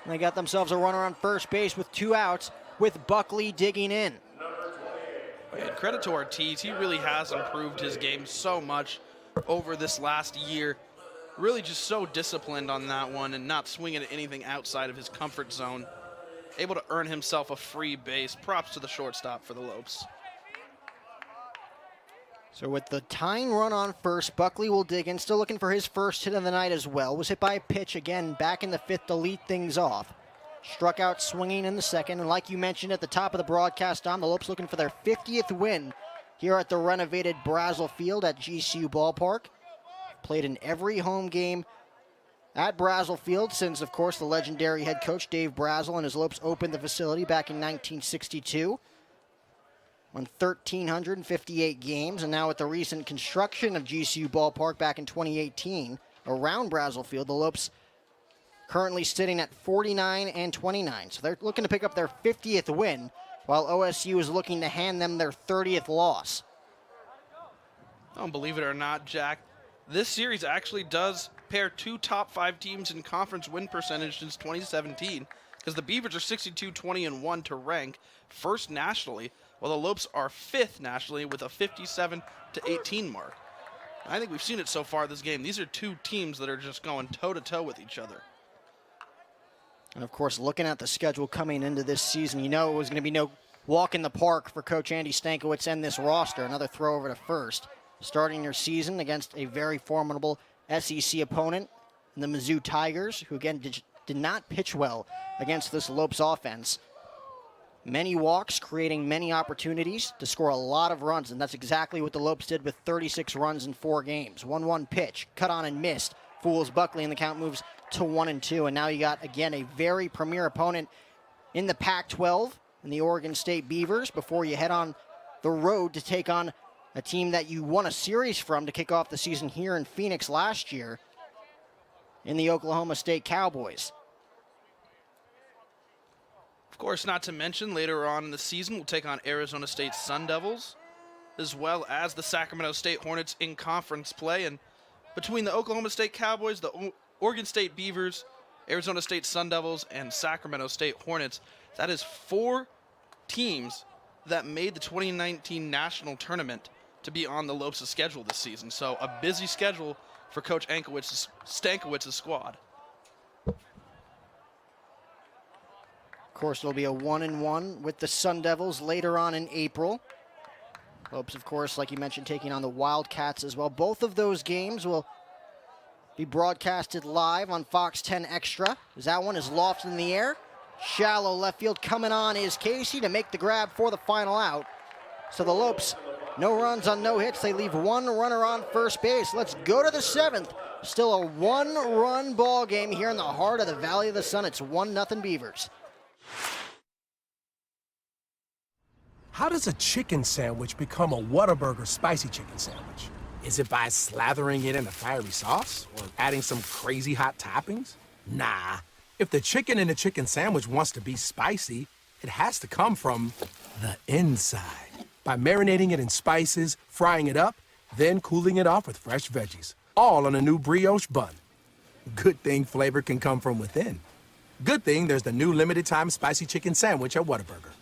And they got themselves a runner on first base with 2 outs, with Buckley digging in. And credit to Ortiz. He really has improved his game so much over this last year. Really just so disciplined on that one and not swinging at anything outside of his comfort zone. Able to earn himself a free base. Props to the shortstop for the Lopes. So with the tying run on first, Buckley will dig in. Still looking for his first hit of the night as well. Was hit by a pitch again back in the 5th to lead things off. Struck out swinging in the 2nd. And like you mentioned at the top of the broadcast, Dom, the Lopes looking for their 50th win here at the renovated Brazel Field at GCU Ballpark. Played in every home game at Brazel Field since, of course, the legendary head coach Dave Brazel and his Lopes opened the facility back in 1962. Won 1,358 games, and now with the recent construction of GCU Ballpark back in 2018 around Brazel Field, the Lopes currently sitting at 49-29. So they're looking to pick up their 50th win, while OSU is looking to hand them their 30th loss. Don't believe it or not, Jack, this series actually does pair 2 top 5 teams in conference win percentage since 2017, because the Beavers are 62-20-1 to rank first nationally, while the Lopes are 5th nationally with a 57-18 mark. I think we've seen it so far this game. These are 2 teams that are just going toe-to-toe with each other. And of course, looking at the schedule coming into this season, you know it was going to be no walk in the park for Coach Andy Stankiewicz and this roster. Another throw over to first. Starting your season against a very formidable SEC opponent in the Mizzou Tigers, who again did not pitch well against this Lopes offense. Many walks, creating many opportunities to score a lot of runs, and that's exactly what the Lopes did with 36 runs in 4 games. 1-1 pitch, cut on and missed, fools Buckley, and the count moves to 1-2. And now you got, again, a very premier opponent in the Pac-12 in the Oregon State Beavers before you head on the road to take on a team that you won a series from to kick off the season here in Phoenix last year in the Oklahoma State Cowboys. Of course, not to mention, later on in the season, we'll take on Arizona State Sun Devils, as well as the Sacramento State Hornets in conference play. And between the Oklahoma State Cowboys, the Oregon State Beavers, Arizona State Sun Devils, and Sacramento State Hornets, that is 4 teams that made the 2019 national tournament to be on the Lopes' schedule this season. So a busy schedule for Coach Stankiewicz's squad. Of course, there'll be a 1-1 with the Sun Devils later on in April. Lopes, of course, like you mentioned, taking on the Wildcats as well. Both of those games will be broadcasted live on Fox 10 Extra, as that one is lofted in the air. Shallow left field coming on is Casey to make the grab for the final out. So the Lopes, no runs on no hits. They leave one runner on first base. Let's go to the 7th. Still a one-run ball game here in the heart of the Valley of the Sun. It's 1-0 Beavers. How does a chicken sandwich become a Whataburger spicy chicken sandwich? Is it by slathering it in a fiery sauce or adding some crazy hot toppings? Nah. If the chicken in a chicken sandwich wants to be spicy, it has to come from the inside. By marinating it in spices, frying it up, then cooling it off with fresh veggies, all on a new brioche bun. Good thing flavor can come from within. Good thing there's the new limited-time spicy chicken sandwich at Whataburger.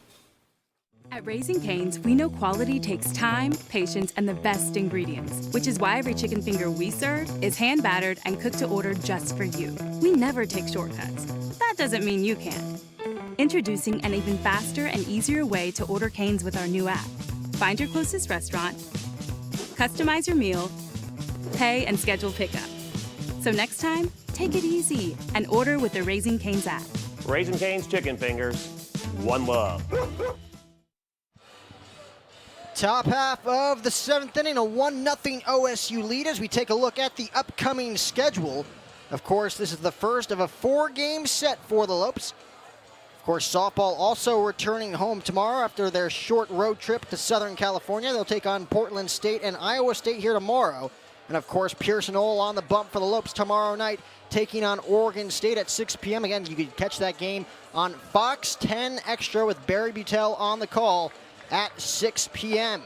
At Raising Cane's, we know quality takes time, patience, and the best ingredients, which is why every chicken finger we serve is hand-battered and cooked to order just for you. We never take shortcuts. That doesn't mean you can. Introducing an even faster and easier way to order Cane's with our new app. Find your closest restaurant, customize your meal, pay, and schedule pickup. So next time, take it easy and order with the Raising Cane's app. Raising Cane's chicken fingers, one love. Top half of the 7th inning, a 1-0 OSU lead as we take a look at the upcoming schedule. Of course, this is the first of a 4-game set for the Lopes. Of course, softball also returning home tomorrow after their short road trip to Southern California. They'll take on Portland State and Iowa State here tomorrow. And of course, Pearson Ole on the bump for the Lopes tomorrow night, taking on Oregon State at 6 p.m. Again, you can catch that game on Fox 10 Extra with Barry Butel on the call at 6 p.m.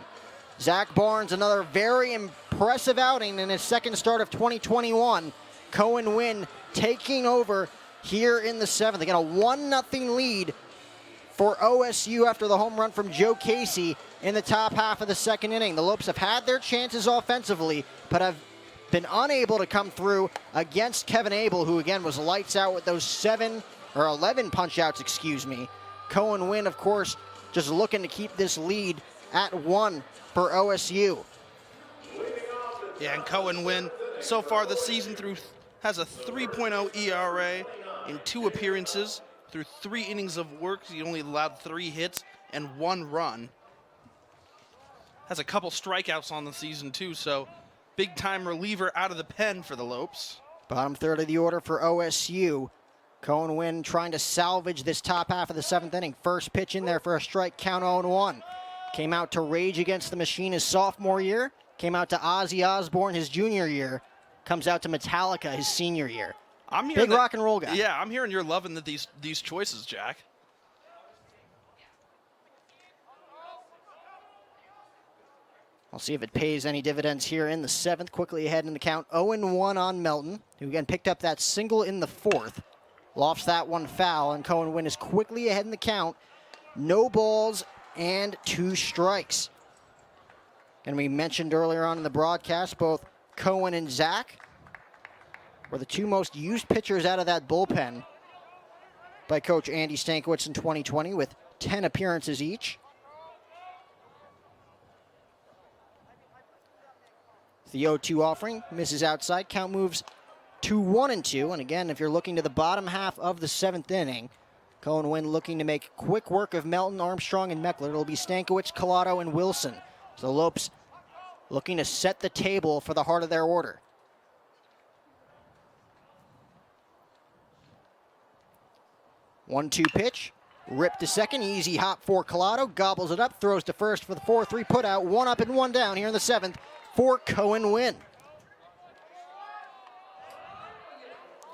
Zach Barnes, another very impressive outing in his second start of 2021. Cohen Wynn taking over here in the 7th. Again, a 1-0 lead for OSU after the home run from Joe Casey in the top half of the 2nd inning. The Lopes have had their chances offensively, but have been unable to come through against Kevin Abel, who again was lights out with those 11 punch outs, excuse me. Cohen Wynn, of course, just looking to keep this lead at 1 for OSU. Yeah, and Cohen Wynn so far this season has a 3.0 ERA in 2 appearances through 3 innings of work. He only allowed 3 hits and 1 run. Has a couple strikeouts on the season too, so big time reliever out of the pen for the Lopes. Bottom third of the order for OSU. Cohen Wynn trying to salvage this top half of the 7th inning. First pitch in there for a strike count 0-1. Came out to Rage Against the Machine his sophomore year. Came out to Ozzy Osbourne his junior year. Comes out to Metallica his senior year. Big rock and roll guy. Yeah, I'm hearing you're loving these choices, Jack. I'll see if it pays any dividends here in the 7th. Quickly ahead in the count, 0-1 on Melton, who again picked up that single in the 4th. Lofts that one foul, and Cohen Wynn is quickly ahead in the count. No balls and 2 strikes. And we mentioned earlier on in the broadcast, both Cohen and Zach were the 2 most used pitchers out of that bullpen by Coach Andy Stankiewicz in 2020 with 10 appearances each. The 0-2 offering misses outside. Count moves to 1-2. And again, if you're looking to the bottom half of the 7th inning, Cohen Wynn looking to make quick work of Melton, Armstrong, and Meckler. It'll be Stankiewicz, Colato, and Wilson. So the Lopes looking to set the table for the heart of their order. One-two pitch. Rip to second. Easy hop for Colato. Gobbles it up. Throws to first for the 4-3 put out. 1 up and 1 down here in the 7th for Cohen Wynn.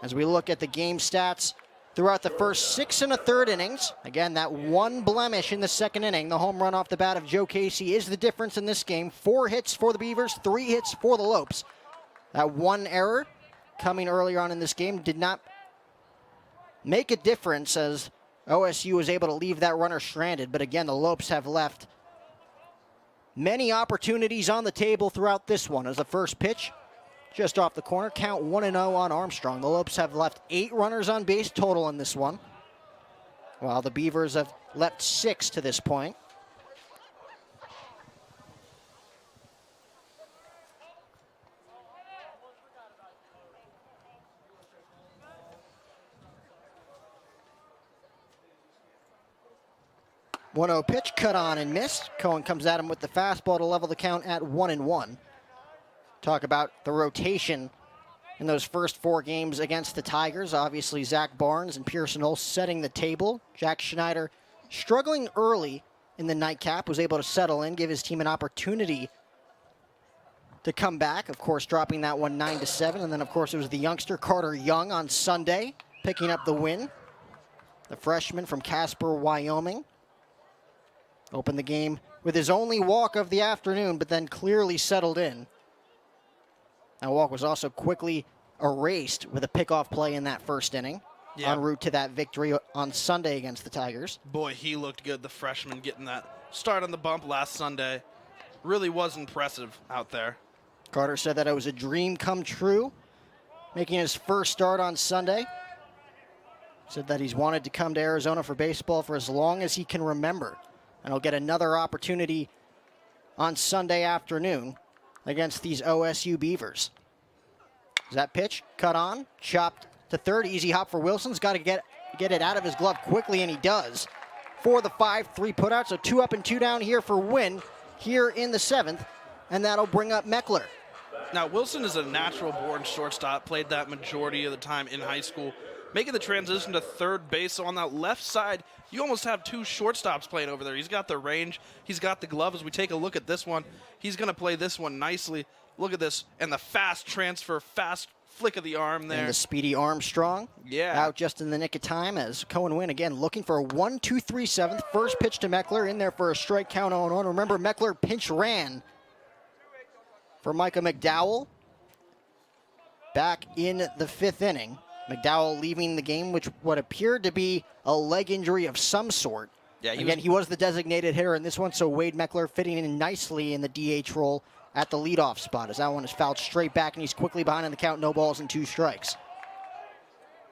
As we look at the game stats throughout the first 6 1/3 innings, again, that 1 blemish in the 2nd inning, the home run off the bat of Joe Casey is the difference in this game. 4 hits for the Beavers, 3 hits for the Lopes. That 1 error coming earlier on in this game did not make a difference as OSU was able to leave that runner stranded. But again, the Lopes have left many opportunities on the table throughout this one. As the first pitch, just off the corner, count 1-0 on Armstrong. The Lopes have left 8 runners on base total in this one, while the Beavers have left 6 to this point. 1-0 pitch, cut on and missed. Cohen comes at him with the fastball to level the count at 1-1. Talk about the rotation in those first 4 games against the Tigers. Obviously, Zach Barnes and Pearson Olse setting the table. Jack Schneider struggling early in the nightcap, was able to settle in, give his team an opportunity to come back. Of course, dropping that one 9-7. And then, of course, it was the youngster Carter Young on Sunday, picking up the win. The freshman from Casper, Wyoming. Opened the game with his only walk of the afternoon, but then clearly settled in. That walk was also quickly erased with a pickoff play in that first inning, en route to that victory on Sunday against the Tigers. Boy, he looked good, the freshman, getting that start on the bump last Sunday. Really was impressive out there. Carter said that it was a dream come true, making his first start on Sunday. Said that he's wanted to come to Arizona for baseball for as long as he can remember. And he'll get another opportunity on Sunday afternoon against these OSU Beavers. Is that pitch cut on, chopped to third, easy hop for Wilson's got to get it out of his glove quickly, and he does. For the 5-3 putout, so 2 up and 2 down here for Wynn here in the 7th, and that'll bring up Meckler. Now, Wilson is a natural-born shortstop, played that majority of the time in high school, making the transition to third base. So on that left side, you almost have 2 shortstops playing over there. He's got the range, he's got the glove. As we take a look at this one, he's going to play this one nicely. Look at this, and the fast transfer, fast flick of the arm there. And the speedy Armstrong. Yeah. Out just in the nick of time as Cohen Wynn again looking for a 1-2-3 7th. First pitch to Meckler, in there for a strike count on 1. Remember, Meckler pinch ran for Micah McDowell back in the 5th inning. McDowell leaving the game, which what appeared to be a leg injury of some sort. Yeah, he was the designated hitter in this one, so Wade Meckler fitting in nicely in the DH role at the leadoff spot, as that one is fouled straight back, and he's quickly behind in the count, no balls and 2 strikes.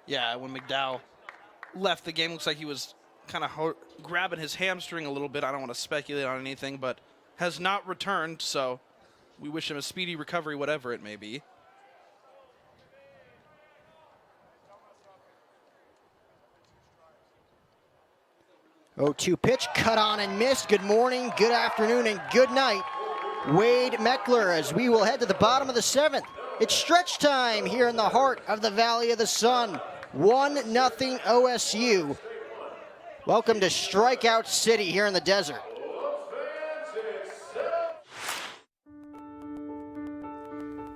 Yeah, when McDowell left the game, looks like he was kind of grabbing his hamstring a little bit. I don't want to speculate on anything, but has not returned, so we wish him a speedy recovery, whatever it may be. Oh, 2 pitch, cut on and missed. Good morning, good afternoon, and good night, Wade Meckler, as we will head to the bottom of the 7th. It's stretch time here in the heart of the Valley of the Sun. 1-0 OSU. Welcome to Strikeout City here in the desert.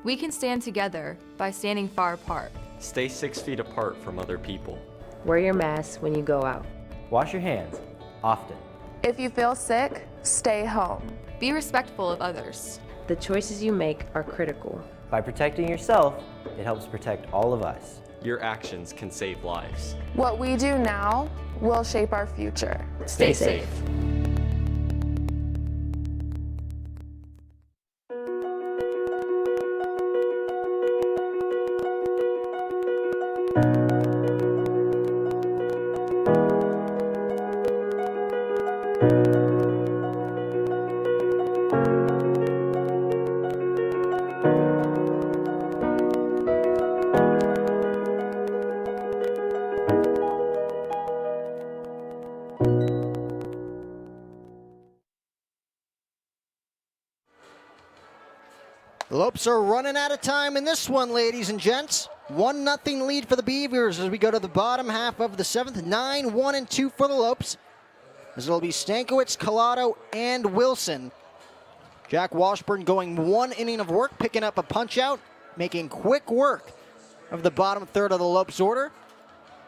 We can stand together by standing far apart. Stay 6 feet apart from other people. Wear your mask when you go out. Wash your hands often. If you feel sick, stay home. Be respectful of others. The choices you make are critical. By protecting yourself, it helps protect all of us. Your actions can save lives. What we do now will shape our future. Stay safe. The Lopes are running out of time in this one, ladies and gents. 1-0 lead for the Beavers as we go to the bottom half of the 7th. 9-1-2 for the Lopes, as it'll be Stankiewicz, Colato, and Wilson. Jack Washburn going 1 inning of work, picking up a punch-out, making quick work of the bottom third of the Lopes order,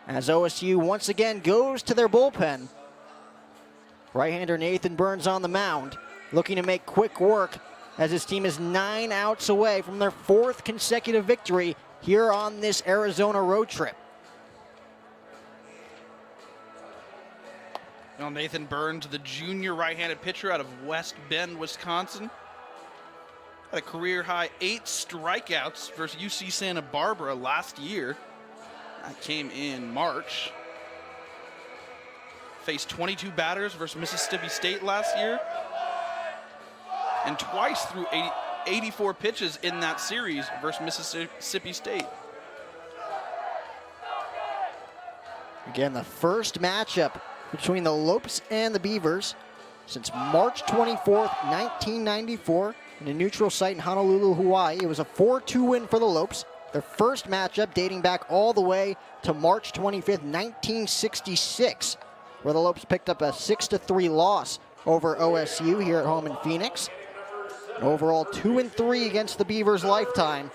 as OSU once again goes to their bullpen. Right-hander Nathan Burns on the mound, looking to make quick work as his team is 9 outs away from their 4th consecutive victory here on this Arizona road trip. Now Nathan Burns, the junior right-handed pitcher out of West Bend, Wisconsin. Had a career-high 8 strikeouts versus UC Santa Barbara last year. That came in March. Faced 22 batters versus Mississippi State last year. And twice threw 84 pitches in that series versus Mississippi State. Again, the first matchup between the Lopes and the Beavers since March 24th, 1994, in a neutral site in Honolulu, Hawaii. It was a 4-2 win for the Lopes. Their first matchup dating back all the way to March 25th, 1966, where the Lopes picked up a 6-3 loss over OSU here at home in Phoenix. Overall 2-3 against the Beavers' lifetime.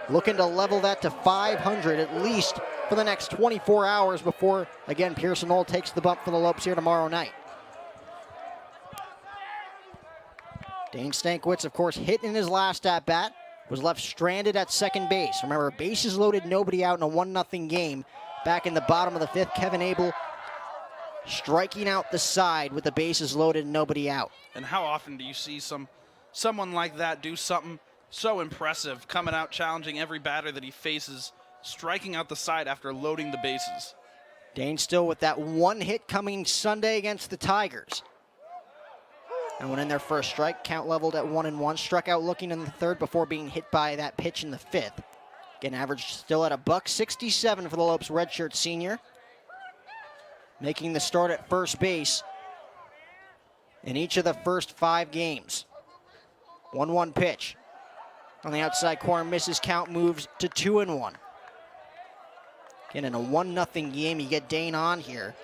Looking to level that to 500 at least for the next 24 hours before, again, Pearson Knoll takes the bump for the Lopes here tomorrow night. Dane Stankiewicz, of course, hit in his last at-bat, was left stranded at second base. Remember, bases loaded, nobody out in a 1-0 game. Back in the bottom of the fifth, Kevin Abel striking out the side with the bases loaded and nobody out. And how often do you see someone like that do something so impressive, coming out challenging every batter that he faces, striking out the side after loading the bases? Dane still with that one hit coming Sunday against the Tigers. And when in their first strike, count leveled at 1-1, struck out looking in the third before being hit by that pitch in the fifth. Again, average still at $1.67 for the Lopes redshirt senior. Making the start at first base in each of the first 5 games. 1-1 pitch. On the outside corner, misses, count moves to 2-1. Again, in a 1-0 game, you get Dane on here.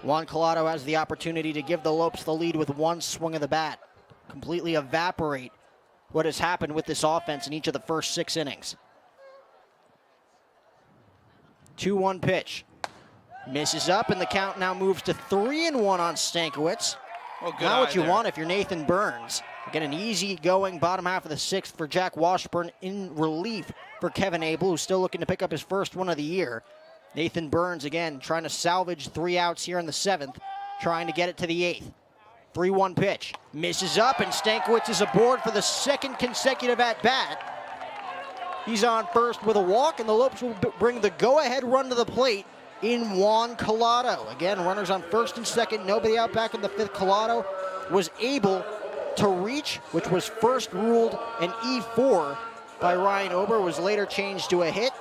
Juan COLATO has the opportunity to give the Lopes the lead with one swing of the bat. Completely evaporate what has happened with this offense in each of the first 6 innings. 2-1 pitch. Misses up, and the count now moves to 3-1 on Stankiewicz. Not what you want if you're Nathan Burns. Again, an easy-going bottom half of the 6th for Jack Washburn in relief for Kevin Abel, who's still looking to pick up his first one of the year. Nathan Burns, again, trying to salvage 3 outs here in the 7th, trying to get it to the 8th. 3-1 pitch. Misses up, and Stankiewicz is aboard for the second consecutive at-bat. He's on first with a walk, and the Lopes will bring the go-ahead run to the plate in Juan COLATO. Again, runners on first and second, nobody out back in the 5th. COLATO was able to reach, which was first ruled an E4 by Ryan Ober, was later changed to a hit.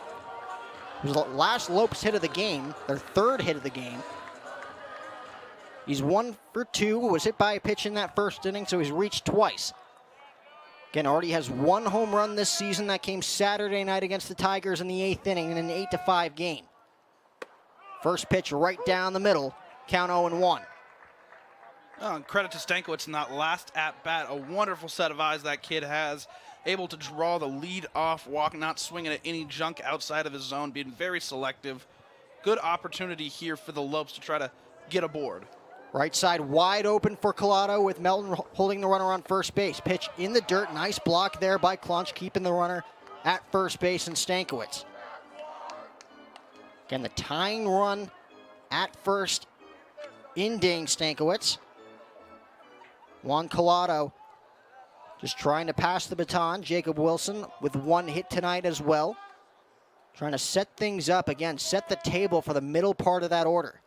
It was the last Lopes hit of the game, their 3rd hit of the game. He's 1 for 2, was hit by a pitch in that first inning, so he's reached twice. Again, already has 1 home run this season. That came Saturday night against the Tigers in the 8th inning in an 8-5 game. First pitch right down the middle, count 0-1. Oh, and credit to Stankiewicz in that last at-bat. A wonderful set of eyes that kid has. Able to draw the lead-off walk, not swinging at any junk outside of his zone, being very selective. Good opportunity here for the Lopes to try to get aboard. Right side wide open for COLATO with Melton holding the runner on first base. Pitch in the dirt, nice block there by Clunch, keeping the runner at first base and Stankiewicz. Again, the tying run at first in Dane Stankiewicz. Juan COLATO just trying to pass the baton. Jacob Wilson with 1 hit tonight as well. Trying to set things up again, set the table for the middle part of that order.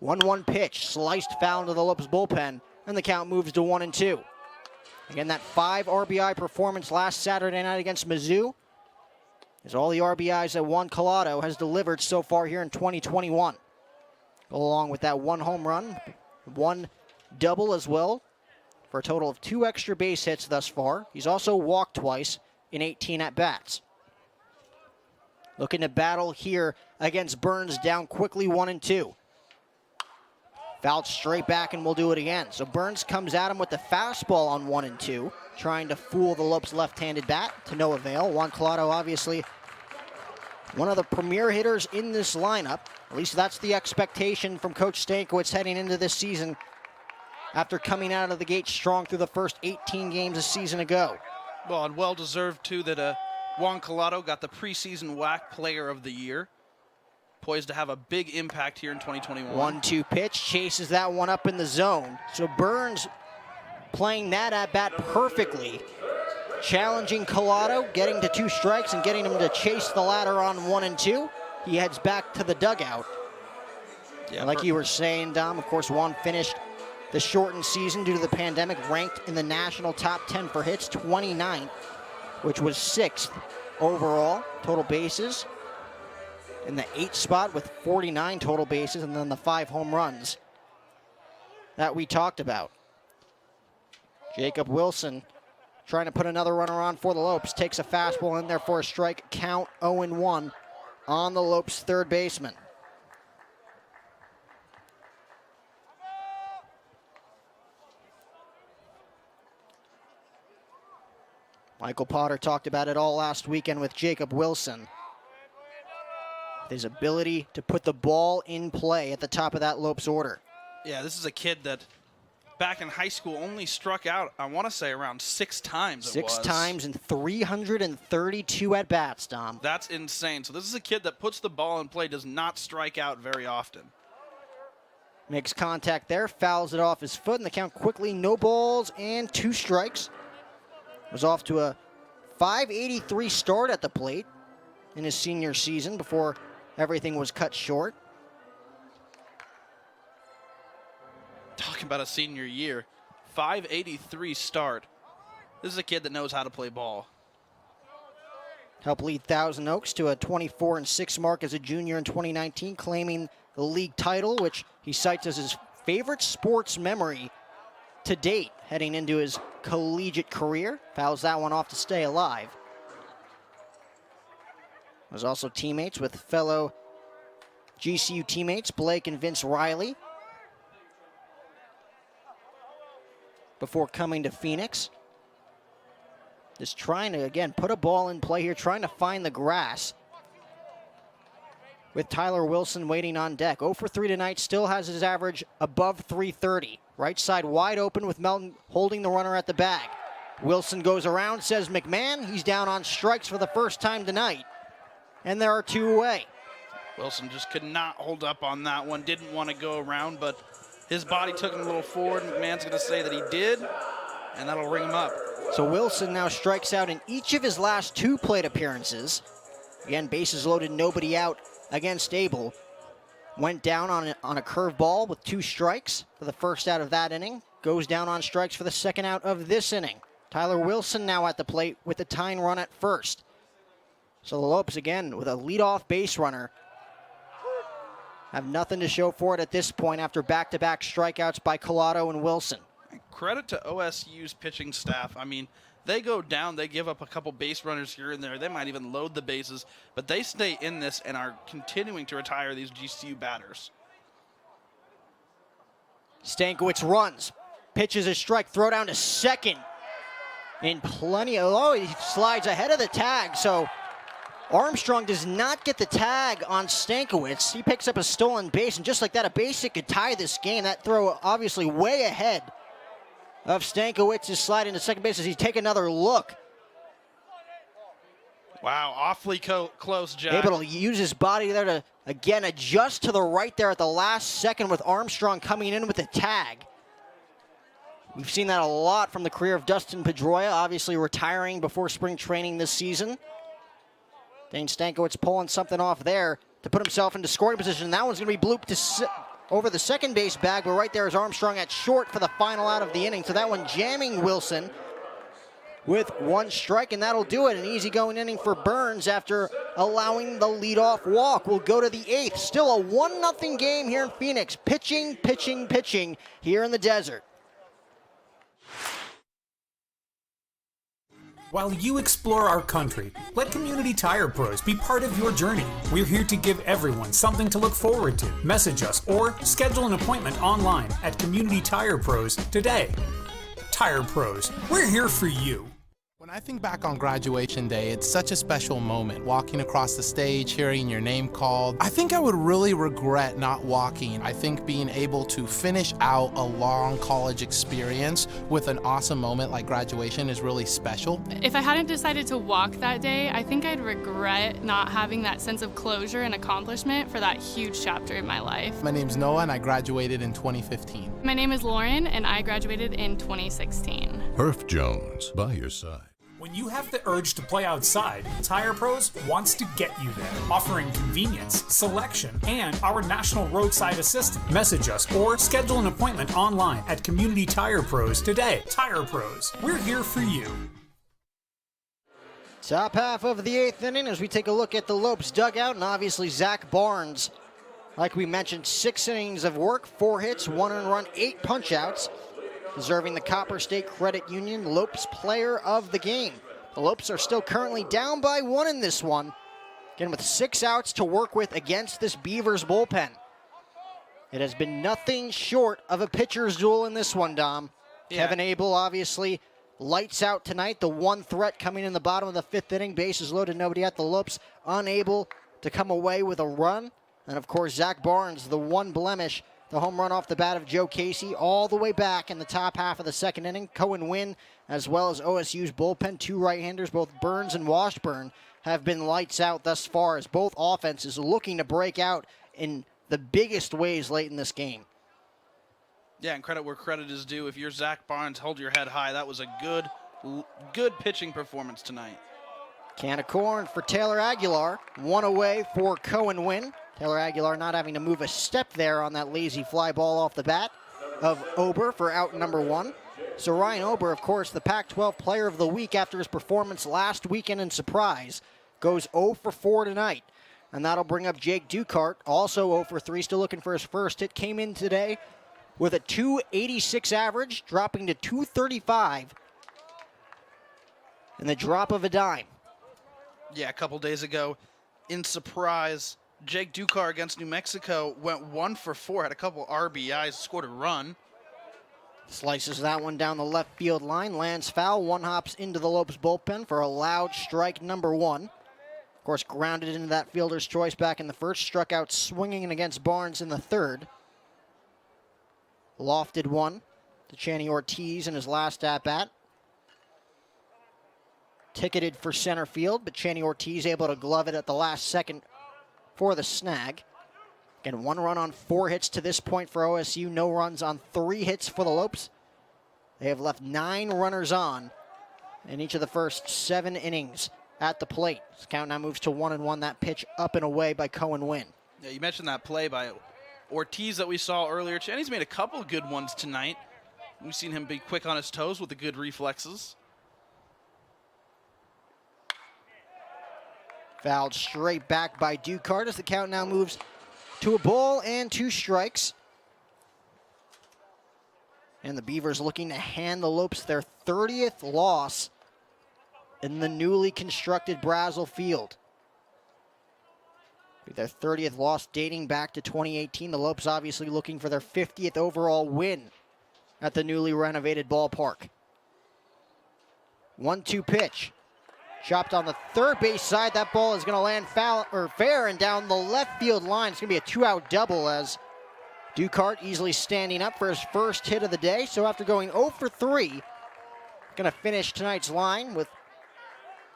1-1 pitch, sliced foul into the Lopes bullpen, and the count moves to 1-2. Again, that 5 RBI performance last Saturday night against Mizzou is all the RBIs that Juan COLATO has delivered so far here in 2021. Along with that 1 home run, 1 double as well, for a total of 2 extra base hits thus far. He's also walked twice in 18 at-bats. Looking to battle here against Burns, down quickly 1-2. Fouled straight back, and we'll do it again. So Burns comes at him with the fastball on 1-2, trying to fool the Lopes left-handed bat to no avail. Juan COLATO, obviously one of the premier hitters in this lineup. At least that's the expectation from Coach Stankiewicz heading into this season, after coming out of the gate strong through the first 18 games a season ago. Well, and well-deserved, too, that Juan COLATO got the preseason WAC Player of the Year. Poised to have a big impact here in 2021. 1-2 pitch, chases that one up in the zone. So Burns playing that at-bat perfectly, challenging COLATO, getting to 2 strikes and getting him to chase the ladder on 1-2. He heads back to the dugout. Yeah, like you were saying, Dom, of course, Juan finished the shortened season due to the pandemic, ranked in the national top 10 for hits, 29th, which was 6th overall, total bases. in the 8th spot with 49 total bases, and then the 5 home runs that we talked about. Jacob Wilson trying to put another runner on for the Lopes. Takes a fastball in there for a strike. Count 0-1 on the Lopes third baseman. Michael Potter talked about it all last weekend with Jacob Wilson. His ability to put the ball in play at the top of that Lopes order. Yeah, this is a kid that back in high school only struck out, I want to say, around 6 times. Six times and 332 at-bats, Dom. That's insane. So this is a kid that puts the ball in play, does not strike out very often. Makes contact there, fouls it off his foot, and the count quickly, no balls and 2 strikes. Was off to a .583 start at the plate in his senior season before everything was cut short. Talking about a senior year, .583 start. This is a kid that knows how to play ball. Helped lead Thousand Oaks to a 24-6 mark as a junior in 2019, claiming the league title, which he cites as his favorite sports memory to date heading into his collegiate career. Fouls that one off to stay alive. Was also teammates with fellow GCU teammates Blake and Vince Riley before coming to Phoenix. Just trying to, again, put a ball in play here, trying to find the grass. With Tyler Wilson waiting on deck. 0 for 3 tonight, still has his average above 330. Right side wide open with Melton holding the runner at the bag. Wilson goes around, says McMahon. He's down on strikes for the first time tonight. And there are 2 away. Wilson just could not hold up on that one. Didn't want to go around, but his body took him a little forward. McMahon's going to say that he did, and that'll ring him up. So Wilson now strikes out in each of his last 2 plate appearances. Again, bases loaded, nobody out against Abel. Went down on a curveball with 2 strikes for the first out of that inning. Goes down on strikes for the second out of this inning. Tyler Wilson now at the plate with the tying run at first. So the Lopes again with a leadoff base runner have nothing to show for it at this point after back-to-back strikeouts by COLATO and Wilson. Credit to OSU's pitching staff. I mean, they go down, they give up a couple base runners here and there. They might even load the bases, but they stay in this and are continuing to retire these GCU batters. Stankiewicz runs, pitches a strike, throw down to second. In plenty of, he slides ahead of the tag, so Armstrong does not get the tag on Stankiewicz. He picks up a stolen base, and just like that, a base hit could tie this game. That throw obviously way ahead of Stankiewicz's slide into second base as he take another look. Wow, awfully close, Jack. Able to use his body there to, again, adjust to the right there at the last second with Armstrong coming in with the tag. We've seen that a lot from the career of Dustin Pedroia, obviously retiring before spring training this season. Dane Stankiewicz pulling something off there to put himself into scoring position. That one's going to be blooped to over the second base bag, but right there is Armstrong at short for the final out of the inning. So that one jamming Wilson with 1 strike, and that'll do it. An easy-going inning for Burns after allowing the leadoff walk. We'll go to the 8th. Still a 1-0 game here in Phoenix. Pitching, pitching, pitching here in the desert. While you explore our country, let Community Tire Pros be part of your journey. We're here to give everyone something to look forward to. Message us or schedule an appointment online at Community Tire Pros today. Tire Pros, we're here for you. When I think back on graduation day, it's such a special moment. Walking across the stage, hearing your name called. I think I would really regret not walking. I think being able to finish out a long college experience with an awesome moment like graduation is really special. If I hadn't decided to walk that day, I think I'd regret not having that sense of closure and accomplishment for that huge chapter in my life. My name's Noah and I graduated in 2015. My name is Lauren and I graduated in 2016. Herff Jones, by your side. When you have the urge to play outside, Tire Pros wants to get you there, offering convenience, selection, and our national roadside assistance. Message us or schedule an appointment online at Community Tire Pros today. Tire Pros, we're here for you. Top half of the 8th inning as we take a look at the Lopes dugout, and obviously Zach Barnes, like we mentioned, 6 innings of work, 4 hits, 1 earned run, 8 punch-outs, deserving the Copper State Credit Union Lopes Player of the Game. The Lopes are still currently down by 1 in this one, again with 6 outs to work with against this Beavers bullpen. It has been nothing short of a pitcher's duel in this one, Dom. Yeah. Kevin Abel obviously lights out tonight. The one threat coming in the bottom of the 5th inning. Bases loaded, nobody at. The Lopes unable to come away with a run. And of course, Zach Barnes, the one blemish, the home run off the bat of Joe Casey, all the way back in the top half of the 2nd inning. Cohen Wynn, as well as OSU's bullpen, 2 right-handers, both Burns and Washburn, have been lights out thus far as both offenses looking to break out in the biggest ways late in this game. Yeah, and credit where credit is due. If you're Zach Barnes, hold your head high. That was a good pitching performance tonight. Can of corn for Taylor Aguilar. 1 away for Cohen Wynn. Taylor Aguilar not having to move a step there on that lazy fly ball off the bat of Ober for out number 1. So Ryan Ober, of course, the Pac-12 Player of the Week after his performance last weekend in Surprise, goes 0 for 4 tonight. And that'll bring up Jake Ducart, also 0 for 3, still looking for his first hit. Came in today with a .286 average, dropping to .235 in the drop of a dime. Yeah, a couple days ago in Surprise, Jake Ducart against New Mexico went 1 for 4, had a couple RBIs, scored a run. Slices that one down the left field line, lands foul, 1 hops into the Lopes bullpen for a loud strike number 1. Of course, grounded into that fielder's choice back in the 1st, struck out swinging against Barnes in the 3rd. Lofted one to Channy Ortiz in his last at-bat. Ticketed for center field, but Channy Ortiz able to glove it at the last second for the snag. Again, 1 run on 4 hits to this point for OSU. No runs on 3 hits for the Lopes. They have left 9 runners on in each of the first 7 innings at the plate. This count now moves to 1-1. That pitch up and away by Cohen Wynn. Yeah, you mentioned that play by Ortiz that we saw earlier. Channy's made a couple of good ones tonight. We've seen him be quick on his toes with the good reflexes. Fouled straight back by Ducart as the count now moves to a ball and 2 strikes. And the Beavers looking to hand the Lopes their 30th loss in the newly constructed Brazel Field. Their 30th loss dating back to 2018. The Lopes obviously looking for their 50th overall win at the newly renovated ballpark. 1-2 pitch. Chopped on the 3rd base side. That ball is going to land foul or fair and down the left field line. It's going to be a 2-out double as Ducart easily standing up for his first hit of the day. So after going 0 for 3, going to finish tonight's line with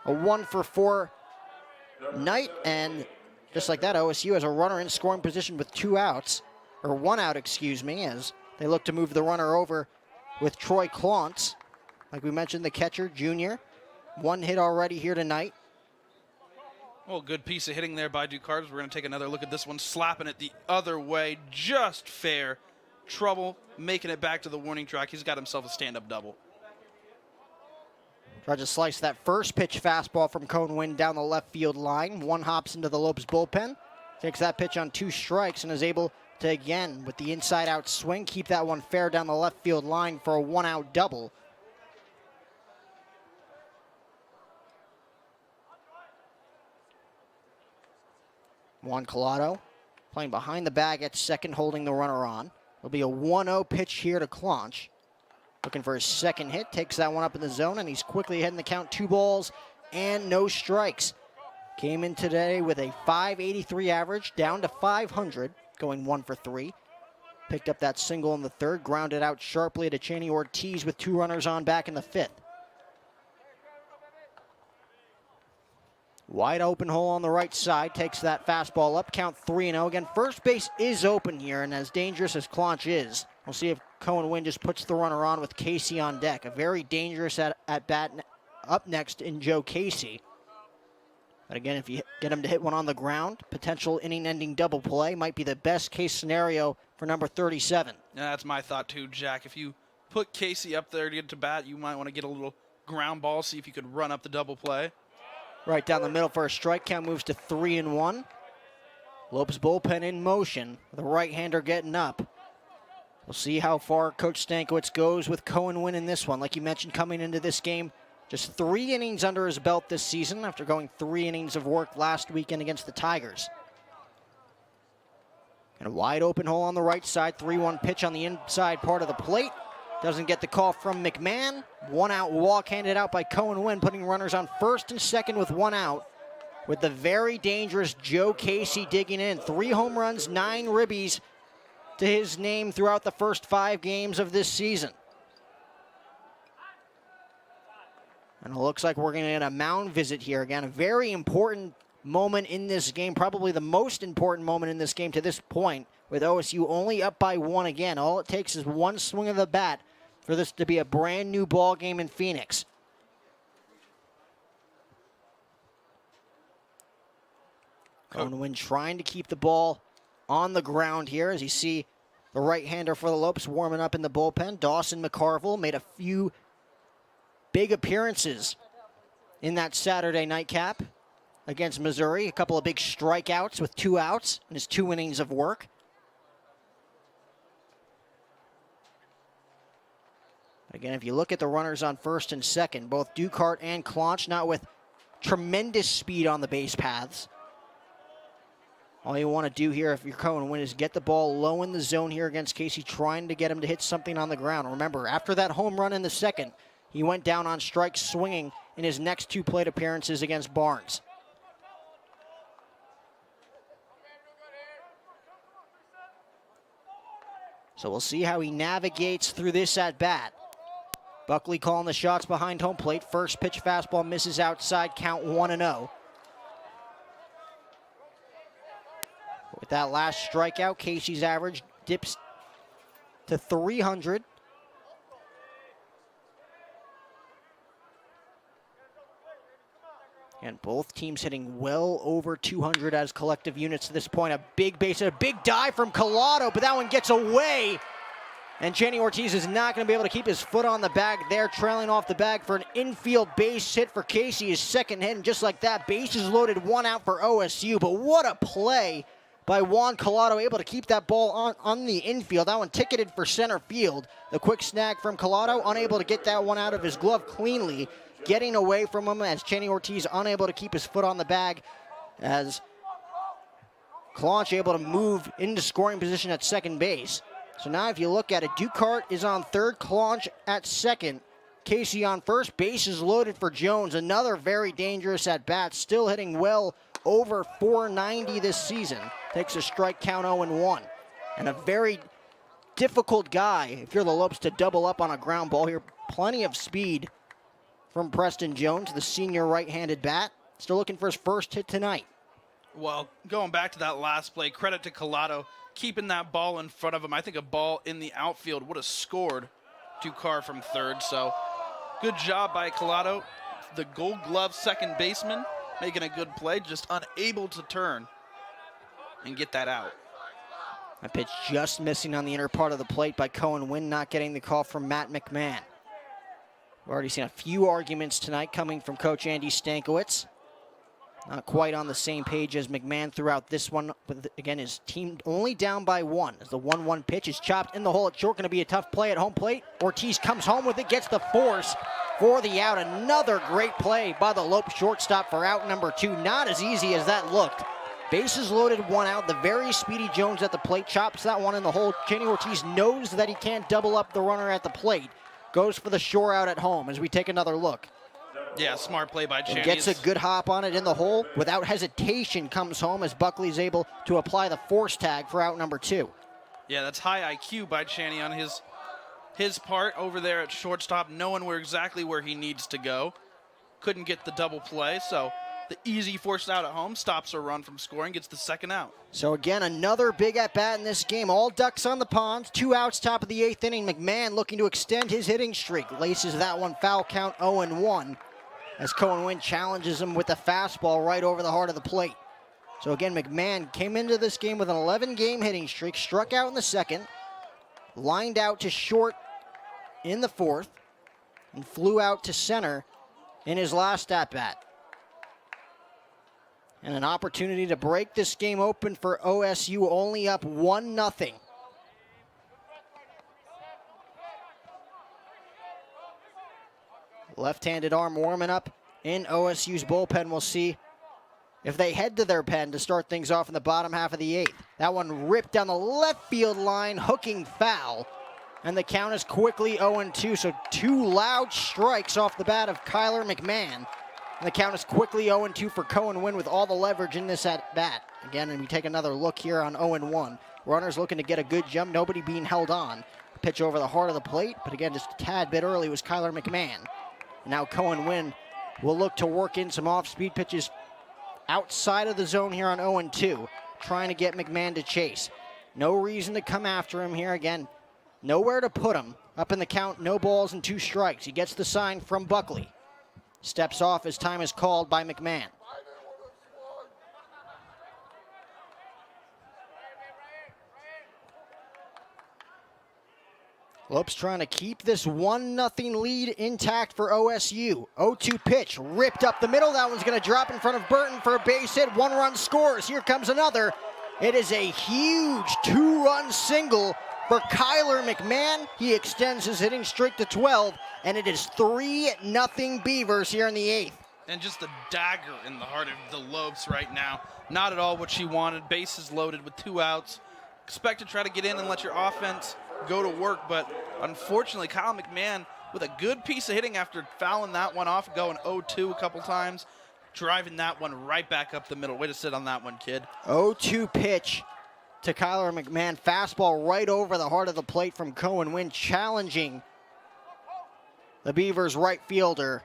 a 1 for 4 night. And just like that, OSU has a runner in scoring position with 2 outs, or 1 out, excuse me, as they look to move the runner over with Troy Klontz. Like we mentioned, the catcher, junior. 1 hit already here tonight. Well, good piece of hitting there by Ducart. We're going to take another look at this one, slapping it the other way, just fair. Trouble making it back to the warning track. He's got himself a stand-up double. Tried to slice that first pitch fastball from Cohen Wynn down the left field line. 1 hops into the Lopes bullpen. Takes that pitch on 2 strikes and is able to, again, with the inside-out swing, keep that one fair down the left field line for a 1-out double. Juan COLATO playing behind the bag at second, holding the runner on. It'll be a 1-0 pitch here to Klontz. Looking for his 2nd hit, takes that one up in the zone, and he's quickly ahead in the count. 2 balls and no strikes. Came in today with a .583 average, down to .500, going 1 for 3. Picked up that single in the 3rd, grounded out sharply to Channy Ortiz with 2 runners on back in the 5th. Wide open hole on the right side, takes that fastball up, count 3-0. Again, first base is open here, and as dangerous as Klontz is, we'll see if Cohen Wynn just puts the runner on with Casey on deck. A very dangerous at bat up next in Joe Casey. But again, if you get him to hit one on the ground, potential inning-ending double play might be the best case scenario for number 37. Yeah, that's my thought too, Jack. If you put Casey up there to get to bat, you might want to get a little ground ball, see if you could run up the double play. Right down the middle for a strike count, moves to 3-1. Lopes bullpen in motion, the right-hander getting up. We'll see how far Coach Stankiewicz goes with Cohen winning this one. Like you mentioned, coming into this game, just 3 innings under his belt this season after going 3 innings of work last weekend against the Tigers. And a wide open hole on the right side, 3-1 pitch on the inside part of the plate. Doesn't get the call from McMahon. 1 out walk handed out by Cohen Wynn, putting runners on first and second with 1 out. With the very dangerous Joe Casey digging in. 3 home runs, 9 ribbies to his name throughout the first 5 games of this season. And it looks like we're going to get a mound visit here again. A very important moment in this game, probably the most important moment in this game to this point, with OSU only up by 1 again. All it takes is 1 swing of the bat for this to be a brand new ball game in Phoenix. Cohen Wynn trying to keep the ball on the ground here, as you see the right-hander for the Lopes warming up in the bullpen. Dawson McCarville made a few big appearances in that Saturday nightcap against Missouri. A couple of big strikeouts with 2 outs in his 2 innings of work. Again, if you look at the runners on first and second, both Ducart and Claunch not with tremendous speed on the base paths. All you want to do here if you're Cohen Wynn is get the ball low in the zone here against Casey, trying to get him to hit something on the ground. Remember, after that home run in the second, he went down on strikes swinging in his next 2 plate appearances against Barnes. So we'll see how he navigates through this at-bat. Buckley calling the shots behind home plate. First pitch fastball misses outside, count 1-0. With that last strikeout, Casey's average dips to 300. And both teams hitting well over 200 as collective units to this point. A big base, a big dive from COLATO, but that one gets away. And Channy Ortiz is not going to be able to keep his foot on the bag there, trailing off the bag for an infield base hit for Casey, his second hit. And just like that, bases loaded, 1 out for OSU. But what a play by Juan COLATO, able to keep that ball on the infield. That one ticketed for center field. The quick snag from COLATO, unable to get that one out of his glove cleanly. Getting away from him as Channy Ortiz unable to keep his foot on the bag, as Claunch able to move into scoring position at second base. So now if you look at it, Ducart is on third, Claunch at second, Casey on first. Bases loaded for Jones. Another very dangerous at bat, still hitting well over 490 this season. Takes a strike count 0-1. And a very difficult guy, if you're the Lopes, to double up on a ground ball here. Plenty of speed from Preston Jones, the senior right-handed bat. Still looking for his first hit tonight. Well, going back to that last play, credit to COLATO keeping that ball in front of him. I think a ball in the outfield would have scored Ducart from third. So good job by COLATO, the Gold Glove second baseman, making a good play, just unable to turn and get that out. A pitch just missing on the inner part of the plate by Cohen Wynn, not getting the call from Matt McMahon. We've already seen a few arguments tonight coming from Coach Andy Stankiewicz. Not quite on the same page as McMahon throughout this one. But again, his team only down by 1 as the 1-1 pitch is chopped in the hole at short. Going to be a tough play at home plate. Ortiz comes home with it, gets the force for the out. Another great play by the Lope shortstop for out number 2. Not as easy as that looked. Bases loaded, 1 out. The very speedy Jones at the plate chops that one in the hole. Channy Ortiz knows that he can't double up the runner at the plate. Goes for the shore out at home as we take another look. Yeah, smart play by Channy. Gets a good hop on it in the hole. Without hesitation comes home as Buckley's able to apply the force tag for out number 2. Yeah, that's high IQ by Channy on his part over there at shortstop, knowing exactly where he needs to go. Couldn't get the double play, so the easy forced out at home stops a run from scoring, gets the second out. So again, another big at-bat in this game. All ducks on the pond. 2 outs, top of the 8th inning. McMahon looking to extend his hitting streak. Laces that one, foul count 0-1. As Cohen Wynn challenges him with a fastball right over the heart of the plate. So again, McMahon came into this game with an 11-game hitting streak, struck out in the second, lined out to short in the fourth, and flew out to center in his last at-bat. And an opportunity to break this game open for OSU, only up 1-0. Left-handed arm warming up in OSU's bullpen. We'll see if they head to their pen to start things off in the bottom half of the 8th. That one ripped down the left field line, hooking foul. And the count is quickly 0-2, so 2 loud strikes off the bat of Kyler McMahon. And the count is quickly 0-2 for Cohen Wynn with all the leverage in this at bat. Again, and we take another look here on 0-1. Runners looking to get a good jump, nobody being held on. Pitch over the heart of the plate, but again, just a tad bit early was Kyler McMahon. Now Cohen Wynn will look to work in some off-speed pitches outside of the zone here on 0-2, trying to get McMahon to chase. No reason to come after him here. Again, nowhere to put him. Up in the count, no balls and 2 strikes. He gets the sign from Buckley. Steps off as time is called by McMahon. Lopes trying to keep this 1-0 lead intact for OSU. 0-2 pitch, ripped up the middle. That one's going to drop in front of Burton for a base hit. 1-run scores. Here comes another. It is a huge 2-run single for Kyler McMahon. He extends his hitting streak to 12, and it is 3-0 Beavers here in the 8th. And just a dagger in the heart of the Lopes right now. Not at all what she wanted. Bases loaded with 2 outs. Expect to try to get in and let your offense go to work, but unfortunately, Kyle McMahon with a good piece of hitting after fouling that one off, going 0-2 a couple times, driving that one right back up the middle. Way to sit on that one, kid. 0-2 pitch to Kyler McMahon. Fastball right over the heart of the plate from Cohen Wynn, challenging the Beavers right fielder,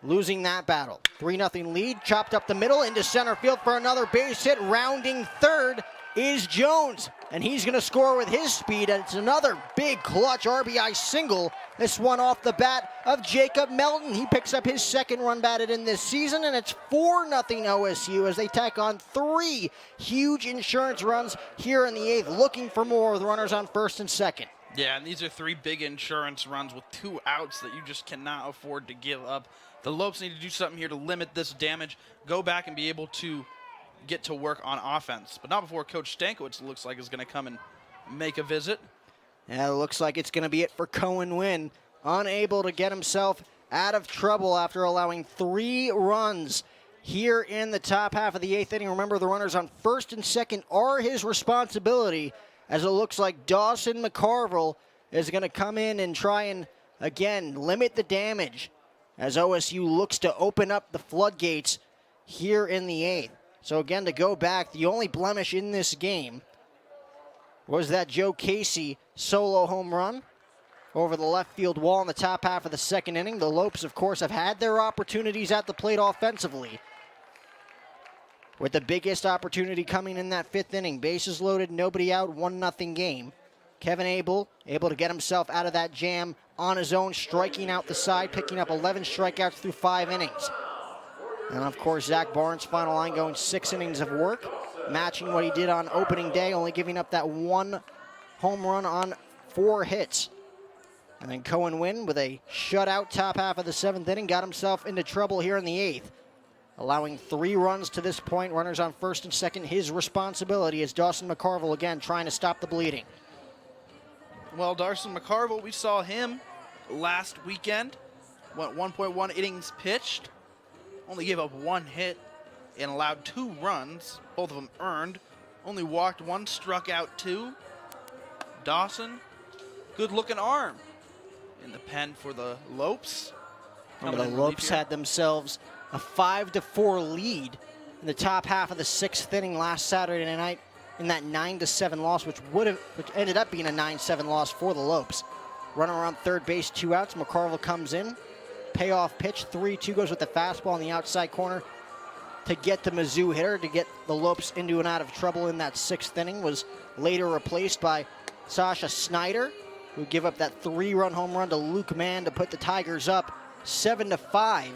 losing that battle. 3-0 lead, chopped up the middle into center field for another base hit. Rounding third is Jones, and he's going to score with his speed, and it's another big clutch RBI single. This one off the bat of Jacob Melton. He picks up his 2nd run batted in this season, and it's 4-0 OSU as they tack on 3 huge insurance runs here in the 8th, looking for more with runners on 1st and 2nd. Yeah, and these are 3 big insurance runs with 2 outs that you just cannot afford to give up. The Lopes need to do something here to limit this damage, go back and be able to get to work on offense, but not before Coach Stankiewicz looks like is going to come and make a visit. Yeah, it looks like it's going to be it for Cohen Wynn. Unable to get himself out of trouble after allowing 3 runs here in the top half of the 8th inning. Remember, the runners on 1st and 2nd are his responsibility, as it looks like Dawson McCarville is going to come in and try and, again, limit the damage as OSU looks to open up the floodgates here in the 8th. So again, to go back, the only blemish in this game was that Joe Casey solo home run over the left field wall in the top half of the 2nd inning. The Lopes, of course, have had their opportunities at the plate offensively, with the biggest opportunity coming in that 5th inning. Bases loaded, nobody out, 1-0 game. Kevin Abel able to get himself out of that jam on his own, striking out the side, picking up 11 strikeouts through 5 innings. And, of course, Zach Barnes' final line going 6 innings of work, matching what he did on opening day, only giving up that 1 home run on 4 hits. And then Cohen Wynn with a shutout top half of the 7th inning, got himself into trouble here in the 8th, allowing 3 runs to this point. Runners on 1st and 2nd, his responsibility as Dawson McCarville again trying to stop the bleeding. Well, Dawson McCarville, we saw him last weekend, went 1.1 innings pitched, only gave up 1 hit and allowed 2 runs, both of them earned. Only walked 1, struck out 2. Dawson, good-looking arm in the pen for the Lopes. Remember, the Lopes had themselves a 5-4 lead in the top half of the 6th inning last Saturday night in that 9-7 loss, which ended up being a 9-7 loss for the Lopes. Runner around 3rd base, 2 outs. McCarville comes in. Payoff pitch, 3-2, goes with the fastball in the outside corner to get the Mizzou hitter, to get the Lopes into and out of trouble in that 6th inning. Was later replaced by Sasha Snyder, who give up that 3-run home run to Luke Mann to put the Tigers up 7-5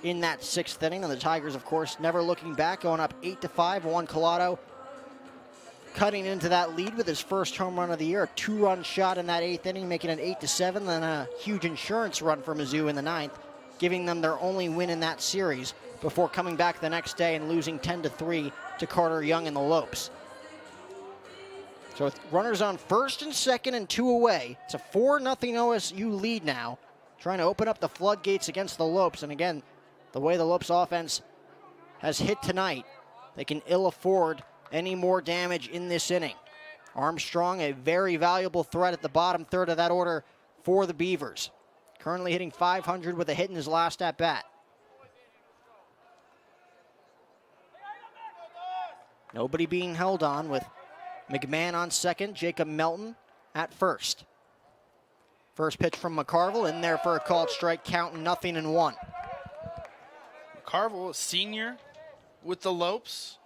in that 6th inning. And the Tigers, of course, never looking back, going up 8-5. Juan COLATO cutting into that lead with his first home run of the year, a 2-run shot in that 8th inning, making it 8-7. Then a huge insurance run for Mizzou in the 9th giving them their only win in that series before coming back the next day and losing 10-3 to Carter Young and the Lopes. So with runners on first and second and 2 away, it's a 4-0 OSU lead now, trying to open up the floodgates against the Lopes. And again, the way the Lopes offense has hit tonight, they can ill afford any more damage in this inning. Armstrong, a very valuable threat at the bottom third of that order for the Beavers. Currently hitting .500 with a hit in his last at-bat. Nobody being held on, with McMahon on second, Jacob Melton at first. First pitch from McCarville, in there for a called strike, count 0-1. McCarville, a senior with the Lopes.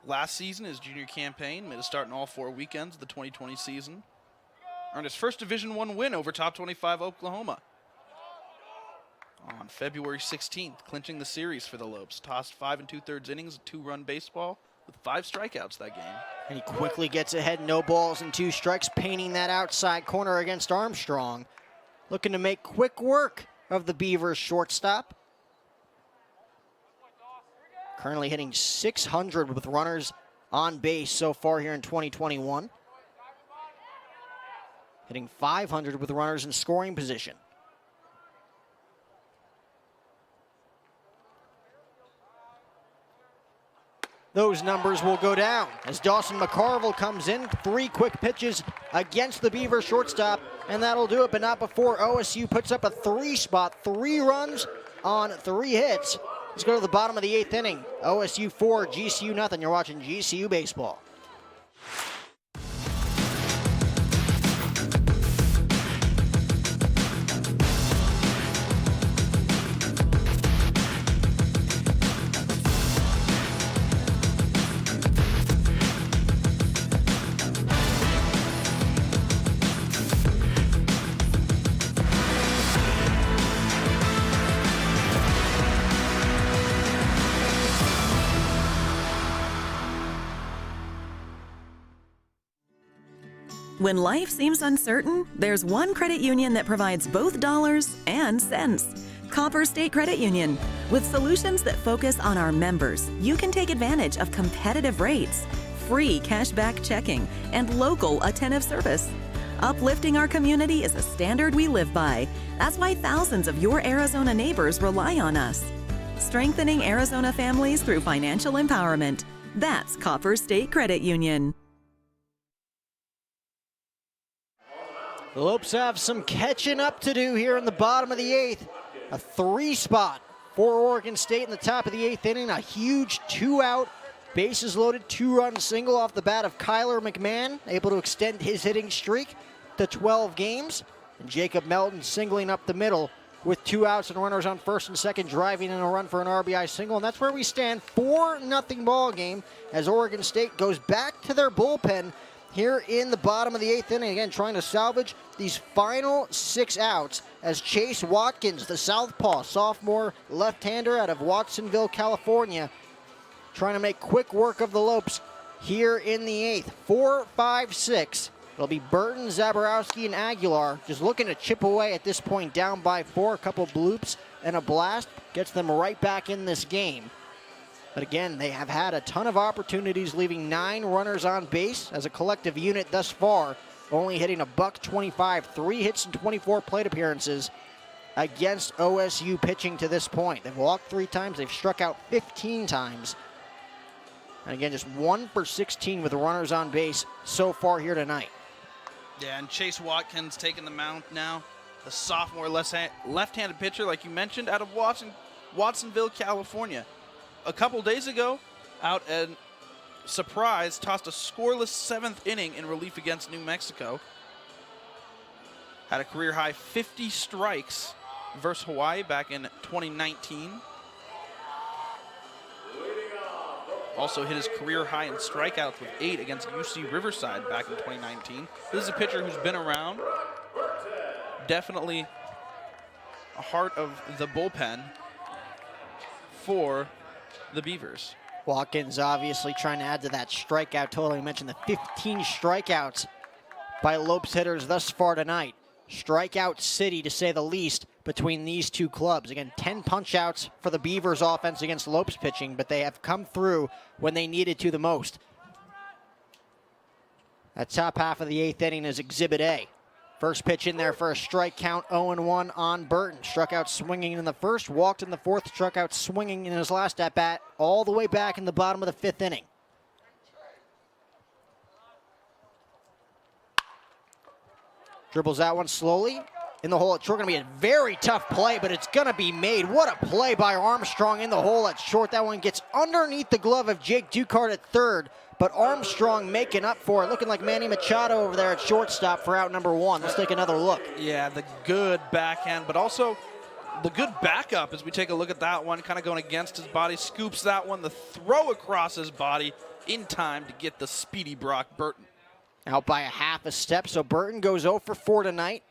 Last season, his junior campaign, made a start in all 4 weekends of the 2020 season. Earned his first Division I win over top 25 Oklahoma on February 16th, clinching the series for the Lopes. Tossed 5 2/3 innings, a 2-run baseball with 5 strikeouts that game. And he quickly gets ahead, no balls and 2 strikes, painting that outside corner against Armstrong. Looking to make quick work of the Beavers shortstop. Currently hitting .600 with runners on base so far here in 2021. Hitting .500 with runners in scoring position. Those numbers will go down as Dawson McCarville comes in. 3 quick pitches against the Beaver shortstop, and that'll do it, but not before OSU puts up a 3-spot, 3 runs on 3 hits. Let's go to the bottom of the 8th inning. OSU 4, GCU nothing. You're watching GCU baseball. When life seems uncertain, there's one credit union that provides both dollars and cents. Copper State Credit Union. With solutions that focus on our members, you can take advantage of competitive rates, free cashback checking, and local attentive service. Uplifting our community is a standard we live by. That's why thousands of your Arizona neighbors rely on us. Strengthening Arizona families through financial empowerment. That's Copper State Credit Union. The Lopes have some catching up to do here in the bottom of the 8th. A 3-spot for Oregon State in the top of the 8th inning. A huge 2-out, bases loaded, 2-run single off the bat of Kyler McMahon, able to extend his hitting streak to 12 games. And Jacob Melton singling up the middle with 2 outs and runners on first and second, driving in a run for an RBI single. And that's where we stand. 4-0 ball game as Oregon State goes back to their bullpen here in the bottom of the 8th inning, again trying to salvage these final 6 outs as Chase Watkins, the southpaw sophomore left-hander out of Watsonville, California, trying to make quick work of the Lopes here in the 8th. 4, 5, 6. It'll be Burton, Zaborowski, and Aguilar just looking to chip away at this point, down by 4. A couple bloops and a blast gets them right back in this game. But again, they have had a ton of opportunities, leaving 9 runners on base as a collective unit thus far, only hitting a .125, 3 hits and 24 plate appearances against OSU pitching to this point. They've walked 3 times, they've struck out 15 times. And again, just 1 for 16 with runners on base so far here tonight. Yeah, and Chase Watkins taking the mound now. The sophomore left-handed pitcher, like you mentioned, out of Watsonville, California. A couple days ago, out at Surprise, tossed a scoreless 7th inning in relief against New Mexico. Had a career-high 50 strikes versus Hawaii back in 2019. Also hit his career-high in strikeouts with 8 against UC Riverside back in 2019. This is a pitcher who's been around. Definitely a heart of the bullpen for the Beavers. Watkins obviously trying to add to that strikeout total. You mentioned the 15 strikeouts by Lopes hitters thus far tonight. Strikeout city, to say the least, between these two clubs. Again, 10 punch-outs for the Beavers offense against Lopes pitching, but they have come through when they needed to the most. That top half of the 8th inning is Exhibit A. First pitch in there for a strike count, 0-1 on Burton. Struck out swinging in the first, walked in the fourth, struck out swinging in his last at-bat, all the way back in the bottom of the 5th inning. Dribbles that one slowly. In the hole at short, going to be a very tough play, but it's going to be made. What a play by Armstrong in the hole at short. That one gets underneath the glove of Jake Ducart at third, but Armstrong making up for it. Looking like Manny Machado over there at shortstop for out number 1. Let's take another look. Yeah, the good backhand, but also the good backup as we take a look at that one, kind of going against his body, scoops that one, the throw across his body in time to get the speedy Brock Burton. Out by a half a step, so Burton goes 0 for 4 tonight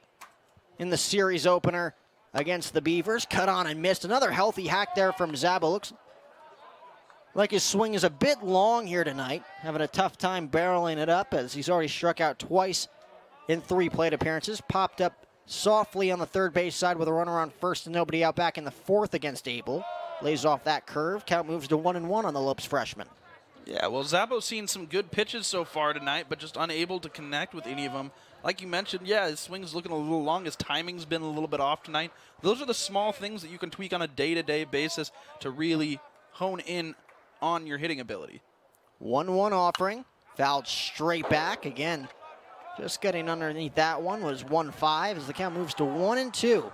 in the series opener against the Beavers. Cut on and missed. Another healthy hack there from Zabo. Looks like his swing is a bit long here tonight. Having a tough time barreling it up as he's already struck out twice in 3 plate appearances. Popped up softly on the third base side with a runner on first and nobody out back in the 4th against Abel. Lays off that curve. Count moves to 1-1 on the Lopes freshman. Yeah, well, Zabo's seen some good pitches so far tonight, but just unable to connect with any of them. Like you mentioned, yeah, his swing's looking a little long. His timing's been a little bit off tonight. Those are the small things that you can tweak on a day-to-day basis to really hone in on your hitting ability. 1-1 offering. Fouled straight back. Again, just getting underneath that one was 1-5 as the count moves to 1-2.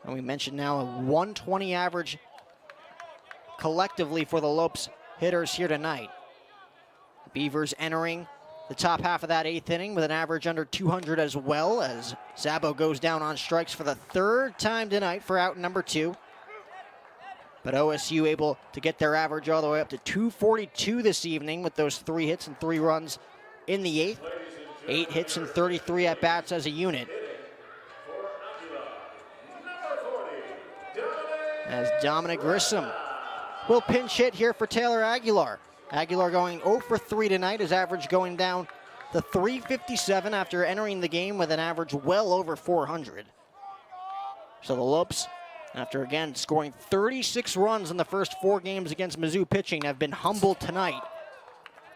And we mentioned now a 120 average collectively for the Lopes hitters here tonight. Beavers entering the top half of that 8th inning with an average under 200 as well, as Zabo goes down on strikes for the 3rd time tonight for out number 2. But OSU able to get their average all the way up to 242 this evening with those 3 hits and 3 runs in the 8th. 8 hits and 33 at-bats as a unit. As Dominic Grissom will pinch hit here for Taylor Aguilar. Aguilar going 0 for 3 tonight, his average going down to 357 after entering the game with an average well over 400. So the Lopes, after again scoring 36 runs in the first 4 games against Mizzou pitching, have been humbled tonight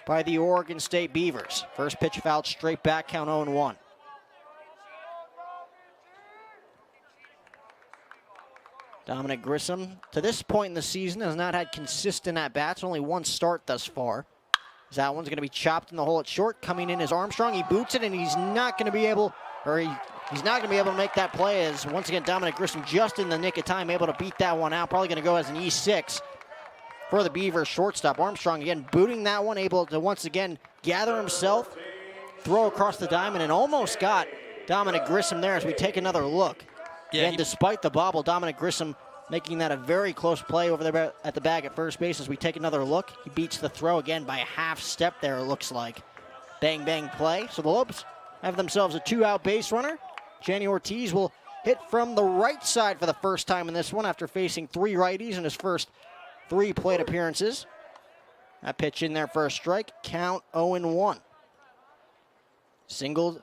by the Oregon State Beavers. First pitch fouled straight back, count 0-1. Dominic Grissom, to this point in the season, has not had consistent at-bats, only 1 start thus far. That one's going to be chopped in the hole at short. Coming in is Armstrong. He boots it, and he's not going to be able, he's not going to be able to make that play, as once again Dominic Grissom just in the nick of time able to beat that one out. Probably going to go as an E6 for the Beavers shortstop. Armstrong again booting that one, able to once again gather himself, throw across the diamond, and almost got Dominic Grissom there as we take another look. Yeah, and despite the bobble, Dominic Grissom making that a very close play over there at the bag at first base. As we take another look, he beats the throw again by a half step there, it looks like. Bang, bang play. So the Lopes have themselves a 2-out base runner. Jenny Ortiz will hit from the right side for the first time in this one after facing 3 righties in his first 3 plate appearances. That pitch in there for a strike. Count 0-1. Singled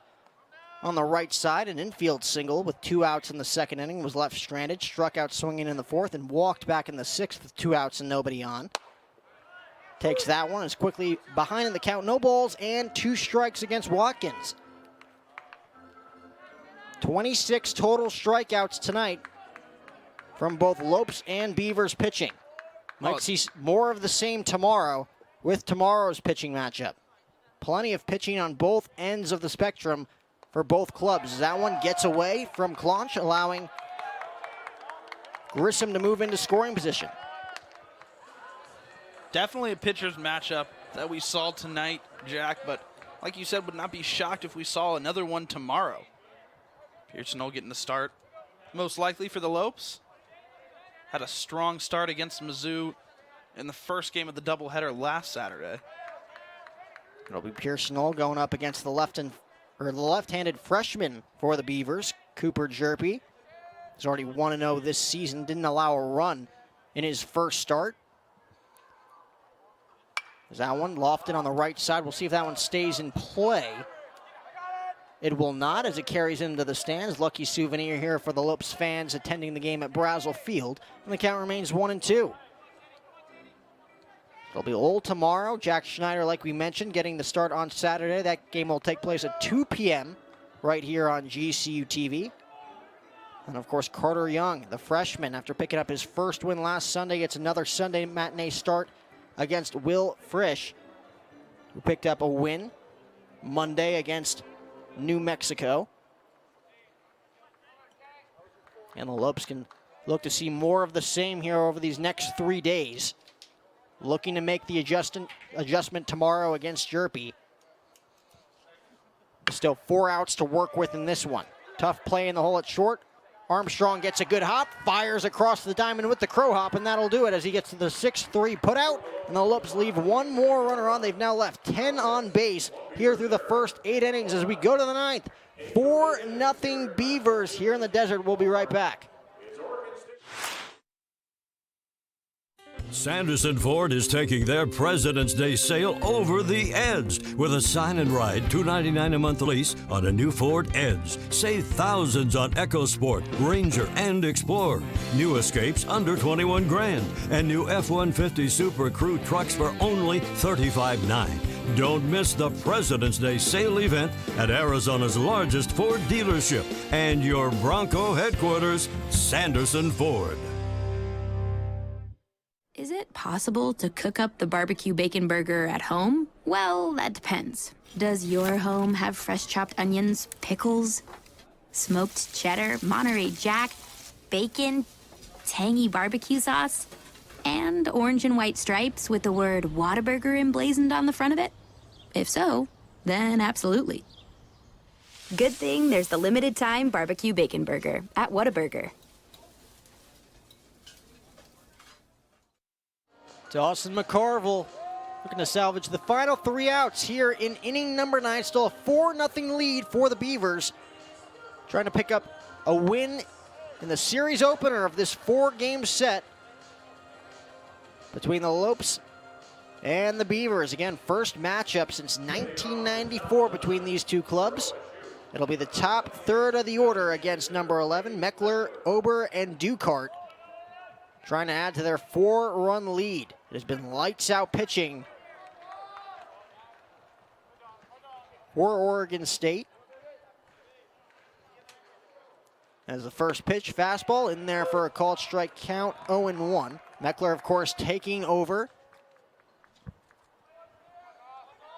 on the right side, an infield single with 2 outs in the 2nd inning, was left stranded, struck out swinging in the 4th, and walked back in the 6th with 2 outs and nobody on. Takes that one, is quickly behind in the count, no balls and 2 strikes against Watkins. 26 total strikeouts tonight from both Lopes and Beavers pitching. Might see more of the same tomorrow with tomorrow's pitching matchup. Plenty of pitching on both ends of the spectrum for both clubs. That one gets away from Clonch, allowing Grissom to move into scoring position. Definitely a pitcher's matchup that we saw tonight, Jack, but like you said, would not be shocked if we saw another one tomorrow. Pearson getting the start, most likely for the Lopes. Had a strong start against Mizzou in the first game of the doubleheader last Saturday. It'll be Pearson going up against the left-handed freshman for the Beavers, Cooper Jerpy. He's already 1-0 this season, didn't allow a run in his first start. There's that one lofted on the right side. We'll see if that one stays in play. It will not, as it carries into the stands. Lucky souvenir here for the Lopes fans attending the game at Brazel Field. And the count remains 1-2. It'll be Old tomorrow. Jack Schneider, like we mentioned, getting the start on Saturday. That game will take place at 2 p.m. right here on GCU TV. And, of course, Carter Young, the freshman, after picking up his first win last Sunday, gets another Sunday matinee start against Will Frisch, who picked up a win Monday against New Mexico. And the Lopes can look to see more of the same here over these next 3 days. Looking to make the adjustment tomorrow against Jerpy. Still 4 outs to work with in this one. Tough play in the hole at short. Armstrong gets a good hop, fires across the diamond with the crow hop, and that'll do it as he gets to the 6-3 putout. And the Lopes leave one more runner on. They've now left 10 on base here through the first 8 innings as we go to the 9th. 4-0 Beavers here in the desert. We'll be right back. Sanderson Ford is taking their President's Day sale over the edge with a sign and ride $299 a month lease on a new Ford Edge. Save thousands on EcoSport, Ranger, and Explorer. New Escapes under 21 grand, and new F-150 Super Crew trucks for only $35,900. Don't miss the President's Day sale event at Arizona's largest Ford dealership and your Bronco headquarters, Sanderson Ford. Is it possible to cook up the barbecue bacon burger at home? Well, that depends. Does your home have fresh chopped onions, pickles, smoked cheddar, Monterey Jack, bacon, tangy barbecue sauce, and orange and white stripes with the word Whataburger emblazoned on the front of it? If so, then absolutely. Good thing there's the limited time barbecue bacon burger at Whataburger. Dawson McCarville looking to salvage the final 3 outs here in inning number 9. Still a 4-0 lead for the Beavers. Trying to pick up a win in the series opener of this 4-game set between the Lopes and the Beavers. Again, first matchup since 1994 between these two clubs. It'll be the top third of the order against number 11, Meckler, Ober, and Ducart, trying to add to their 4-run lead. It has been lights out pitching for Oregon State. As the first pitch, fastball in there for a called strike count, 0-1. Meckler, of course, taking over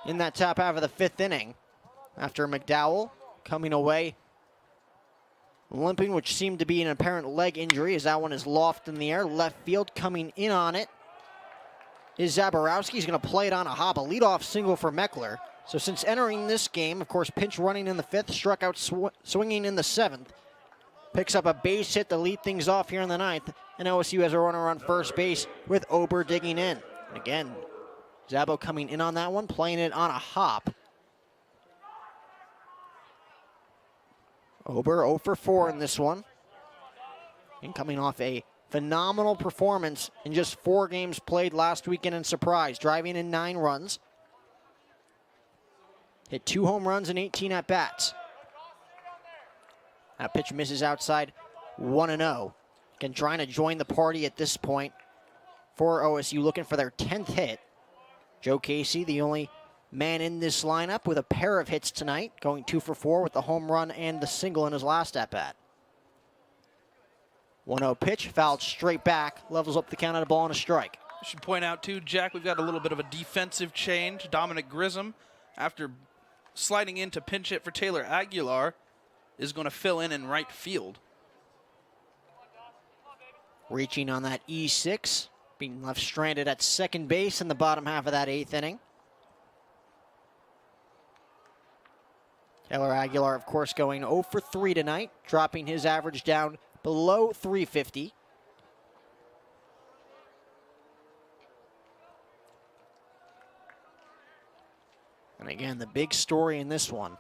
in that top half of the 5th inning after McDowell coming away limping, which seemed to be an apparent leg injury, as that one is lofted in the air. Left field coming in on it is Zaborowski. He's going to play it on a hop, a leadoff single for Meckler. So since entering this game, of course, pinch running in the 5th, struck out swinging in the 7th. Picks up a base hit to lead things off here in the 9th, and OSU has a runner on first base with Ober digging in. And again, Zabo coming in on that one, playing it on a hop. Ober 0 for 4 in this one. And coming off a phenomenal performance in just 4 games played last weekend in Surprise, driving in 9 runs. Hit 2 home runs and 18 at-bats. That pitch misses outside, 1-0. Again, trying to join the party at this point for OSU, looking for their 10th hit. Joe Casey, the only man in this lineup with a pair of hits tonight, going 2 for 4 with the home run and the single in his last at-bat. 1-0 pitch, fouled straight back, levels up the count at a ball and a strike. I should point out, too, Jack, we've got a little bit of a defensive change. Dominic Grissom, after sliding in to pinch hit for Taylor Aguilar, is going to fill in right field. Reaching on that E6, being left stranded at second base in the bottom half of that 8th inning. Taylor Aguilar, of course, going 0 for 3 tonight, dropping his average down below 350. And again, the big story in this one,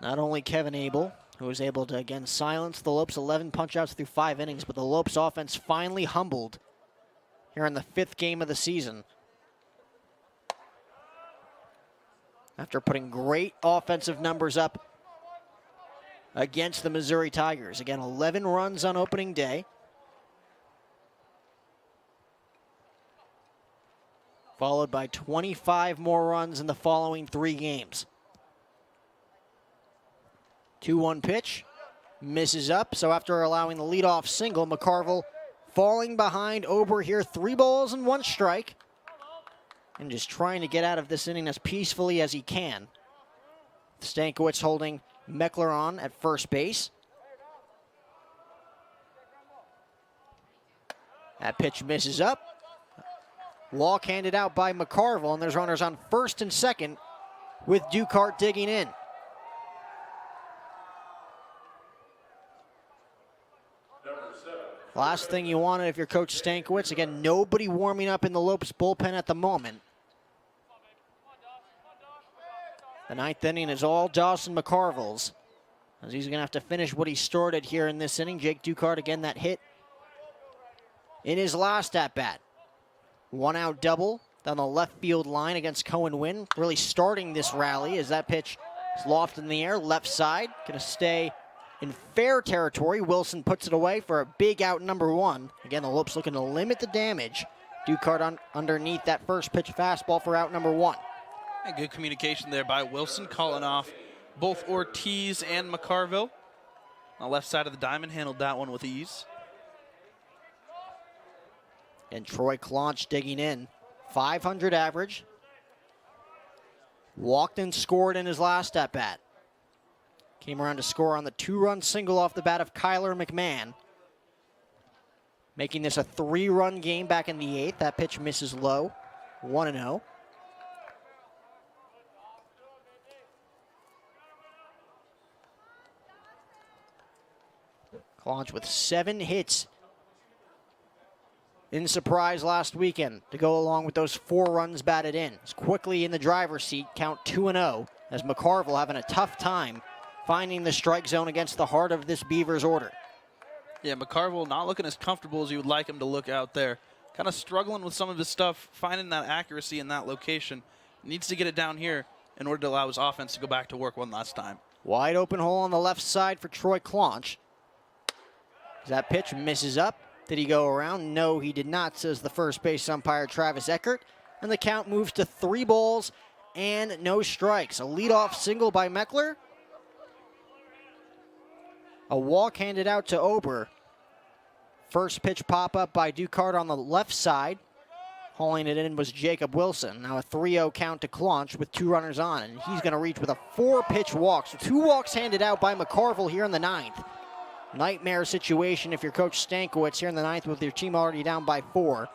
not only Kevin Abel, who was able to, again, silence the Lopes 11 punch-outs through 5 innings, but the Lopes offense finally humbled here in the 5th game of the season. After putting great offensive numbers up against the Missouri Tigers. Again, 11 runs on opening day. Followed by 25 more runs in the following 3 games. 2-1 pitch, misses up. So after allowing the leadoff single, McCarville falling behind Ober here, 3 balls and 1 strike. And just trying to get out of this inning as peacefully as he can. Stankiewicz holding Meckler on at first base. That pitch misses up. Walk handed out by McCarville, and there's runners on first and second with Ducart digging in. Last thing you want if you're Coach Stankiewicz. Again, nobody warming up in the Lopes bullpen at the moment. The 9th inning is all Dawson McCarville's, as he's going to have to finish what he started here in this inning. Jake Ducart, again, that hit in his last at-bat. 1-out double down the left field line against Cohen Wynn. Really starting this rally as that pitch is lofted in the air, left side. Going to stay in fair territory. Wilson puts it away for a big out number 1. Again, the Lopes looking to limit the damage. Ducart underneath that first pitch fastball for out number 1. And good communication there by Wilson, calling off both Ortiz and McCarville. On the left side of the diamond, handled that one with ease. And Troy Claunch digging in. 500 average. Walked and scored in his last at-bat. Came around to score on the 2-run single off the bat of Kyler McMahon. Making this a 3-run game back in the 8th. That pitch misses low. 1-0. Claunch with 7 hits in surprise last weekend to go along with those 4 runs batted in. He's quickly in the driver's seat, count 2-0, as McCarville having a tough time finding the strike zone against the heart of this Beavers order. Yeah, McCarville not looking as comfortable as you would like him to look out there. Kind of struggling with some of his stuff, finding that accuracy in that location. Needs to get it down here in order to allow his offense to go back to work one last time. Wide open hole on the left side for Troy Claunch. That pitch misses up. Did he go around? No, he did not, says the first base umpire Travis Eckert. And the count moves to 3 balls and no strikes. A leadoff single by Meckler. A walk handed out to Ober. First pitch pop up by Ducart on the left side. Hauling it in was Jacob Wilson. Now a 3-0 count to Claunch with 2 runners on. And he's going to reach with a 4-pitch walk. So 2 walks handed out by McCarville here in the 9th. Nightmare situation if you're Coach Stankiewicz here in the 9th with your team already down by 4.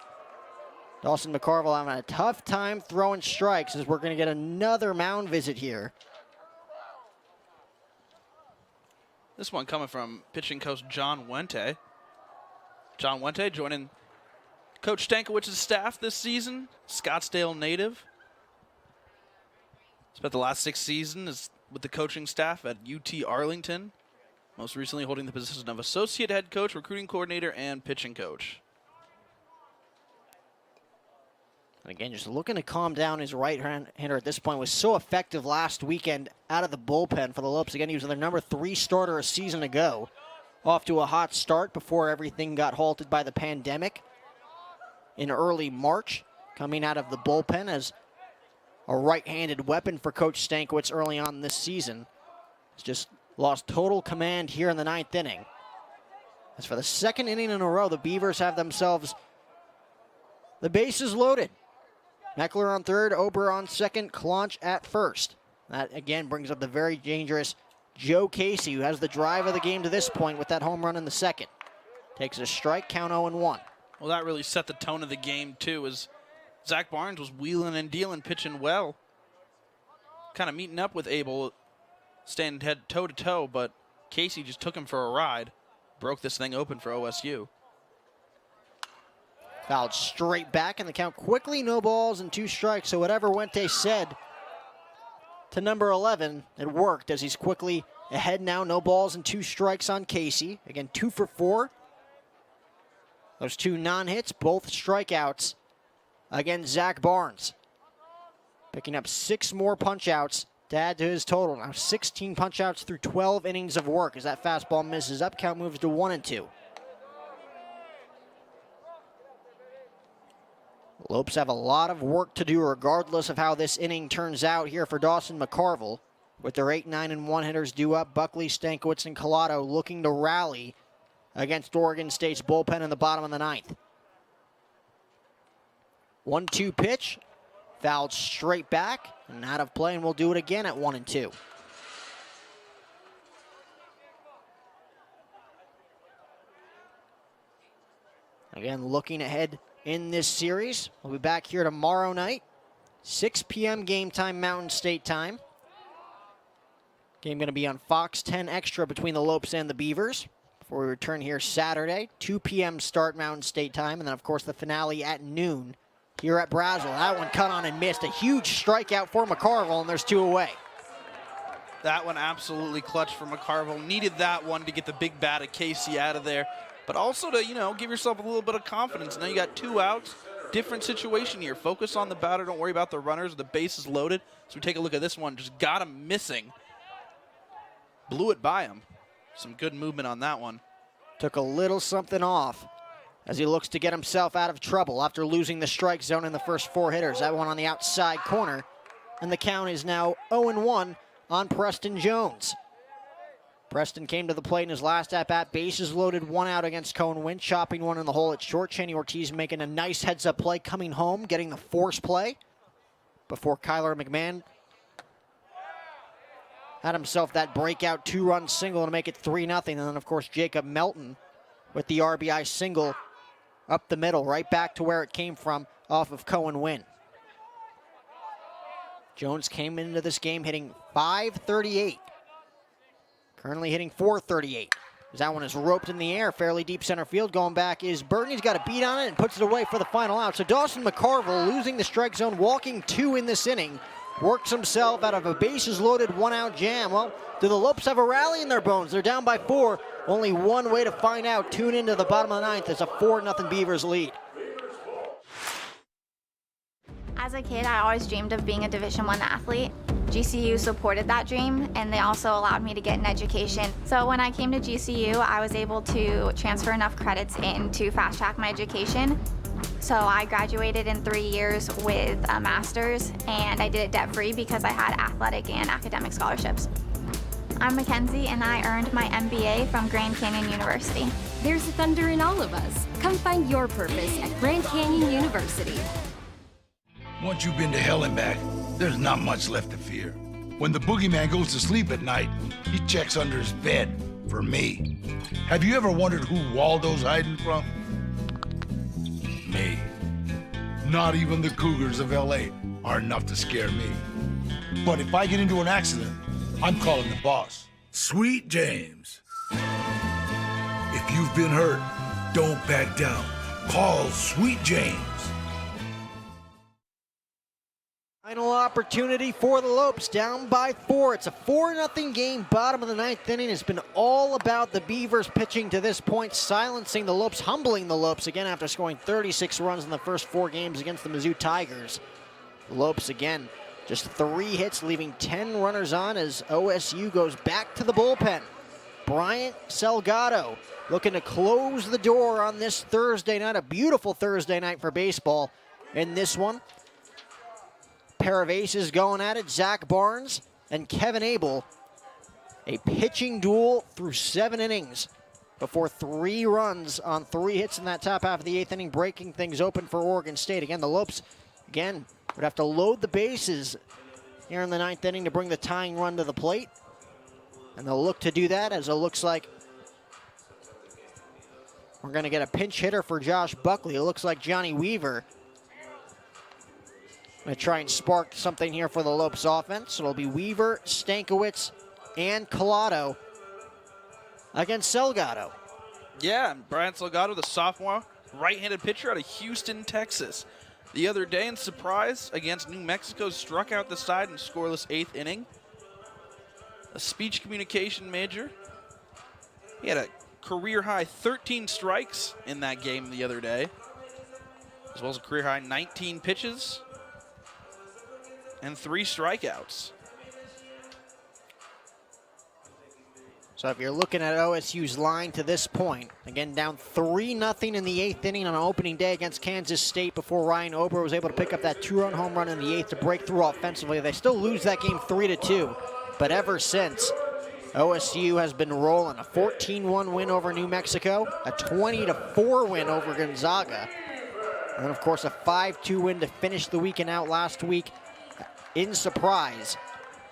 Dawson McCarville having a tough time throwing strikes as we're going to get another mound visit here. This one coming from pitching coach John Wente. John Wente joining Coach Stankiewicz's staff this season, Scottsdale native. Spent the last 6 seasons with the coaching staff at UT Arlington. Most recently holding the position of associate head coach, recruiting coordinator, and pitching coach. And again, just looking to calm down his right-hander at this point. Was so effective last weekend out of the bullpen for the Lopes. Again, he was their number 3 starter a season ago. Off to a hot start before everything got halted by the pandemic in early March. Coming out of the bullpen as a right-handed weapon for Coach Stankiewicz early on this season. It's just lost total command here in the 9th inning. As for the 2nd inning in a row, the Beavers have themselves the bases loaded. Meckler on 3rd, Ober on 2nd, Claunch at 1st. That again brings up the very dangerous Joe Casey, who has the drive of the game to this point with that home run in the 2nd. Takes a strike, count 0-1. Well, that really set the tone of the game too, as Zach Barnes was wheeling and dealing, pitching well. Kind of meeting up with Abel, standing head toe-to-toe, but Casey just took him for a ride. Broke this thing open for OSU. Fouled straight back, and the count quickly, no balls and 2 strikes. So whatever Wente said to number 11, it worked as he's quickly ahead now. No balls and 2 strikes on Casey. Again, 2 for 4. Those 2 non-hits, both strikeouts. Again, Zach Barnes picking up 6 more punch-outs to add to his total. Now 16 punch-outs through 12 innings of work as that fastball misses up. Count moves to 1-2. Lopes have a lot of work to do regardless of how this inning turns out here for Dawson McCarville. With their 8, 9, and 1 hitters due up, Buckley, Stankiewicz, and COLATO looking to rally against Oregon State's bullpen in the bottom of the 9th. 1-2 pitch, fouled straight back and out of play, and we'll do it again at 1-2. Again, looking ahead in this series, we'll be back here tomorrow night, 6 p.m. game time, Mountain State time. Game going to be on Fox 10 Extra between the Lopes and the Beavers. Before we return here Saturday, 2 p.m. start Mountain State time, and then of course the finale at noon here at Brazel. That one cut on and missed. A huge strikeout for McCarville, and there's 2 away. That one absolutely clutch for McCarville. Needed that one to get the big bat of Casey out of there, but also to, give yourself a little bit of confidence. Now you got 2 outs. Different situation here. Focus on the batter. Don't worry about the runners. The base is loaded. So we take a look at this one. Just got him missing. Blew it by him. Some good movement on that one. Took a little something off as he looks to get himself out of trouble after losing the strike zone in the first 4 hitters. That one on the outside corner. And the count is now 0-1 on Preston Jones. Preston came to the plate in his last at-bat. Bases loaded, 1 out against Cohen Wynn, chopping one in the hole at short. Cheney Ortiz making a nice heads-up play, coming home, getting the force play before Kyler McMahon had himself that breakout 2-run single to make it 3-0. And then, of course, Jacob Melton with the RBI single up the middle, right back to where it came from off of Cohen Wynn. Jones came into this game hitting .538. Currently hitting .438. That one is roped in the air, fairly deep center field. Going back is Burton. He's got a beat on it and puts it away for the final out. So Dawson McCarville, losing the strike zone, walking 2 in this inning, works himself out of a bases-loaded 1-out jam. Well, do the Lopes have a rally in their bones? They're down by 4. Only one way to find out. Tune into the bottom of the 9th. It's a 4-0 Beavers lead. As a kid, I always dreamed of being a Division I athlete. GCU supported that dream, and they also allowed me to get an education. So when I came to GCU, I was able to transfer enough credits in to fast-track my education. So I graduated in 3 years with a master's, and I did it debt-free because I had athletic and academic scholarships. I'm Mackenzie, and I earned my MBA from Grand Canyon University. There's a thunder in all of us. Come find your purpose at Grand Canyon University. Once you've been to hell and back, there's not much left to fear. When the boogeyman goes to sleep at night, he checks under his bed for me. Have you ever wondered who Waldo's hiding from? Me. Not even the Cougars of LA are enough to scare me. But if I get into an accident, I'm calling the boss. Sweet James. If you've been hurt, don't back down. Call Sweet James. Final opportunity for the Lopes, down by 4. It's a 4-0 game, bottom of the 9th inning. It's been all about the Beavers pitching to this point, silencing the Lopes, humbling the Lopes again after scoring 36 runs in the first 4 games against the Mizzou Tigers. The Lopes again, just 3 hits, leaving 10 runners on as OSU goes back to the bullpen. Bryant Salgado looking to close the door on this Thursday night, a beautiful Thursday night for baseball in this one. Pair of aces going at it, Zach Barnes and Kevin Abel. A pitching duel through 7 innings before 3 runs on 3 hits in that top half of the 8th inning, breaking things open for Oregon State. Again, the Lopes, again, would have to load the bases here in the 9th inning to bring the tying run to the plate. And they'll look to do that as it looks like we're going to get a pinch hitter for Josh Buckley. It looks like Johnny Weaver going to try and spark something here for the Lopes offense. It'll be Weaver, Stankiewicz, and COLATO against Salgado. Yeah, and Brian Salgado, the sophomore right-handed pitcher out of Houston, Texas. The other day in surprise against New Mexico, struck out the side in scoreless 8th inning. A speech communication major. He had a career-high 13 strikes in that game the other day, as well as a career-high 19 pitches and 3 strikeouts. So if you're looking at OSU's line to this point, again down 3-0 in the 8th inning on opening day against Kansas State before Ryan Ober was able to pick up that 2-run home run in the 8th to break through offensively. They still lose that game 3-2, but ever since, OSU has been rolling. A 14-1 win over New Mexico, a 20-4 win over Gonzaga, and of course a 5-2 win to finish the weekend out last week in Surprise.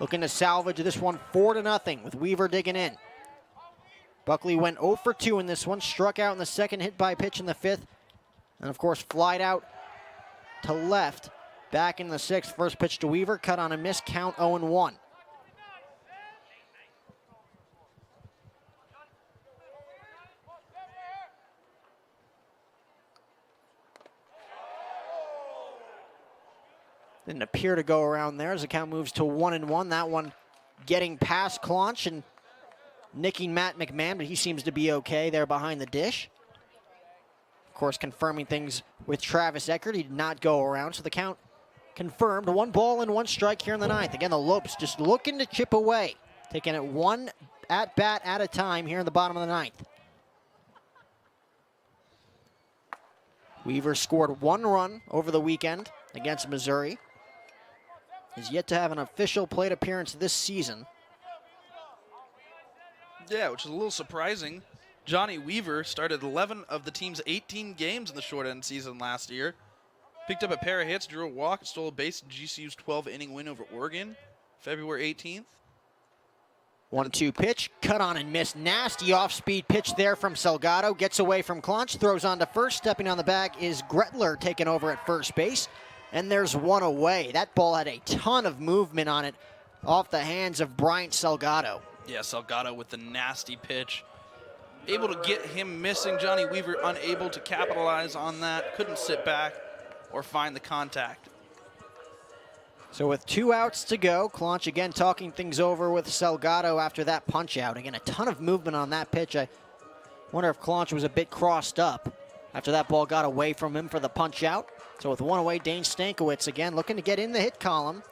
Looking to salvage this one 4-0 with Weaver digging in. Buckley went 0 for 2 in this one, struck out in the second, hit by pitch in the 5th, and of course flied out to left back in the 6th. First pitch to Weaver, cut on a miss, count 0-1. Didn't appear to go around there as the count moves to 1-1. That one getting past Claunch and nicking Matt McMahon, but he seems to be okay there behind the dish. Of course, confirming things with Travis Eckert. He did not go around, so the count confirmed. 1 ball and 1 strike here in the 9th. Again, the Lopes just looking to chip away, taking it 1 at-bat at a time here in the bottom of the 9th. Weaver scored 1 run over the weekend against Missouri. He's yet to have an official plate appearance this season. Yeah, which is a little surprising. Johnny Weaver started 11 of the team's 18 games in the short end season last year. Picked up a pair of hits, drew a walk, and stole a base in GCU's 12-inning win over Oregon, February 18th. 1-2 pitch, cut on and missed. Nasty off-speed pitch there from Salgado. Gets away from Claunch, throws on to first. Stepping on the bag is Gretler taking over at first base. And there's 1 away. That ball had a ton of movement on it off the hands of Bryant Salgado. Yeah, Salgado with the nasty pitch. Able to get him missing. Johnny Weaver unable to capitalize on that. Couldn't sit back or find the contact. So with 2 outs to go, Claunch again talking things over with Salgado after that punch out. Again, a ton of movement on that pitch. I wonder if Claunch was a bit crossed up after that ball got away from him for the punch out. So with 1 away, Dane Stankiewicz again looking to get in the hit column.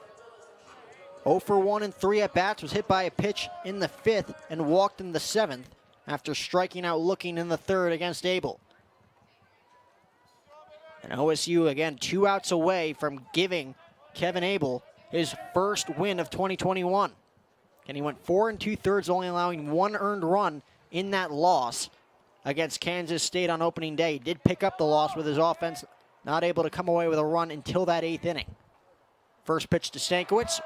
0 for 1 in 3 at-bats, was hit by a pitch in the 5th and walked in the 7th after striking out looking in the 3rd against Abel. And OSU again 2 outs away from giving Kevin Abel his first win of 2021. And he went 4 2/3, only allowing 1 earned run in that loss against Kansas State on opening day. He did pick up the loss with his offense, not able to come away with a run until that 8th inning. First pitch to Stankiewicz,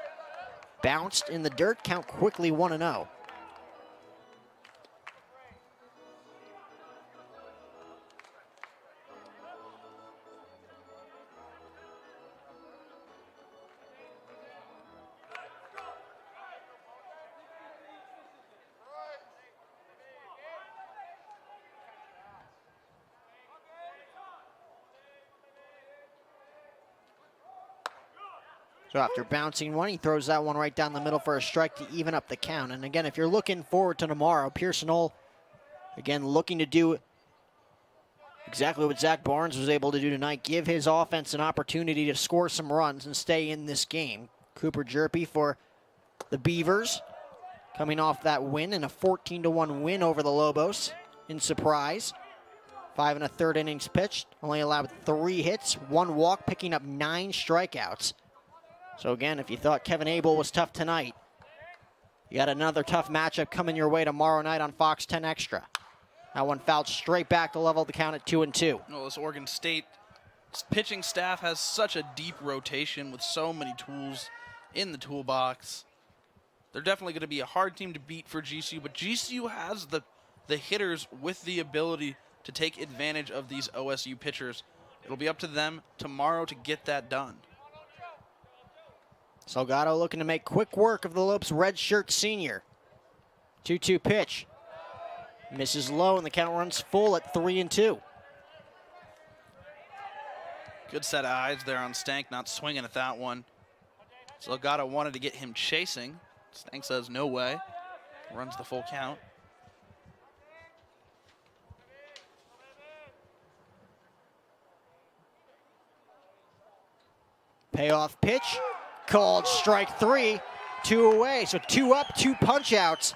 bounced in the dirt, count quickly 1-0. So after bouncing 1, he throws that one right down the middle for a strike to even up the count. And again, if you're looking forward to tomorrow, Pearson Knoll, again, looking to do exactly what Zach Barnes was able to do tonight, give his offense an opportunity to score some runs and stay in this game. Cooper Jerpy for the Beavers, coming off that win in a 14-1 win over the Lobos in Surprise. 5 1/3 innings pitched, only allowed 3 hits, 1 walk, picking up 9 strikeouts. So again, if you thought Kevin Abel was tough tonight, you got another tough matchup coming your way tomorrow night on Fox 10 Extra. That one fouled straight back to level the count at 2-2. Well, this Oregon State pitching staff has such a deep rotation with so many tools in the toolbox. They're definitely going to be a hard team to beat for GCU, but GCU has the hitters with the ability to take advantage of these OSU pitchers. It'll be up to them tomorrow to get that done. Salgado looking to make quick work of the Lopes redshirt senior. 2-2 pitch. Misses low, and the count runs full at 3-2. Good set of eyes there on Stank, not swinging at that one. Salgado wanted to get him chasing. Stank says no way. Runs the full count. Payoff pitch. Called strike 3, 2 away. So 2 up, 2 punch outs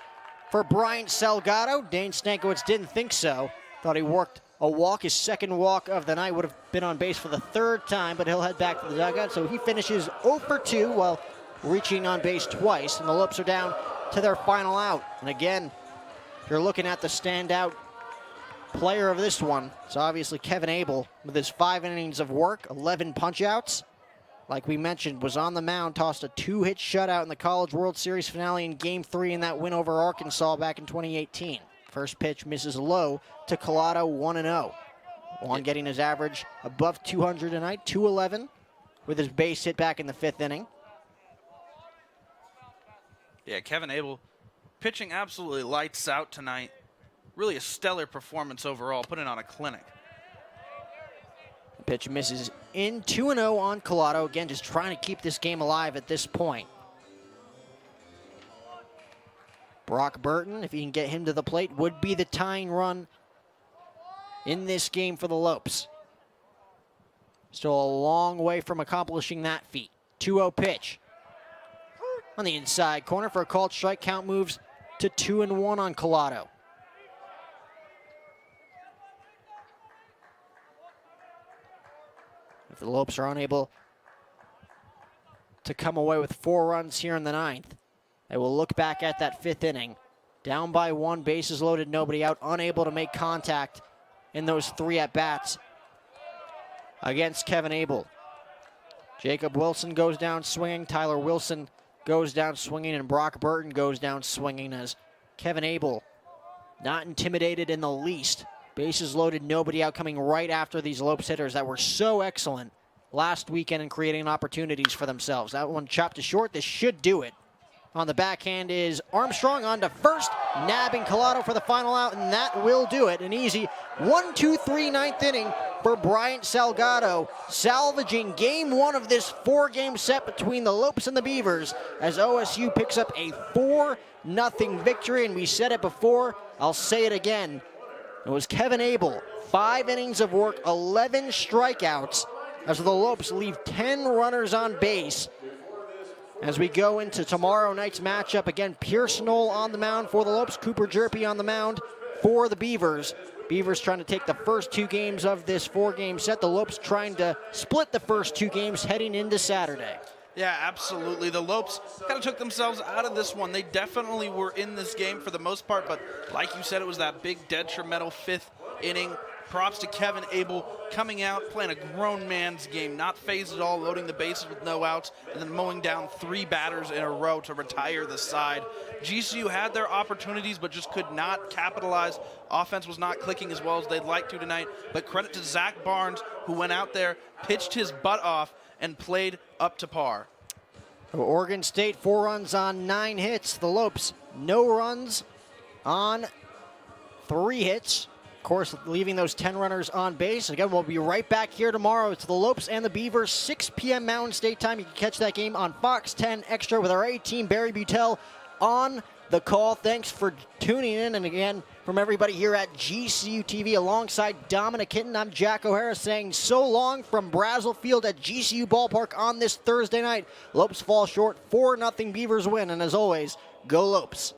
for Bryant Salgado. Dane Stankiewicz didn't think so. Thought he worked a walk. His second walk of the night. Would have been on base for the third time, but he'll head back to the dugout. So he finishes 0 for 2 while reaching on base twice. And the Lopes are down to their final out. And again, you're looking at the standout player of this one. It's obviously Kevin Abel with his 5 innings of work, 11 punch-outs. Like we mentioned, was on the mound, tossed a 2-hit shutout in the College World Series finale in Game 3 in that win over Arkansas back in 2018. First pitch misses low to COLATO, 1-0. Juan getting his average above 200 tonight, 211, with his base hit back in the 5th inning. Yeah, Kevin Abel pitching absolutely lights out tonight. Really a stellar performance overall, putting on a clinic. The pitch misses in, 2-0 on COLATO. Again, just trying to keep this game alive at this point. Brock Burton, if he can get him to the plate, would be the tying run in this game for the Lopes. Still a long way from accomplishing that feat. 2-0 pitch. On the inside corner for a called strike. Count moves to 2-1 on COLATO. If the Lopes are unable to come away with 4 runs here in the 9th, they will look back at that 5th inning. Down by 1, bases loaded, nobody out, unable to make contact in those 3 at-bats against Kevin Abel. Jacob Wilson goes down swinging, Tyler Wilson goes down swinging, and Brock Burton goes down swinging as Kevin Abel not intimidated in the least. Bases loaded, nobody out, coming right after these Lopes hitters that were so excellent last weekend in creating opportunities for themselves. That one chopped to short. This should do it. On the backhand is Armstrong on to first, nabbing COLATO for the final out, and that will do it. An easy 1-2-3 9th inning for Bryant Salgado, salvaging game 1 of this 4-game set between the Lopes and the Beavers as OSU picks up a 4-0 victory. And we said it before, I'll say it again. It was Kevin Abel, 5 innings of work, 11 strikeouts, as the Lopes leave 10 runners on base. As we go into tomorrow night's matchup, again, Pierce Knoll on the mound for the Lopes, Cooper Jerpy on the mound for the Beavers. Beavers trying to take the first 2 games of this 4-game set. The Lopes trying to split the first 2 games heading into Saturday. Yeah, absolutely. The Lopes kind of took themselves out of this one. They definitely were in this game for the most part, but like you said, it was that big detrimental 5th inning. Props to Kevin Abel coming out, playing a grown man's game, not phased at all, loading the bases with no outs, and then mowing down 3 batters in a row to retire the side. GCU had their opportunities, but just could not capitalize. Offense was not clicking as well as they'd like to tonight, but credit to Zach Barnes, who went out there, pitched his butt off, and played up to par. Oregon State, 4 runs on 9 hits. The Lopes, no runs on 3 hits. Of course, leaving those 10 runners on base. Again, we'll be right back here tomorrow. It's the Lopes and the Beavers, 6 p.m. Mountain State time. You can catch that game on Fox 10 Extra with our A-team, Barry Butel, on the call. Thanks for tuning in. And again, from everybody here at GCU TV, alongside Dominic Hinton, I'm Jack O'Hara saying so long from Brazel Field at GCU Ballpark on this Thursday night. Lopes fall short, 4-0 Beavers win. And as always, go Lopes.